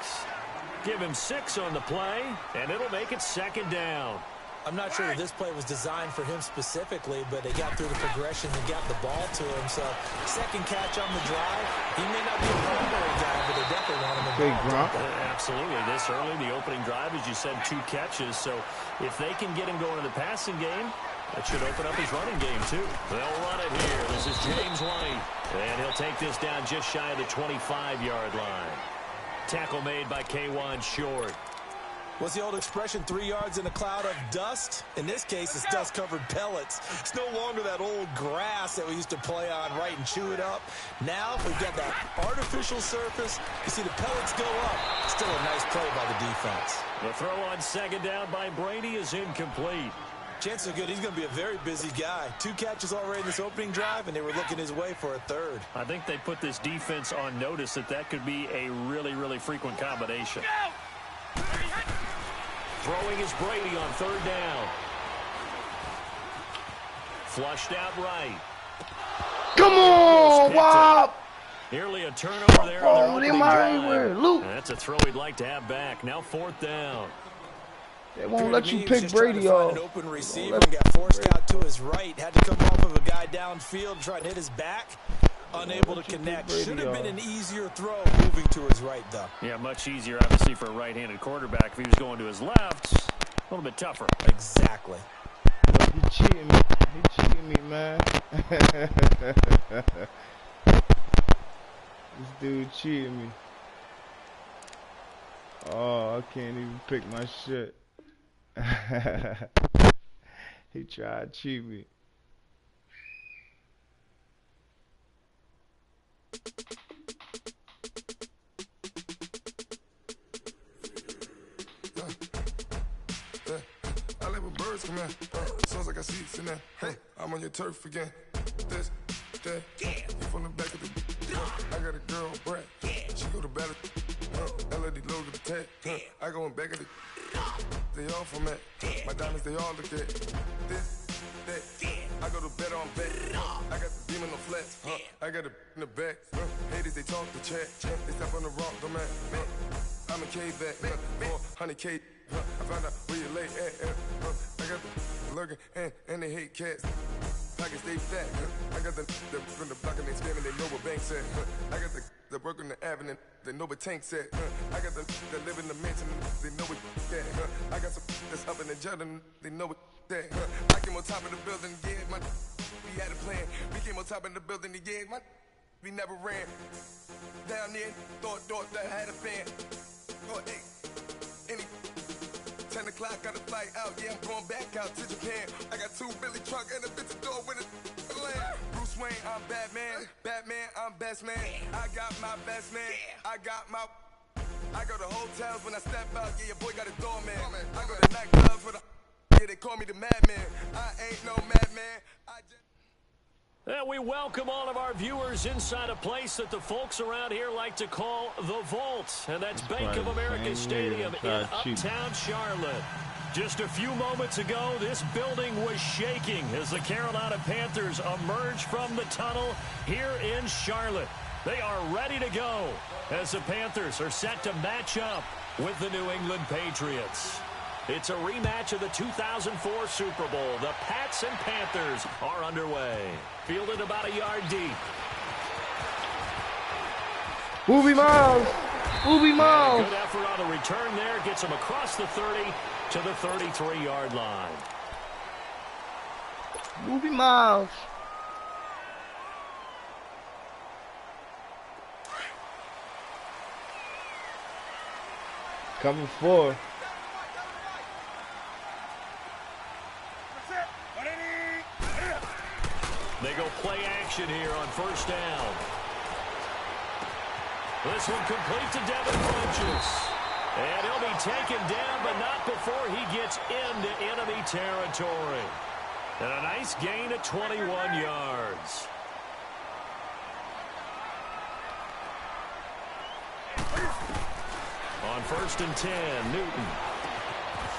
Speaker 2: Give him 6 on the play, and it'll make it 2nd down.
Speaker 1: I'm not sure that this play was designed for him specifically, but they got through the progression and got the ball to him. So, second catch on the drive. He may not be a primary guy, but they definitely want him involved.
Speaker 2: Absolutely. This early, the opening drive, as you said, 2 catches. So, if they can get him going in the passing game, that should open up his running game, too. They'll run it here. This is James White. And he'll take this down just shy of the 25-yard line. Tackle made by K'Wan Short.
Speaker 1: What's the old expression, 3 yards in a cloud of dust? In this case, it's dust-covered pellets. It's no longer that old grass that we used to play on, right, and chew it up. Now, we've got that artificial surface. You see the pellets go up. Still a nice play by the defense.
Speaker 2: The throw on 2nd down by Brady is incomplete.
Speaker 1: Chances are good he's going to be a very busy guy. 2 catches already in this opening drive, and they were looking his way for a 3rd.
Speaker 2: I think they put this defense on notice that could be a really, really frequent combination. Throwing is Brady on 3rd down. Flushed out right.
Speaker 3: Come on, Wop!
Speaker 2: Nearly a turnover there.
Speaker 3: Oh, they might Luke.
Speaker 2: That's a throw he'd like to have back. Now 4th down.
Speaker 3: They won't let you pick Brady off.
Speaker 1: An open receiver and got forced out to his right. Had to come off of a guy downfield, try to hit his back. Unable to connect. Should have been an easier throw moving to his right, though.
Speaker 2: Yeah, much easier, obviously, for a right-handed quarterback. If he was going to his left, a little bit tougher.
Speaker 1: Exactly.
Speaker 3: He cheating me. He cheating me, man. This dude cheating me. Oh, I can't even pick my shit. He tried to cheat me.
Speaker 7: I live a bird. birds come in. Sounds like I see seats in there. Hey, I'm on your turf again. This, that, you from the back of the. I got a girl, Brad. She go to battle. LED logo the tag. I go in back of the. They all from that. My diamonds, they all look at. This, that. I go to bed on back. I got the demon on flats. I got it in the back. Haters, they talk the chat. They step on the rock, don't man. I'm a cave back. 400K. I found out where you lay at. I got the lurking and they hate cats. Pockets stay fat. I got the from the block and they scamming, they know what banks at. I got the work on the avenue, they know what tanks at. I got the live in the mansion, they know what that. I got some that's up in the Jordan, they know what that. I came on top of the building, yeah, my we had a plan. We came on top of the building, yeah, my we never ran. Down there, thought that I had a fan. Oh, hey, any 10 o'clock, got a flight out, yeah, I'm going back out to Japan. I got 2 Billy truck and a bitch door with a land. Bruce Wayne, I'm Batman. Batman, I'm best man. I got my best man. I go to hotels when I step out, yeah, your boy got a doorman. I go to nightclubs with a, yeah, they call me the madman. I ain't no madman.
Speaker 2: And we welcome all of our viewers inside a place that the folks around here like to call the Vault. And that's Bank of America Stadium in uptown Charlotte. Just a few moments ago, this building was shaking as the Carolina Panthers emerged from the tunnel here in Charlotte. They are ready to go as the Panthers are set to match up with the New England Patriots. It's a rematch of the 2004 Super Bowl. The Pats and Panthers are underway. Fielded about a yard deep.
Speaker 3: Booby Miles. Booby Miles.
Speaker 2: Good effort on the return there. Gets him across the 30 to the 33-yard line.
Speaker 3: Booby Miles. Cover 4.
Speaker 2: They go play action here on first down. This one complete to Devin Funchess. And he'll be taken down, but not before he gets into enemy territory. And a nice gain of 21 yards. On first and 10, Newton.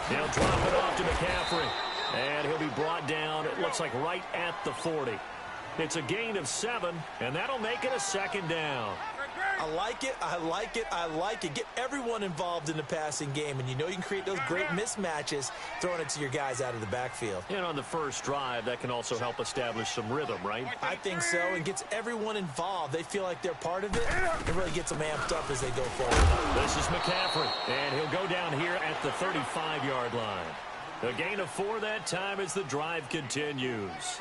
Speaker 2: He'll drop it off to McCaffrey. And he'll be brought down, it looks like right at the 40. It's a gain of 7, and that'll make it a second down.
Speaker 1: I like it, I like it, I like it. Get everyone involved in the passing game, and you know you can create those great mismatches throwing it to your guys out of the backfield.
Speaker 2: And on the first drive, that can also help establish some rhythm, right?
Speaker 1: I think so, and gets everyone involved. They feel like they're part of it. It really gets them amped up as they go forward.
Speaker 2: This is McCaffrey, and he'll go down here at the 35-yard line. A gain of 4 that time as the drive continues.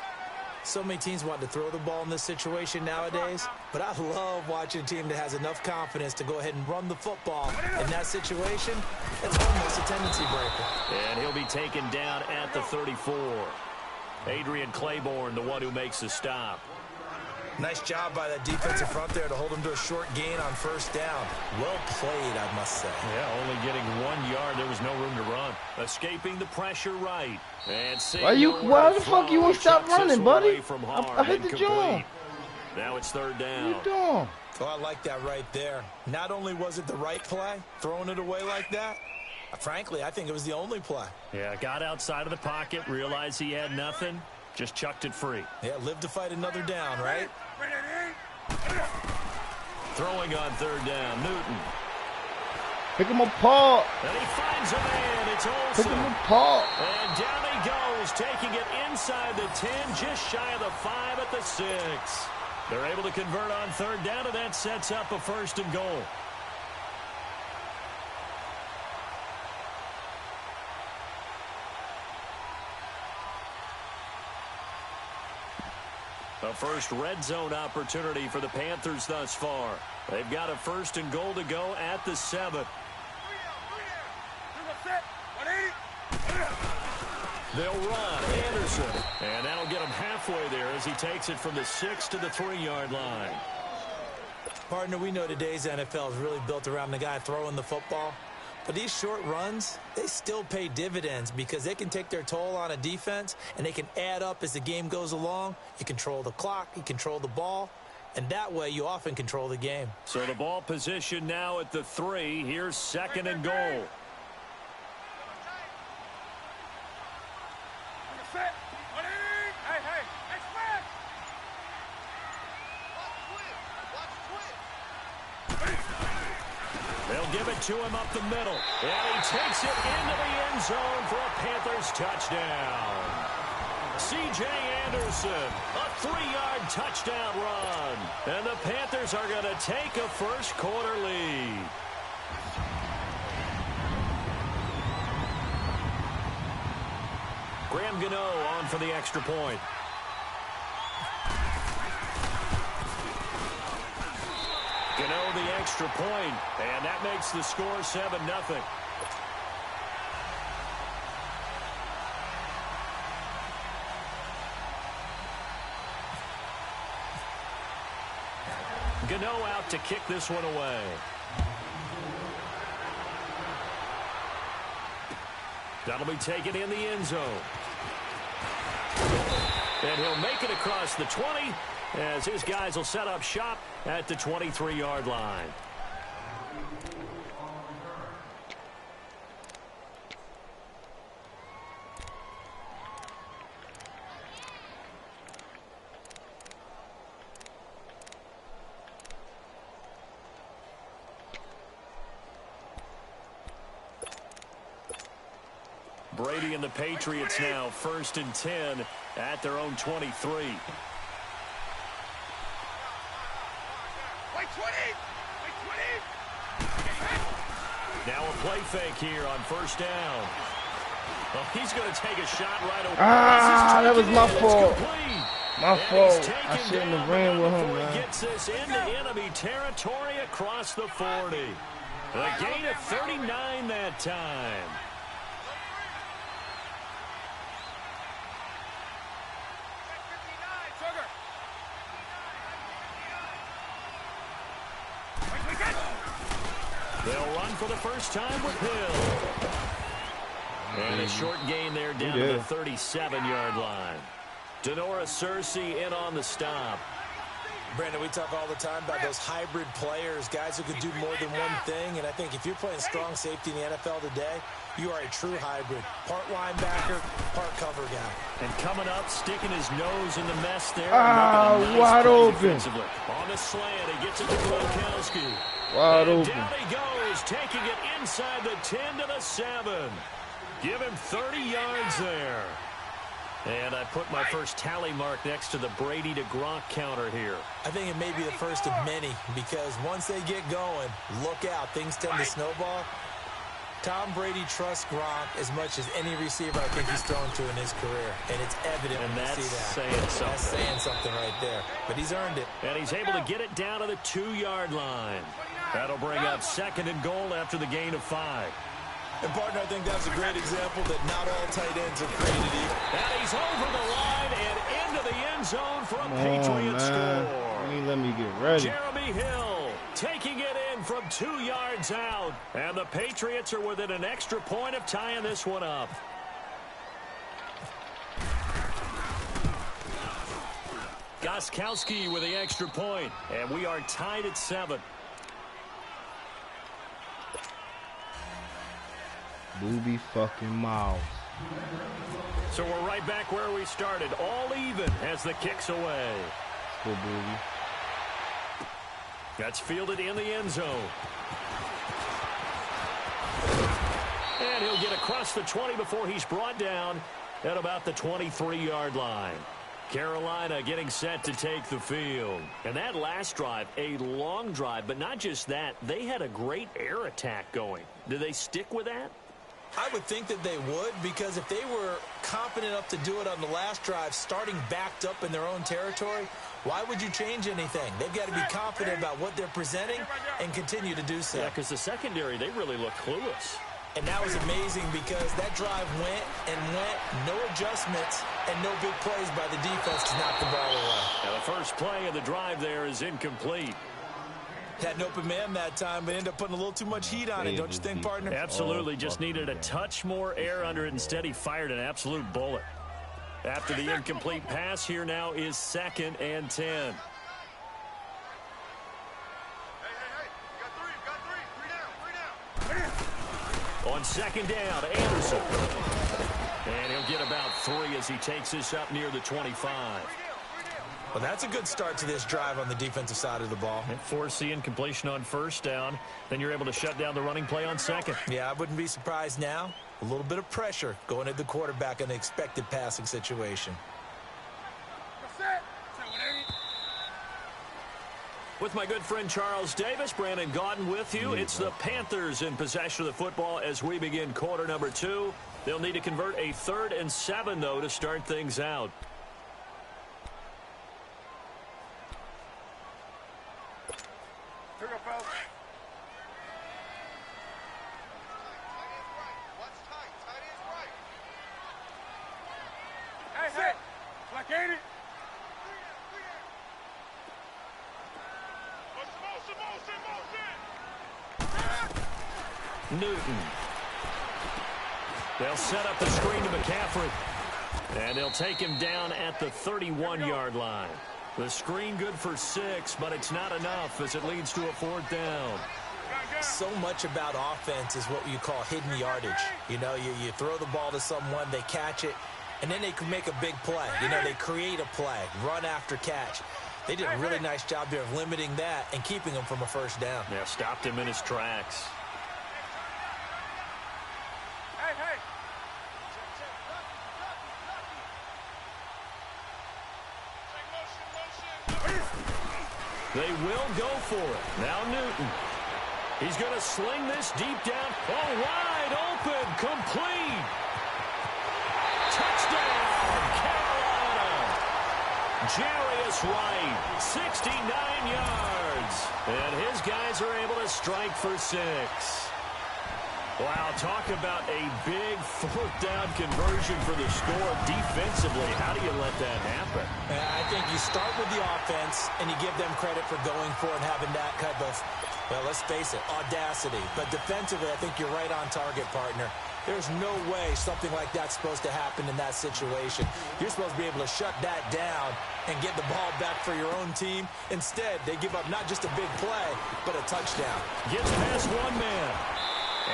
Speaker 1: So many teams want to throw the ball in this situation nowadays, but I love watching a team that has enough confidence to go ahead and run the football. In that situation, it's almost a tendency breaker.
Speaker 2: And he'll be taken down at the 34. Adrian Claiborne, the one who makes the stop.
Speaker 1: Nice job by that defensive front there to hold him to a short gain on first down. Well played, I must say.
Speaker 2: Yeah, only getting 1 yard. There was no room to run. Escaping the pressure right. And
Speaker 3: why the fuck you won't stop running, buddy? I hit the jump.
Speaker 2: Now it's third down.
Speaker 3: What are you doing?
Speaker 1: Oh, I like that right there. Not only was it the right play, throwing it away like that, frankly, I think it was the only play.
Speaker 2: Yeah, got outside of the pocket, realized he had nothing, just chucked it free.
Speaker 1: Yeah, live to fight another down, right?
Speaker 2: Throwing on third down, Newton.
Speaker 3: Pick him apart.
Speaker 2: And he finds a man. It's Olsen.
Speaker 3: Pick him apart.
Speaker 2: And down he goes, taking it inside the 10, just shy of the 5 at the 6. They're able to convert on third down, and that sets up a first and goal. A first red zone opportunity for the Panthers thus far. They've got a first and goal to go at the 7. They'll run Anderson, and that'll get him halfway there as he takes it from the 6 to the 3-yard line.
Speaker 1: Partner, we know today's NFL is really built around the guy throwing the football. But these short runs, they still pay dividends because they can take their toll on a defense, and they can add up as the game goes along. You control the clock, you control the ball, and that way you often control the game.
Speaker 2: So the ball position now at the 3. Here's 2nd and goal. They'll give it to him up the middle. And he takes it into the end zone for a Panthers touchdown. C.J. Anderson, a 3-yard touchdown run. And the Panthers are going to take a first-quarter lead. Graham Gano on for the extra point. Gano the extra point, and that makes the score 7-0. Gano out to kick this one away. That'll be taken in the end zone. And he'll make it across the 20 as his guys will set up shop at the 23-yard line. Brady and the Patriots now 1st and 10 at their own 23. Now a play fake here on 1st down. Well, he's going to take a shot right over.
Speaker 3: That was my fault. My
Speaker 2: And
Speaker 3: fault. I shouldn't have ran with him, man.
Speaker 2: He gets this into enemy territory across the 40. A gain of 39 that time. They'll run for the first time with Hill. And a short gain there down to the 37-yard line. Denora Cersei in on the stop.
Speaker 1: Brandon, we talk all the time about those hybrid players, guys who can do more than one thing. And I think if you're playing strong safety in the NFL today, you are a true hybrid. Part linebacker, part cover guy.
Speaker 2: And coming up, sticking his nose in the mess there.
Speaker 3: Nice wide open.
Speaker 2: On the slant, he gets it to Gronkowski.
Speaker 3: Wide
Speaker 2: and
Speaker 3: open.
Speaker 2: Down he goes, taking it inside the 10 to the 7. Give him 30 yards there. And I put my first tally mark next to the Brady to Gronk counter here.
Speaker 1: I think it may be the first of many because once they get going, look out. Things tend to snowball. Tom Brady trusts Gronk as much as any receiver I think he's thrown to in his career. And it's evident when you see that.
Speaker 2: Saying something.
Speaker 1: That's saying something right there. But he's earned it.
Speaker 2: And he's able to get it down to the 2-yard line. That'll bring up 2nd and goal after the gain of 5.
Speaker 1: And, partner, I think that's a great example that not all tight ends are created equal.
Speaker 2: And he's over the line and into the end zone for a Patriot score.
Speaker 3: Let me get ready.
Speaker 2: Jeremy Hill taking it in from 2 yards out. And the Patriots are within an extra point of tying this one up. Gostkowski with the extra point. And we are tied at 7.
Speaker 3: Booby fucking Miles.
Speaker 2: So we're right back where we started. All even as the kick's away.
Speaker 3: Good Booby.
Speaker 2: That's fielded in the end zone. And he'll get across the 20 before he's brought down at about the 23-yard line. Carolina getting set to take the field. And that last drive, a long drive, but not just that. They had a great air attack going. Do they stick with that?
Speaker 1: I would think that they would, because if they were confident enough to do it on the last drive, starting backed up in their own territory, why would you change anything? They've got to be confident about what they're presenting and continue to do so.
Speaker 2: Yeah, because the secondary, they really look clueless.
Speaker 1: And that was amazing because that drive went and went, no adjustments, and no big plays by the defense to knock the ball away.
Speaker 2: Now the first play of the drive there is incomplete.
Speaker 1: Had an open man that time, but ended up putting a little too much heat on it, don't you think, partner?
Speaker 2: Absolutely. Just needed a touch more air under it. Instead, he fired an absolute bullet. After the incomplete pass, here now is 2nd and 10. On 2nd down, Anderson. And he'll get about 3 as he takes this up near the 25.
Speaker 1: Well, that's a good start to this drive on the defensive side of the ball.
Speaker 2: And force the incompletion on 1st down. Then you're able to shut down the running play on 2nd.
Speaker 1: Yeah, I wouldn't be surprised now. A little bit of pressure going at the quarterback in an expected passing situation.
Speaker 2: With my good friend Charles Davis, Brandon Gaudin with you. It's the Panthers in possession of the football as we begin quarter number 2. They'll need to convert a 3rd and 7, though, to start things out.
Speaker 4: Here we go, fellas. Hey, like ain't it?
Speaker 2: Newton. They'll set up the screen to McCaffrey. And they'll take him down at the 31-yard line. The screen good for 6, but it's not enough as it leads to a 4th down.
Speaker 1: So much about offense is what you call hidden yardage. You know, you throw the ball to someone, they catch it, and then they can make a big play. You know, they create a play, run after catch. They did a really nice job there of limiting that and keeping him from a 1st down.
Speaker 2: Yeah, stopped him in his tracks. They will go for it. Now Newton. He's going to sling this deep down. Oh, wide open. Complete. Touchdown, Carolina. Jarius Wright, 69 yards. And his guys are able to strike for 6. Wow, talk about a big 4th down conversion for the score defensively. How do you let that happen?
Speaker 1: I think you start with the offense and you give them credit for going for it and having that type of, well, let's face it, audacity. But defensively, I think you're right on target, partner. There's no way something like that's supposed to happen in that situation. You're supposed to be able to shut that down and get the ball back for your own team. Instead, they give up not just a big play, but a touchdown.
Speaker 2: Gets past one man.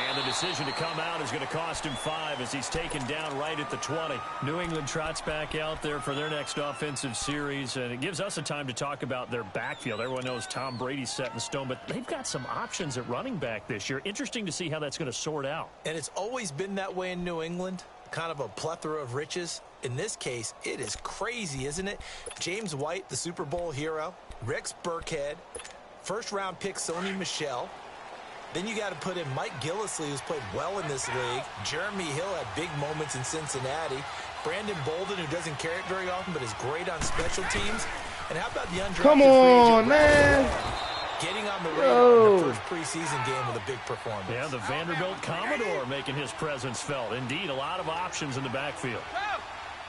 Speaker 2: And the decision to come out is going to cost him 5 as he's taken down right at the 20. New England trots back out there for their next offensive series, and it gives us a time to talk about their backfield. Everyone knows Tom Brady's set in stone, but they've got some options at running back this year. Interesting to see how that's going to sort out.
Speaker 1: And it's always been that way in New England, kind of a plethora of riches. In this case, it is crazy, isn't it? James White, the Super Bowl hero, Rex Burkhead, first-round pick Sony Michel. Then you got to put in Mike Gillislee, who's played well in this league. Jeremy Hill had big moments in Cincinnati. Brandon Bolden, who doesn't carry it very often, but is great on special teams. And how about the undrafted
Speaker 3: Come on, man.
Speaker 1: Getting on the radar in the first preseason game with a big performance.
Speaker 2: Yeah, the Vanderbilt Commodore making his presence felt. Indeed, a lot of options in the backfield.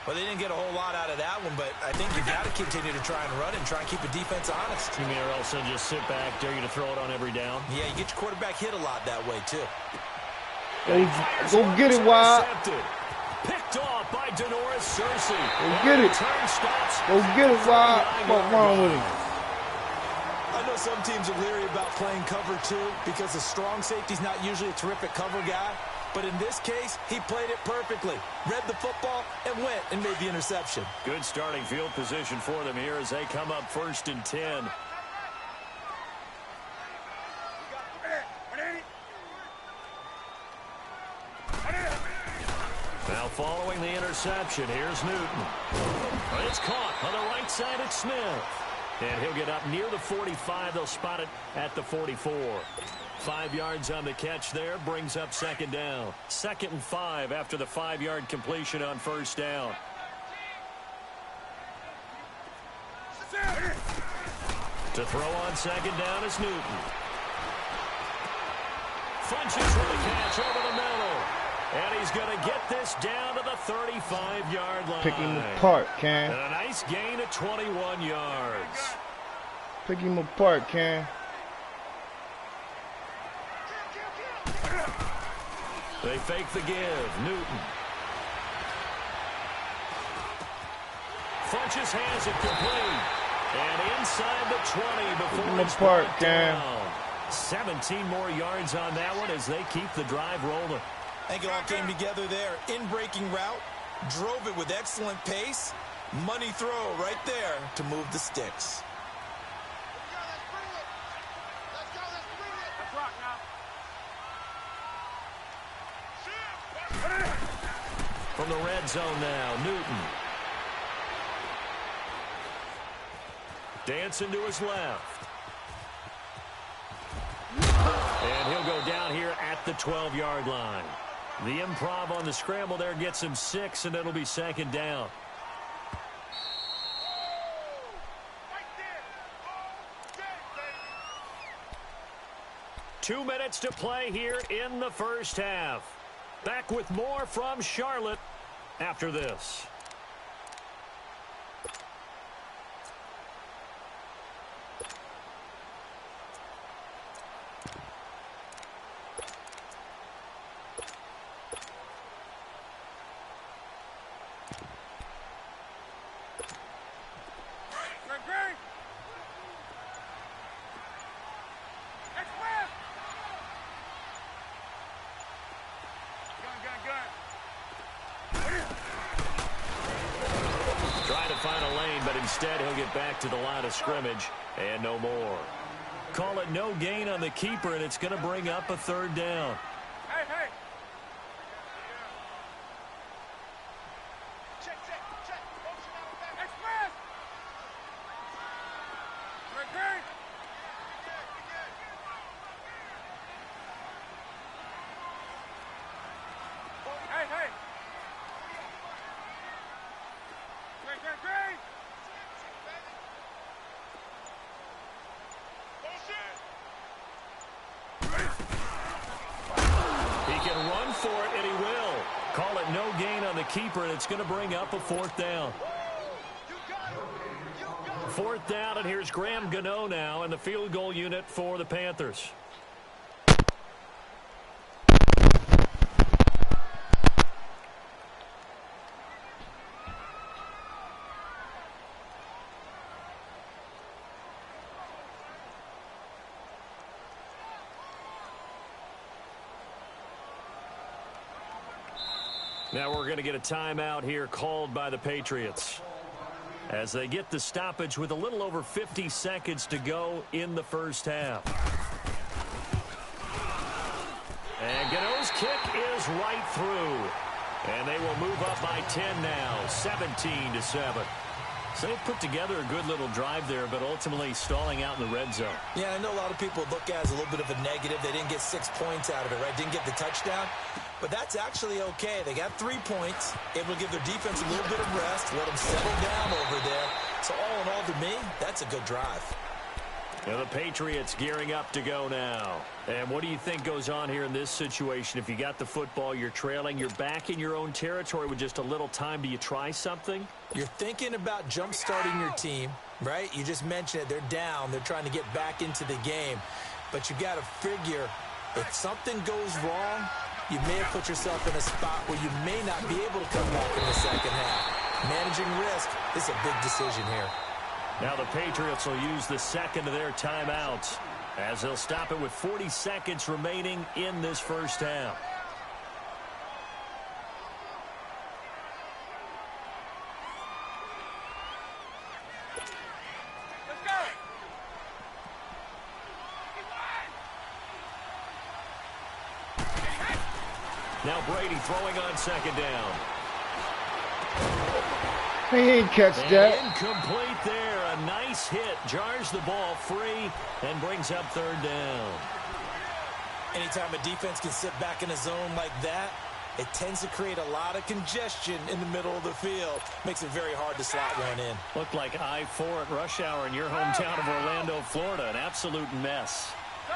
Speaker 1: Well, they didn't get a whole lot out of that one, but I think you got to continue to try and run and try and keep the defense honest.
Speaker 2: You mean or else they'll just sit back, dare you to throw it on every down?
Speaker 1: Yeah, you get your quarterback hit a lot that way, too.
Speaker 3: Hey, go get it, Wild.
Speaker 2: Picked off by Denoris Cersei.
Speaker 3: Go get it. Go get it, Wild. What's wrong with him?
Speaker 1: I know some teams are leery about playing cover 2 because the strong safety's not usually a terrific cover guy. But in this case, he played it perfectly. Read the football and went and made the interception.
Speaker 2: Good starting field position for them here as they come up 1st and 10. Now following the interception, here's Newton. But it's caught on the right side at Smith. And he'll get up near the 45. They'll spot it at the 44. 5 yards on the catch there, brings up 2nd down. 2nd and 5 after the 5-yard completion on 1st down. To throw on 2nd down is Newton. Funches for the catch over the middle. And he's going to get this down to the 35-yard line.
Speaker 3: Pick him apart, Cam.
Speaker 2: And a nice gain of 21 yards.
Speaker 3: Pick him apart, Cam.
Speaker 2: They fake the give. Newton. Funches has it complete. And inside the 20 before he's brought down. 17 more yards on that one as they keep the drive rolling.
Speaker 1: I think it all came together there. In-breaking route, drove it with excellent pace. Money throw right there to move the sticks.
Speaker 2: From the red zone now, Newton. Dancing to his left. And he'll go down here at the 12-yard line. The improv on the scramble there gets him 6, and it'll be second down. Two minutes to play here in the first half. Back with more from Charlotte after this. Instead, he'll get back to the line of scrimmage and no more. Call it no gain on the keeper, and it's going to bring up a third down.
Speaker 4: Hey, hey. Express. Hey, hey. Great.
Speaker 2: He can run for it, and he will. Call it no gain on the keeper, and it's going to bring up a fourth down. Fourth down, and here's Graham Gano now in the field goal unit for the Panthers. Now we're going to get a timeout here called by the Patriots as they get the stoppage with a little over 50 seconds to go in the first half. And Gano's kick is right through. And they will move up by 10 now, 17-7. So they put together a good little drive there, but ultimately stalling out in the red zone.
Speaker 1: Yeah, I know a lot of people look at it as a little bit of a negative. They didn't get 6 points out of it, right? Didn't get the touchdown. But that's actually okay. They got 3 points, able to give their defense a little bit of rest, let them settle down over there. So all in all, to me, that's a good drive.
Speaker 2: Now the Patriots gearing up to go now. And what do you think goes on here in this situation? If you got the football, you're trailing, you're back in your own territory with just a little time. Do you try something?
Speaker 1: You're thinking about jump-starting your team, right? You just mentioned it. They're down. They're trying to get back into the game. But you got to figure if something goes wrong, you may have put yourself in a spot where you may not be able to come back in the second half. Managing risk is a big decision here.
Speaker 2: Now the Patriots will use the second of their timeouts as they'll stop it with 40 seconds remaining in this first half.
Speaker 4: Let's go.
Speaker 2: Now Brady throwing on second down.
Speaker 3: He ain't catch that.
Speaker 2: Incomplete there. A nice hit. Jars the ball free and brings up third down.
Speaker 1: Anytime a defense can sit back in a zone like that, it tends to create a lot of congestion in the middle of the field. Makes it very hard to slot one in.
Speaker 2: Looked like I-4 at rush hour in your hometown of Orlando, Florida. An absolute mess.
Speaker 4: Go.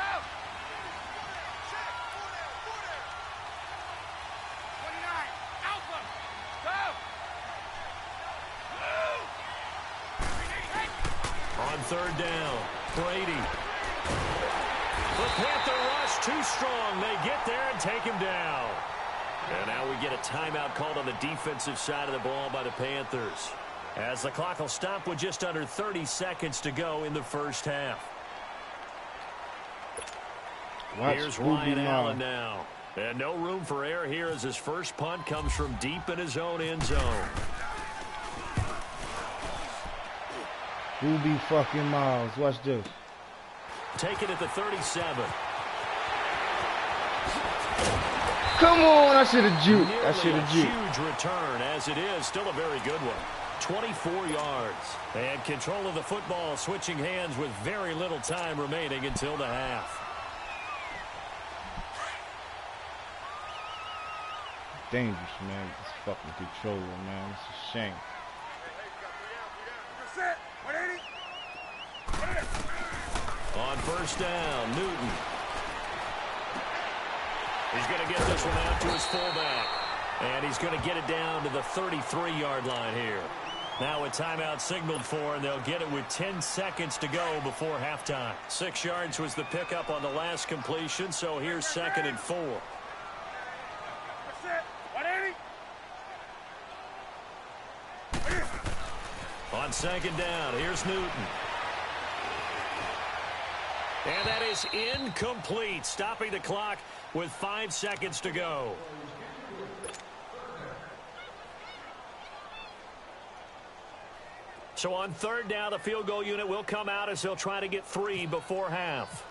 Speaker 4: 29. Alpha. Go.
Speaker 2: On third down, Brady. The Panther rush too strong. They get there and take him down. And now we get a timeout called on the defensive side of the ball by the Panthers, as the clock will stop with just under 30 seconds to go in the first half. Here's Ryan Allen now. And no room for error here as his first punt comes from deep in his own end zone.
Speaker 3: Booby fucking Miles. Watch this.
Speaker 2: Take it at the 37.
Speaker 3: Come on, I should have juked. I should have juked.
Speaker 2: Huge return, as it is. Still a very good one. 24 yards. And control of the football switching hands with very little time remaining until the half.
Speaker 3: Dangerous, man. This fucking controller, man. It's a shame.
Speaker 2: On first down, Newton. He's going to get this one out to his fullback. And he's going to get it down to the 33-yard line here. Now a timeout signaled for, and they'll get it with 10 seconds to go before halftime. 6 yards was the pickup on the last completion, so here's 2nd and 4. On 2nd down, here's Newton. And that is incomplete, stopping the clock with 5 seconds to go. So on 3rd down, the field goal unit will come out as they'll try to get 3 before half.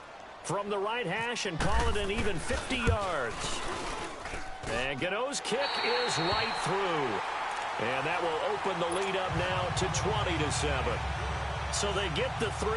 Speaker 2: From the right hash and call it an even 50 yards. And Gano's kick is right through. And that will open the lead up now to 20-7. So they get the 3,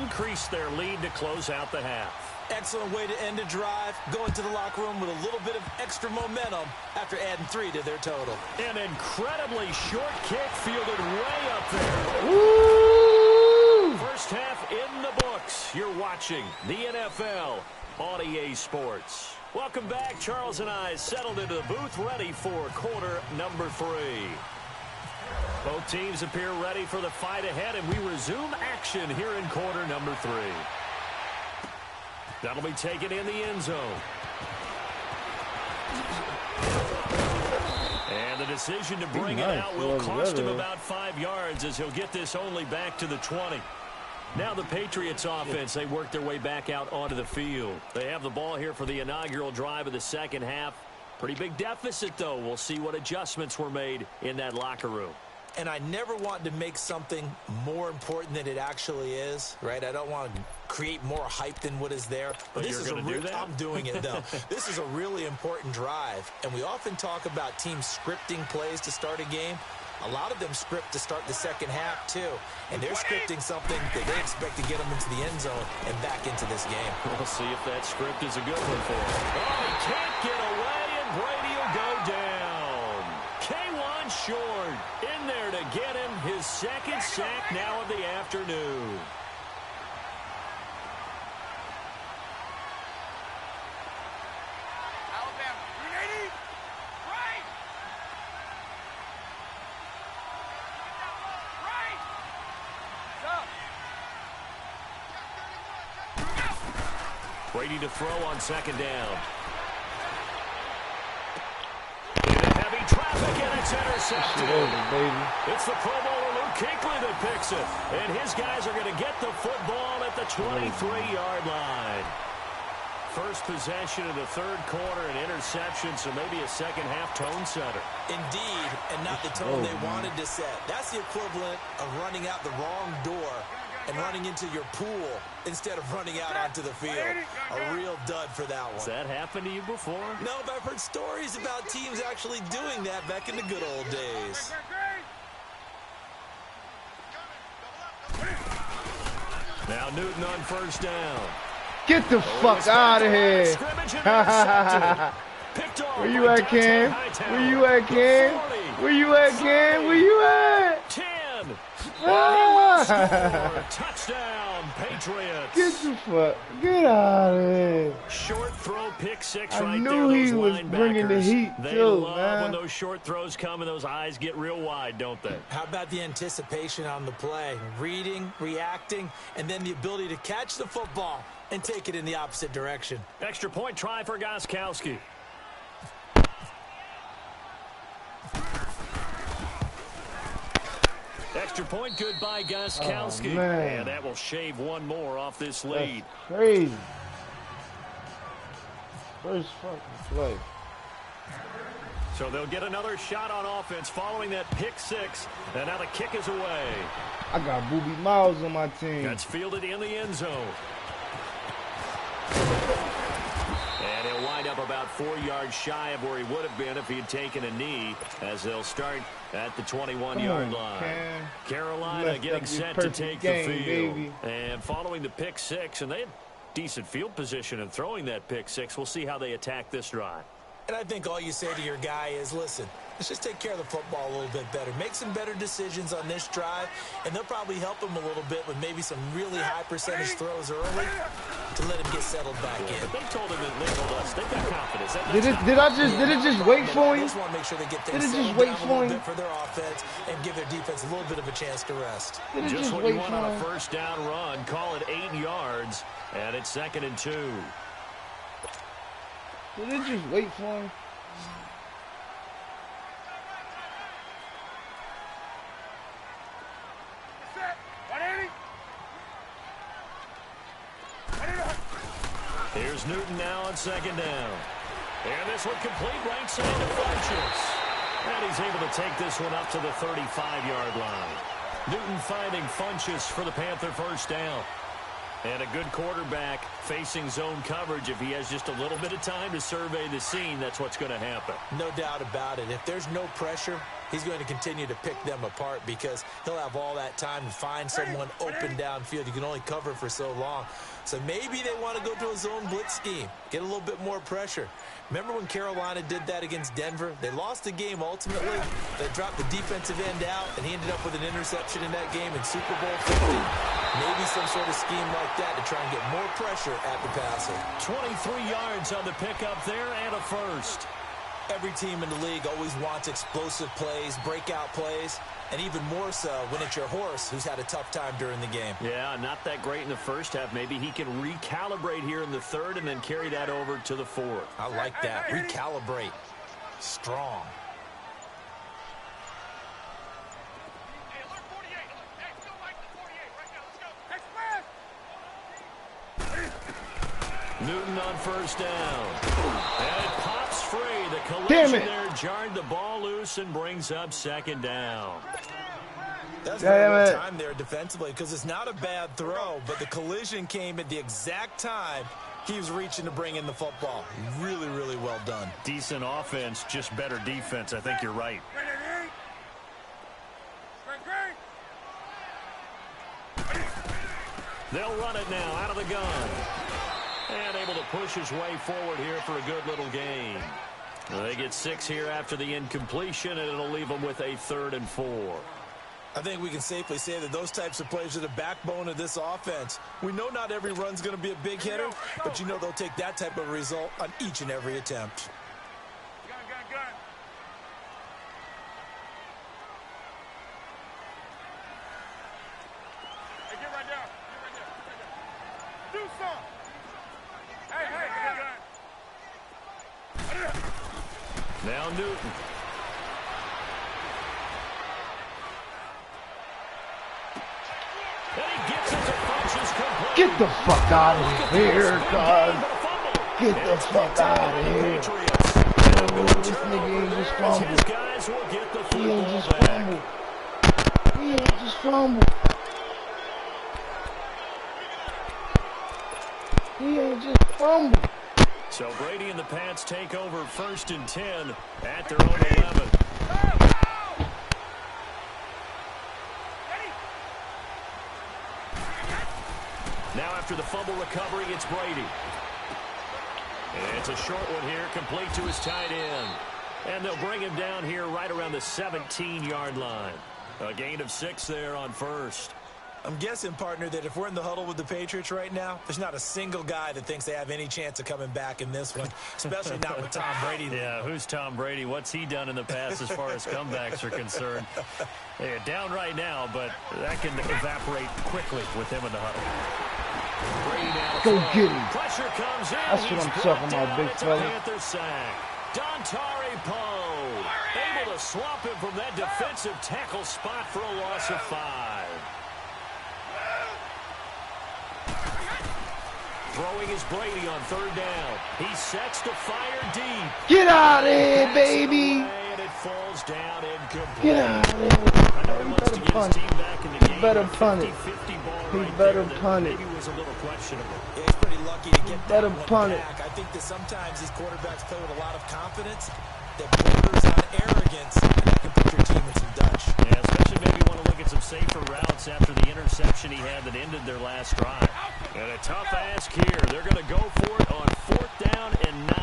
Speaker 2: increase their lead to close out the half.
Speaker 1: Excellent way to end a drive. Go into the locker room with a little bit of extra momentum after adding 3 to their total.
Speaker 2: An incredibly short kick fielded way up there.
Speaker 3: Woo!
Speaker 2: First half in the books. You're watching the NFL on EA Sports. Welcome back. Charles and I settled into the booth, ready for quarter number 3. Both teams appear ready for the fight ahead, and we resume action here in quarter number 3. That'll be taken in the end zone. And the decision to bring it out will cost him about 5 yards, as he'll get this only back to the 20. Now the Patriots offense, they work their way back out onto the field. They have the ball here for the inaugural drive of the second half. Pretty big deficit, though. We'll see what adjustments were made in that locker room.
Speaker 1: And I never want to make something more important than it actually is, right? I don't want to create more hype than what is there. But this is I'm doing it, though. This is a really important drive. And we often talk about teams scripting plays to start a game. A lot of them script to start the second half, too. And they're scripting something that they expect to get them into the end zone and back into this game.
Speaker 2: We'll see if that script is a good one for him. Oh, he can't get away, and Brady will go down. K1 short in there to get him his second sack now of the afternoon. Brady to throw on second down. Into heavy traffic, and it's intercepted. It's the Pro Bowler Luke Kuechly that picks it. And his guys are going to get the football at the 23-yard line. First possession of the third quarter, an interception, so maybe a second-half tone setter.
Speaker 1: Indeed, and not the tone they wanted to set. That's the equivalent of running out the wrong door and running into your pool instead of running out onto the field. A real dud for that one.
Speaker 2: Has that happened to you before?
Speaker 1: No, but I've heard stories about teams actually doing that back in the good old days.
Speaker 3: Now
Speaker 2: Newton on first down.
Speaker 3: Get the fuck out of here. Where you at, Cam? Where you at, Cam? Where you at, Cam? Where you at?
Speaker 2: 10, Touchdown, Patriots.
Speaker 3: Get out of here.
Speaker 2: Short throw, pick six
Speaker 3: I
Speaker 2: right
Speaker 3: knew
Speaker 2: there.
Speaker 3: he
Speaker 2: Those
Speaker 3: was bringing the
Speaker 2: linebackers,
Speaker 3: heat
Speaker 2: they
Speaker 3: too,
Speaker 2: love
Speaker 3: man.
Speaker 2: when those short throws come and those eyes get real wide, don't they?
Speaker 1: How about the anticipation on the play? Reading, reacting, and then the ability to catch the football and take it in the opposite direction.
Speaker 2: Extra point try for Gostkowski. Extra point good by Gostkowski.
Speaker 3: Oh,
Speaker 2: and that will shave one more off this lead.
Speaker 3: That's crazy. First fucking play.
Speaker 2: So they'll get another shot on offense following that pick six. And now the kick is away.
Speaker 3: I got Booby Miles on my team.
Speaker 2: That's fielded in the end zone. And he'll wind up about 4 yards shy of where he would have been if he had taken a knee, as they'll start at the 21-yard line.
Speaker 3: Cam.
Speaker 2: Carolina getting set to take the field. Baby. And following the pick six, and they had decent field position in throwing that pick six. We'll see how they attack this drive.
Speaker 1: And I think all you say to your guy is, listen, let's just take care of the football a little bit better. Make some better decisions on this drive, and they'll probably help him a little bit with maybe some really high percentage throws early to let him get settled back in.
Speaker 2: But they told him and labeled us. They've got confidence.
Speaker 3: Did it just wait for
Speaker 1: They
Speaker 3: him?
Speaker 1: just want to make sure they get
Speaker 3: Did
Speaker 1: things
Speaker 3: it just
Speaker 1: settled
Speaker 3: wait
Speaker 1: down a
Speaker 3: for
Speaker 1: little
Speaker 3: him?
Speaker 1: bit for their offense and give their defense a little bit of a chance to rest.
Speaker 3: Did it
Speaker 2: Just
Speaker 3: just
Speaker 2: what
Speaker 3: wait
Speaker 2: you want
Speaker 3: for
Speaker 2: on a
Speaker 3: him?
Speaker 2: first down run. Call it 8 yards, and it's 2nd and 2.
Speaker 3: Did it just wait for him?
Speaker 2: Here's Newton now on 2nd down. And this one complete right side to Funchess. And he's able to take this one up to the 35-yard line. Newton finding Funchess for the Panther first down. And a good quarterback facing zone coverage. If he has just a little bit of time to survey the scene, that's what's going to happen.
Speaker 1: No doubt about it. If there's no pressure, he's going to continue to pick them apart because he'll have all that time to find someone open downfield. You can only cover for so long. So maybe they want to go to a zone blitz scheme, get a little bit more pressure. Remember when Carolina did that against Denver? They lost the game ultimately. They dropped the defensive end out, and he ended up with an interception in that game in Super Bowl 50. Maybe some sort of scheme like that to try and get more pressure at the passer.
Speaker 2: 23 yards on the pickup there and a first.
Speaker 1: Every team in the league always wants explosive plays, breakout plays, and even more so when it's your horse who's had a tough time during the game.
Speaker 2: Yeah, not that great in the first half. Maybe he can recalibrate here in the third and then carry that over to the fourth.
Speaker 1: I like that. Recalibrate. Strong.
Speaker 2: Newton on first down. And it pops free. The collision there jarred the ball loose and brings up 2nd down.
Speaker 1: That's very well timed there defensively because it's not a bad throw, but the collision came at the exact time he was reaching to bring in the football. Really, really well done.
Speaker 2: Decent offense, just better defense. I think you're right. They'll run it now out of the gun. And able to push his way forward here for a good little gain. They get 6 here after the incompletion, and it'll leave them with a 3rd and 4.
Speaker 1: I think we can safely say that those types of plays are the backbone of this offense. We know not every run's going to be a big hitter, but you know they'll take that type of result on each and every attempt.
Speaker 4: Gun. Hey, get right there. Do something. Hey.
Speaker 2: Now Newton. And he gets it to Funchess complete.
Speaker 3: Get the fuck out of here, cuz. Get the fuck out of here. This nigga ain't just fumbled.
Speaker 2: His guys will get the
Speaker 3: He ain't just
Speaker 2: football
Speaker 3: fumbled.
Speaker 2: back.
Speaker 3: He ain't just fumbled. He ain't just fumbled.
Speaker 2: So Brady and the Pats take over 1st and 10 at their own 11. Now after the fumble recovery, it's Brady. And it's a short one here, complete to his tight end. And they'll bring him down here right around the 17-yard line. A gain of 6 there on first.
Speaker 1: I'm guessing, partner, that if we're in the huddle with the Patriots right now, there's not a single guy that thinks they have any chance of coming back in this one, especially not with Tom Brady.
Speaker 2: Yeah, who's Tom Brady? What's he done in the past as far as comebacks are concerned? They're down right now, but that can evaporate quickly with him in the huddle.
Speaker 3: Go get him.
Speaker 2: Pressure comes in.
Speaker 3: That's what I'm talking about, big fella.
Speaker 2: Panther sack. Dontari Poe able to swap him from that defensive tackle spot for a loss of 5. Throwing is Brady on 3rd down. He sets to fire deep.
Speaker 3: Get out of here, baby.
Speaker 2: And it falls down incomplete.
Speaker 3: Get out of here.
Speaker 2: I know he wants to get his team back in the game.
Speaker 3: Better punt it.
Speaker 2: 50-50 ball
Speaker 3: He
Speaker 2: right
Speaker 3: better
Speaker 2: there
Speaker 3: punt
Speaker 2: that
Speaker 3: it.
Speaker 2: maybe was a little questionable.
Speaker 1: Yeah, he's pretty lucky to get that
Speaker 3: Better
Speaker 1: one
Speaker 3: punt it.
Speaker 1: back. I think that sometimes these quarterbacks play with a lot of confidence that borders on arrogance, and that can put your team in some Dutch.
Speaker 2: Yeah, especially maybe want to look at some safer routes after the interception he had that ended their last drive. And a tough ask here. They're going to go for it on 4th down and 9.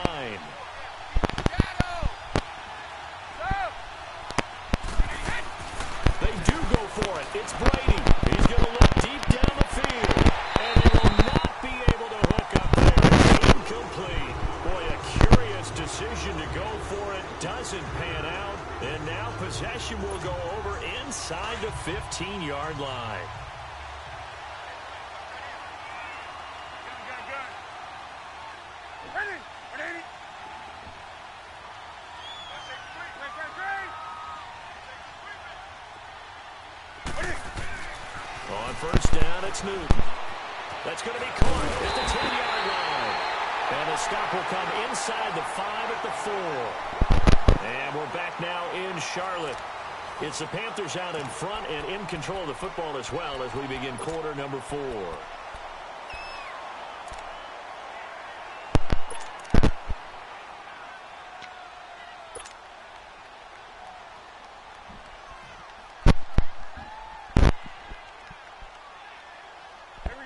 Speaker 2: They do go for it. It's Brady. He's going to look deep down the field. And he will not be able to hook up there. Incomplete. Boy, a curious decision to go for it. Doesn't pan out. And now possession will go over inside the 15-yard line. On 1st down, it's Newton. That's going to be caught at the 10-yard line. And the stop will come inside the 5 at the 4. And we're back now in Charlotte. It's the Panthers out in front and in control of the football as well as we begin quarter number 4.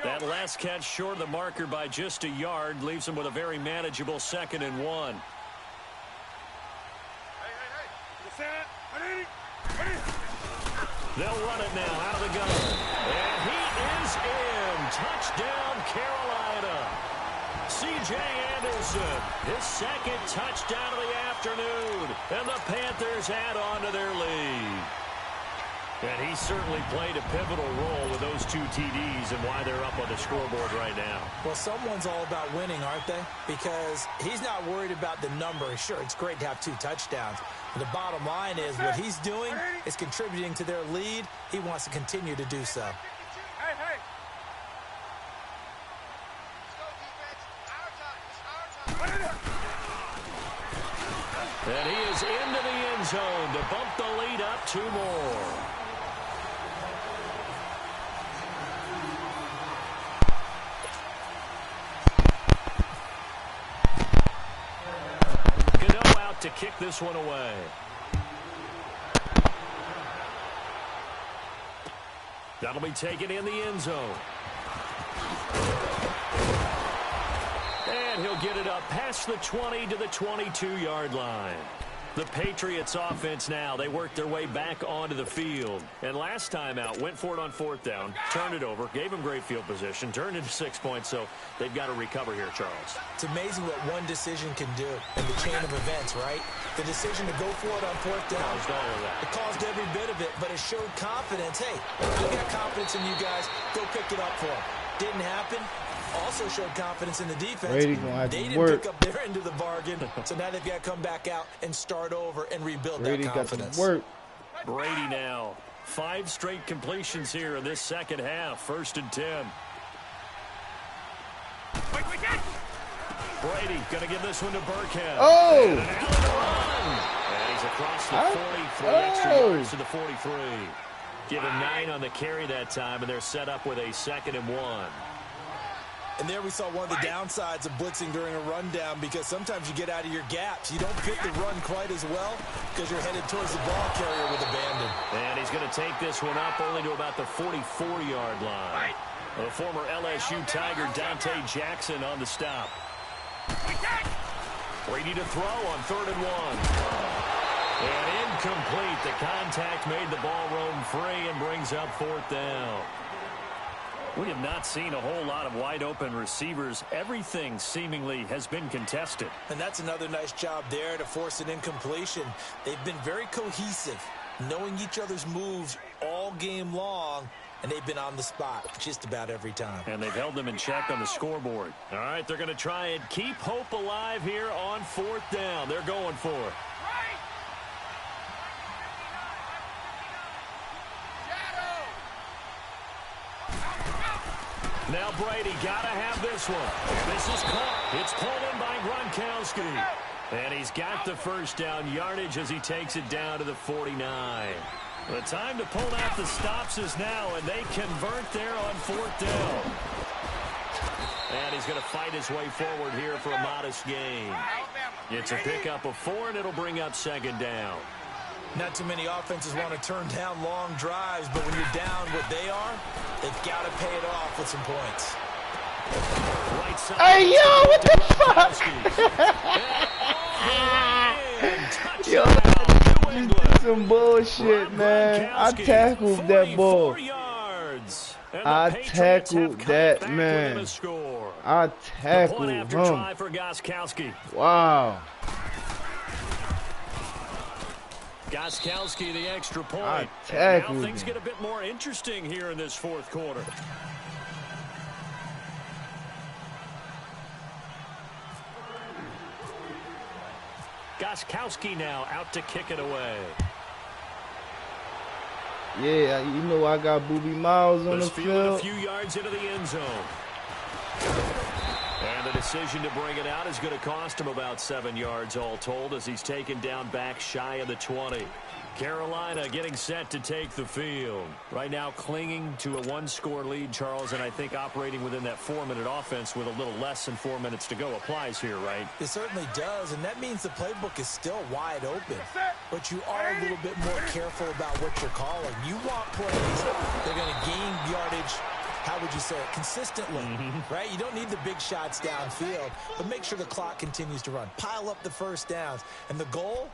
Speaker 2: That last catch short of the marker by just a yard leaves them with a very manageable 2nd and 1. They'll run it now out of the gun. And he is in. Touchdown, Carolina. C.J. Anderson, his 2nd touchdown of the afternoon. And the Panthers add on to their lead. And he certainly played a pivotal role with those 2 TDs and why they're up on the scoreboard right now.
Speaker 1: Well, someone's all about winning, aren't they? Because he's not worried about the number. Sure, it's great to have 2 touchdowns. But the bottom line is what he's doing is contributing to their lead. He wants to continue to do so.
Speaker 2: And he is into the end zone to bump the lead up 2 more. To kick this one away. That'll be taken in the end zone. And he'll get it up past the 20 to the 22-yard line. The Patriots offense now, they work their way back onto the field. And last time out, went for it on 4th down, turned it over, gave them great field position, turned into 6 points, so they've got to recover here, Charles.
Speaker 1: It's amazing what one decision can do in the chain of events, right? The decision to go for it on 4th down,
Speaker 2: Caused all of that.
Speaker 1: it caused every bit of it, but it showed confidence. Hey, I got confidence in you guys. Go pick it up for them. Didn't happen. Also showed confidence in the defense.
Speaker 3: Brady gonna have to
Speaker 1: they didn't
Speaker 3: work.
Speaker 1: pick up their end of the bargain, so now they've got to come back out and start over and rebuild
Speaker 3: Brady
Speaker 1: that
Speaker 3: got
Speaker 1: confidence.
Speaker 3: to work.
Speaker 2: Brady now. 5 straight completions here in this second half. 1st and 10. Brady going to give this one to Burkhead.
Speaker 3: Oh!
Speaker 2: And an Allen run. And he's across the 43 extra yards to the 43. Give him 9 on the carry that time, and they're set up with a 2nd and 1.
Speaker 1: And there we saw one of the downsides of blitzing during a rundown, because sometimes you get out of your gaps. You don't fit the run quite as well because you're headed towards the ball carrier with abandon.
Speaker 2: And he's going to take this one up only to about the 44-yard line. The former LSU Tiger Dante Jackson on the stop. Brady to throw on 3rd and 1. And incomplete. The contact made the ball roam free and brings up 4th down. We have not seen a whole lot of wide-open receivers. Everything seemingly has been contested.
Speaker 1: And that's another nice job there to force an incompletion. They've been very cohesive, knowing each other's moves all game long, and they've been on the spot just about every time.
Speaker 2: And they've held them in check on the scoreboard. All right, they're going to try and keep hope alive here on 4th down. They're going for it. Now Brady got to have this one. This is caught. It's pulled in by Gronkowski. And he's got the first down yardage as he takes it down to the 49. The time to pull out the stops is now, and they convert there on 4th down. And he's going to fight his way forward here for a modest gain. It's a pickup of 4, and it'll bring up 2nd down.
Speaker 1: Not too many offenses want to turn down long drives, but when you're down what they are, they've got to pay it off with some points.
Speaker 2: Right side.
Speaker 3: Hey, yo, what the fuck? Yo, just did some bullshit, man. I tackled that ball. I tackled that man. I tackled him. Wow.
Speaker 2: Gostkowski the extra point.
Speaker 3: Now
Speaker 2: things get a bit more interesting here in this 4th quarter. Gostkowski now out to kick it away.
Speaker 3: Yeah, you know I got Booby Miles on the field.
Speaker 2: A few yards into the end zone. And the decision to bring it out is going to cost him about 7 yards all told as he's taken down back shy of the 20. Carolina getting set to take the field. Right now clinging to a 1-score lead, Charles, and I think operating within that 4-minute offense with a little less than 4 minutes to go applies here, right?
Speaker 1: It certainly does, and that means the playbook is still wide open. But you are a little bit more careful about what you're calling. You want plays that are going to gain yardage, how would you say it, consistently, right? You don't need the big shots downfield, but make sure the clock continues to run. Pile up the first downs. And the goal,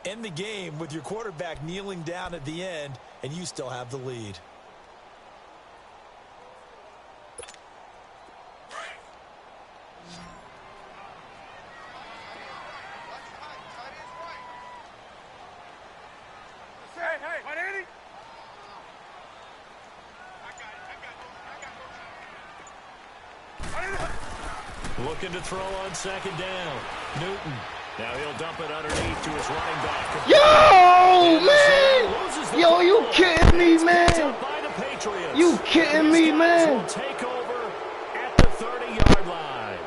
Speaker 1: end the game with your quarterback kneeling down at the end, and you still have the lead.
Speaker 2: Looking to throw on 2nd down. Newton. Now he'll dump it underneath to his running back.
Speaker 3: Yo, man! Yo, you kidding me, man? You kidding me, man?
Speaker 2: Take over at the 30-yard line.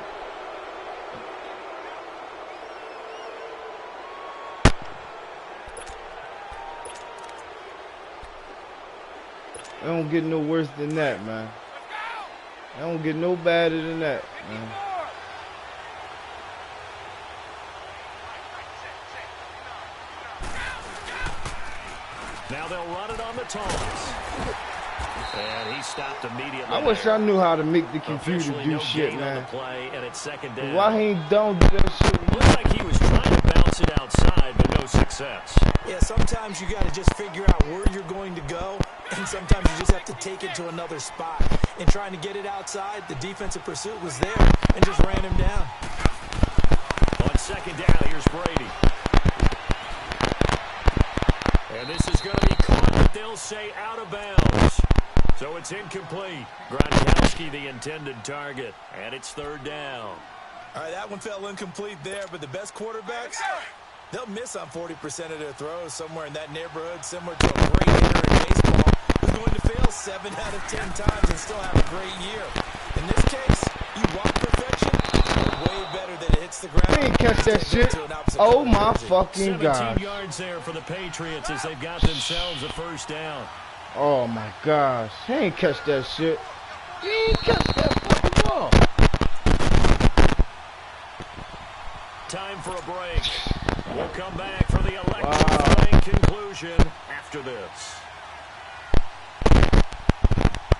Speaker 3: It don't get no worse than that, man. It don't get no badder than that, man.
Speaker 2: Now they'll run it on the toss. And he stopped immediately.
Speaker 3: I wish I knew how to make the computer do shit, man.
Speaker 2: Play, and it's 2nd down.
Speaker 3: Why he ain't don't do that shit?
Speaker 2: Looks like he was trying to bounce it outside, but no success.
Speaker 1: Yeah, sometimes you got to just figure out where you're going to go, and sometimes you just have to take it to another spot. In trying to get it outside, the defensive pursuit was there and just ran him down.
Speaker 2: On 2nd down, here's Brady. And this is going to be caught, but they'll say out of bounds. So it's incomplete. Gronkowski the intended target, and it's 3rd down.
Speaker 1: All right, that one fell incomplete there, but the best quarterbacks, they'll miss on 40% of their throws, somewhere in that neighborhood, similar to a great hitter in baseball who's going to fail 7 out of 10 times and still have a great year. In this case, you want perfection, way better than it hits the ground.
Speaker 3: They ain't catch that shit. Oh my fucking god.
Speaker 2: 17 yards there for the Patriots as they've got themselves a 1st down.
Speaker 3: Oh my gosh. He ain't catch that shit. He ain't catch that fucking ball.
Speaker 2: Time for a break. We'll come back for the electrifying conclusion after this.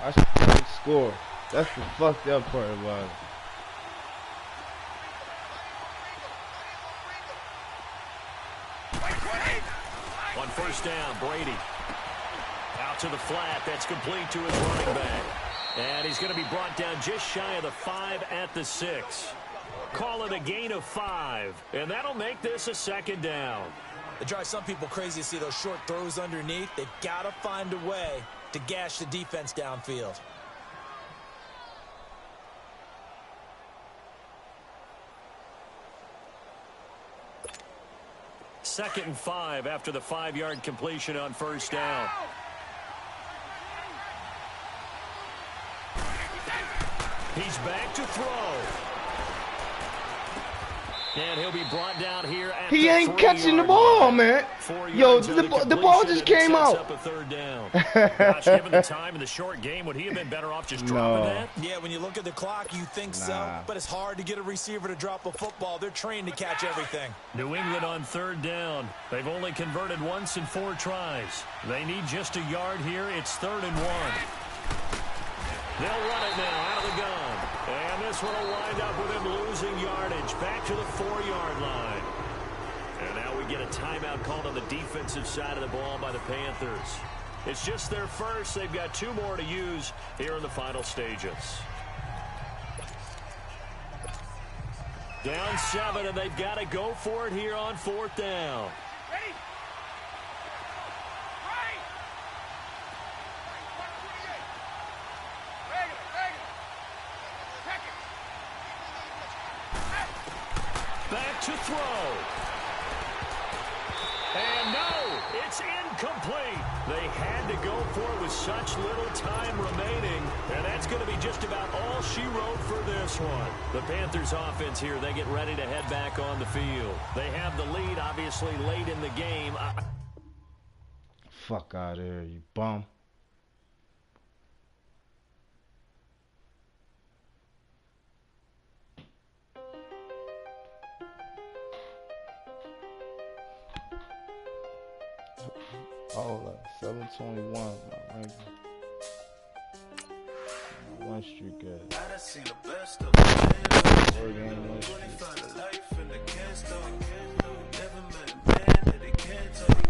Speaker 3: I should score. That's the fucked up part about it.
Speaker 2: On first down, Brady. Out to the flat. That's complete to his running back. And he's going to be brought down just shy of the 5 at the 6. Call it a gain of 5. And that'll make this a second down.
Speaker 1: It drives some people crazy to see those short throws underneath. They've got to find a way to gash the defense downfield.
Speaker 2: Second and 5 after the 5-yard completion on first down. He's back to throw. And he'll be brought down here at
Speaker 3: he ain't catching the ball, man. Yo, the ball just came out.
Speaker 2: Up a third down. Gosh, given the time in the short game, would he have been better off just dropping that?
Speaker 1: Yeah, when you look at the clock, you think so. But it's hard to get a receiver to drop a football. They're trained to catch everything.
Speaker 2: New England on third down. They've only converted once in 4 tries. They need just a yard here. It's 3rd and 1. They'll run it now out of the gun. And this one will wind up with him losing yardage back to the 4-yard line. And now we get a timeout called on the defensive side of the ball by the Panthers. It's just their first. They've got 2 more to use here in the final stages. Down 7, and they've got to go for it here on 4th down.
Speaker 4: Ready?
Speaker 2: Back to throw. And no, it's incomplete. They had to go for it with such little time remaining. And that's going to be just about all she wrote for this one. The Panthers offense here, they get ready to head back on the field. They have the lead, obviously, late in the game.
Speaker 3: Fuck out of here, you bum. Oh, 721. My ranking. 1 streak at.
Speaker 8: I done seen the best of the
Speaker 3: Oregon 1 streak.
Speaker 8: find a life in the can't stop. Never met a man that they can't talk.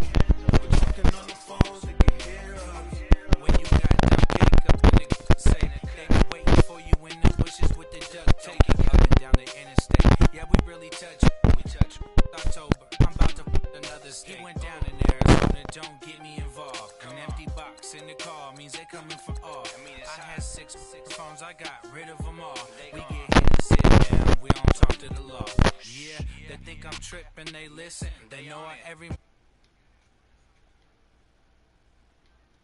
Speaker 8: We're talking on the phones, they can hear us.
Speaker 9: When you got them big up, niggas say that they be waiting for you in the bushes with the duct tape. Up and down the interstate. Yeah, we really touch it. We touch it. October. I'm about to another state. He went down in Arizona, don't get me involved. An empty box in the car means they coming for all. I had 6 phones, I got rid of them all. We get hit and sit down, we don't talk to the law. Yeah, they think I'm tripping, they listen. They know I every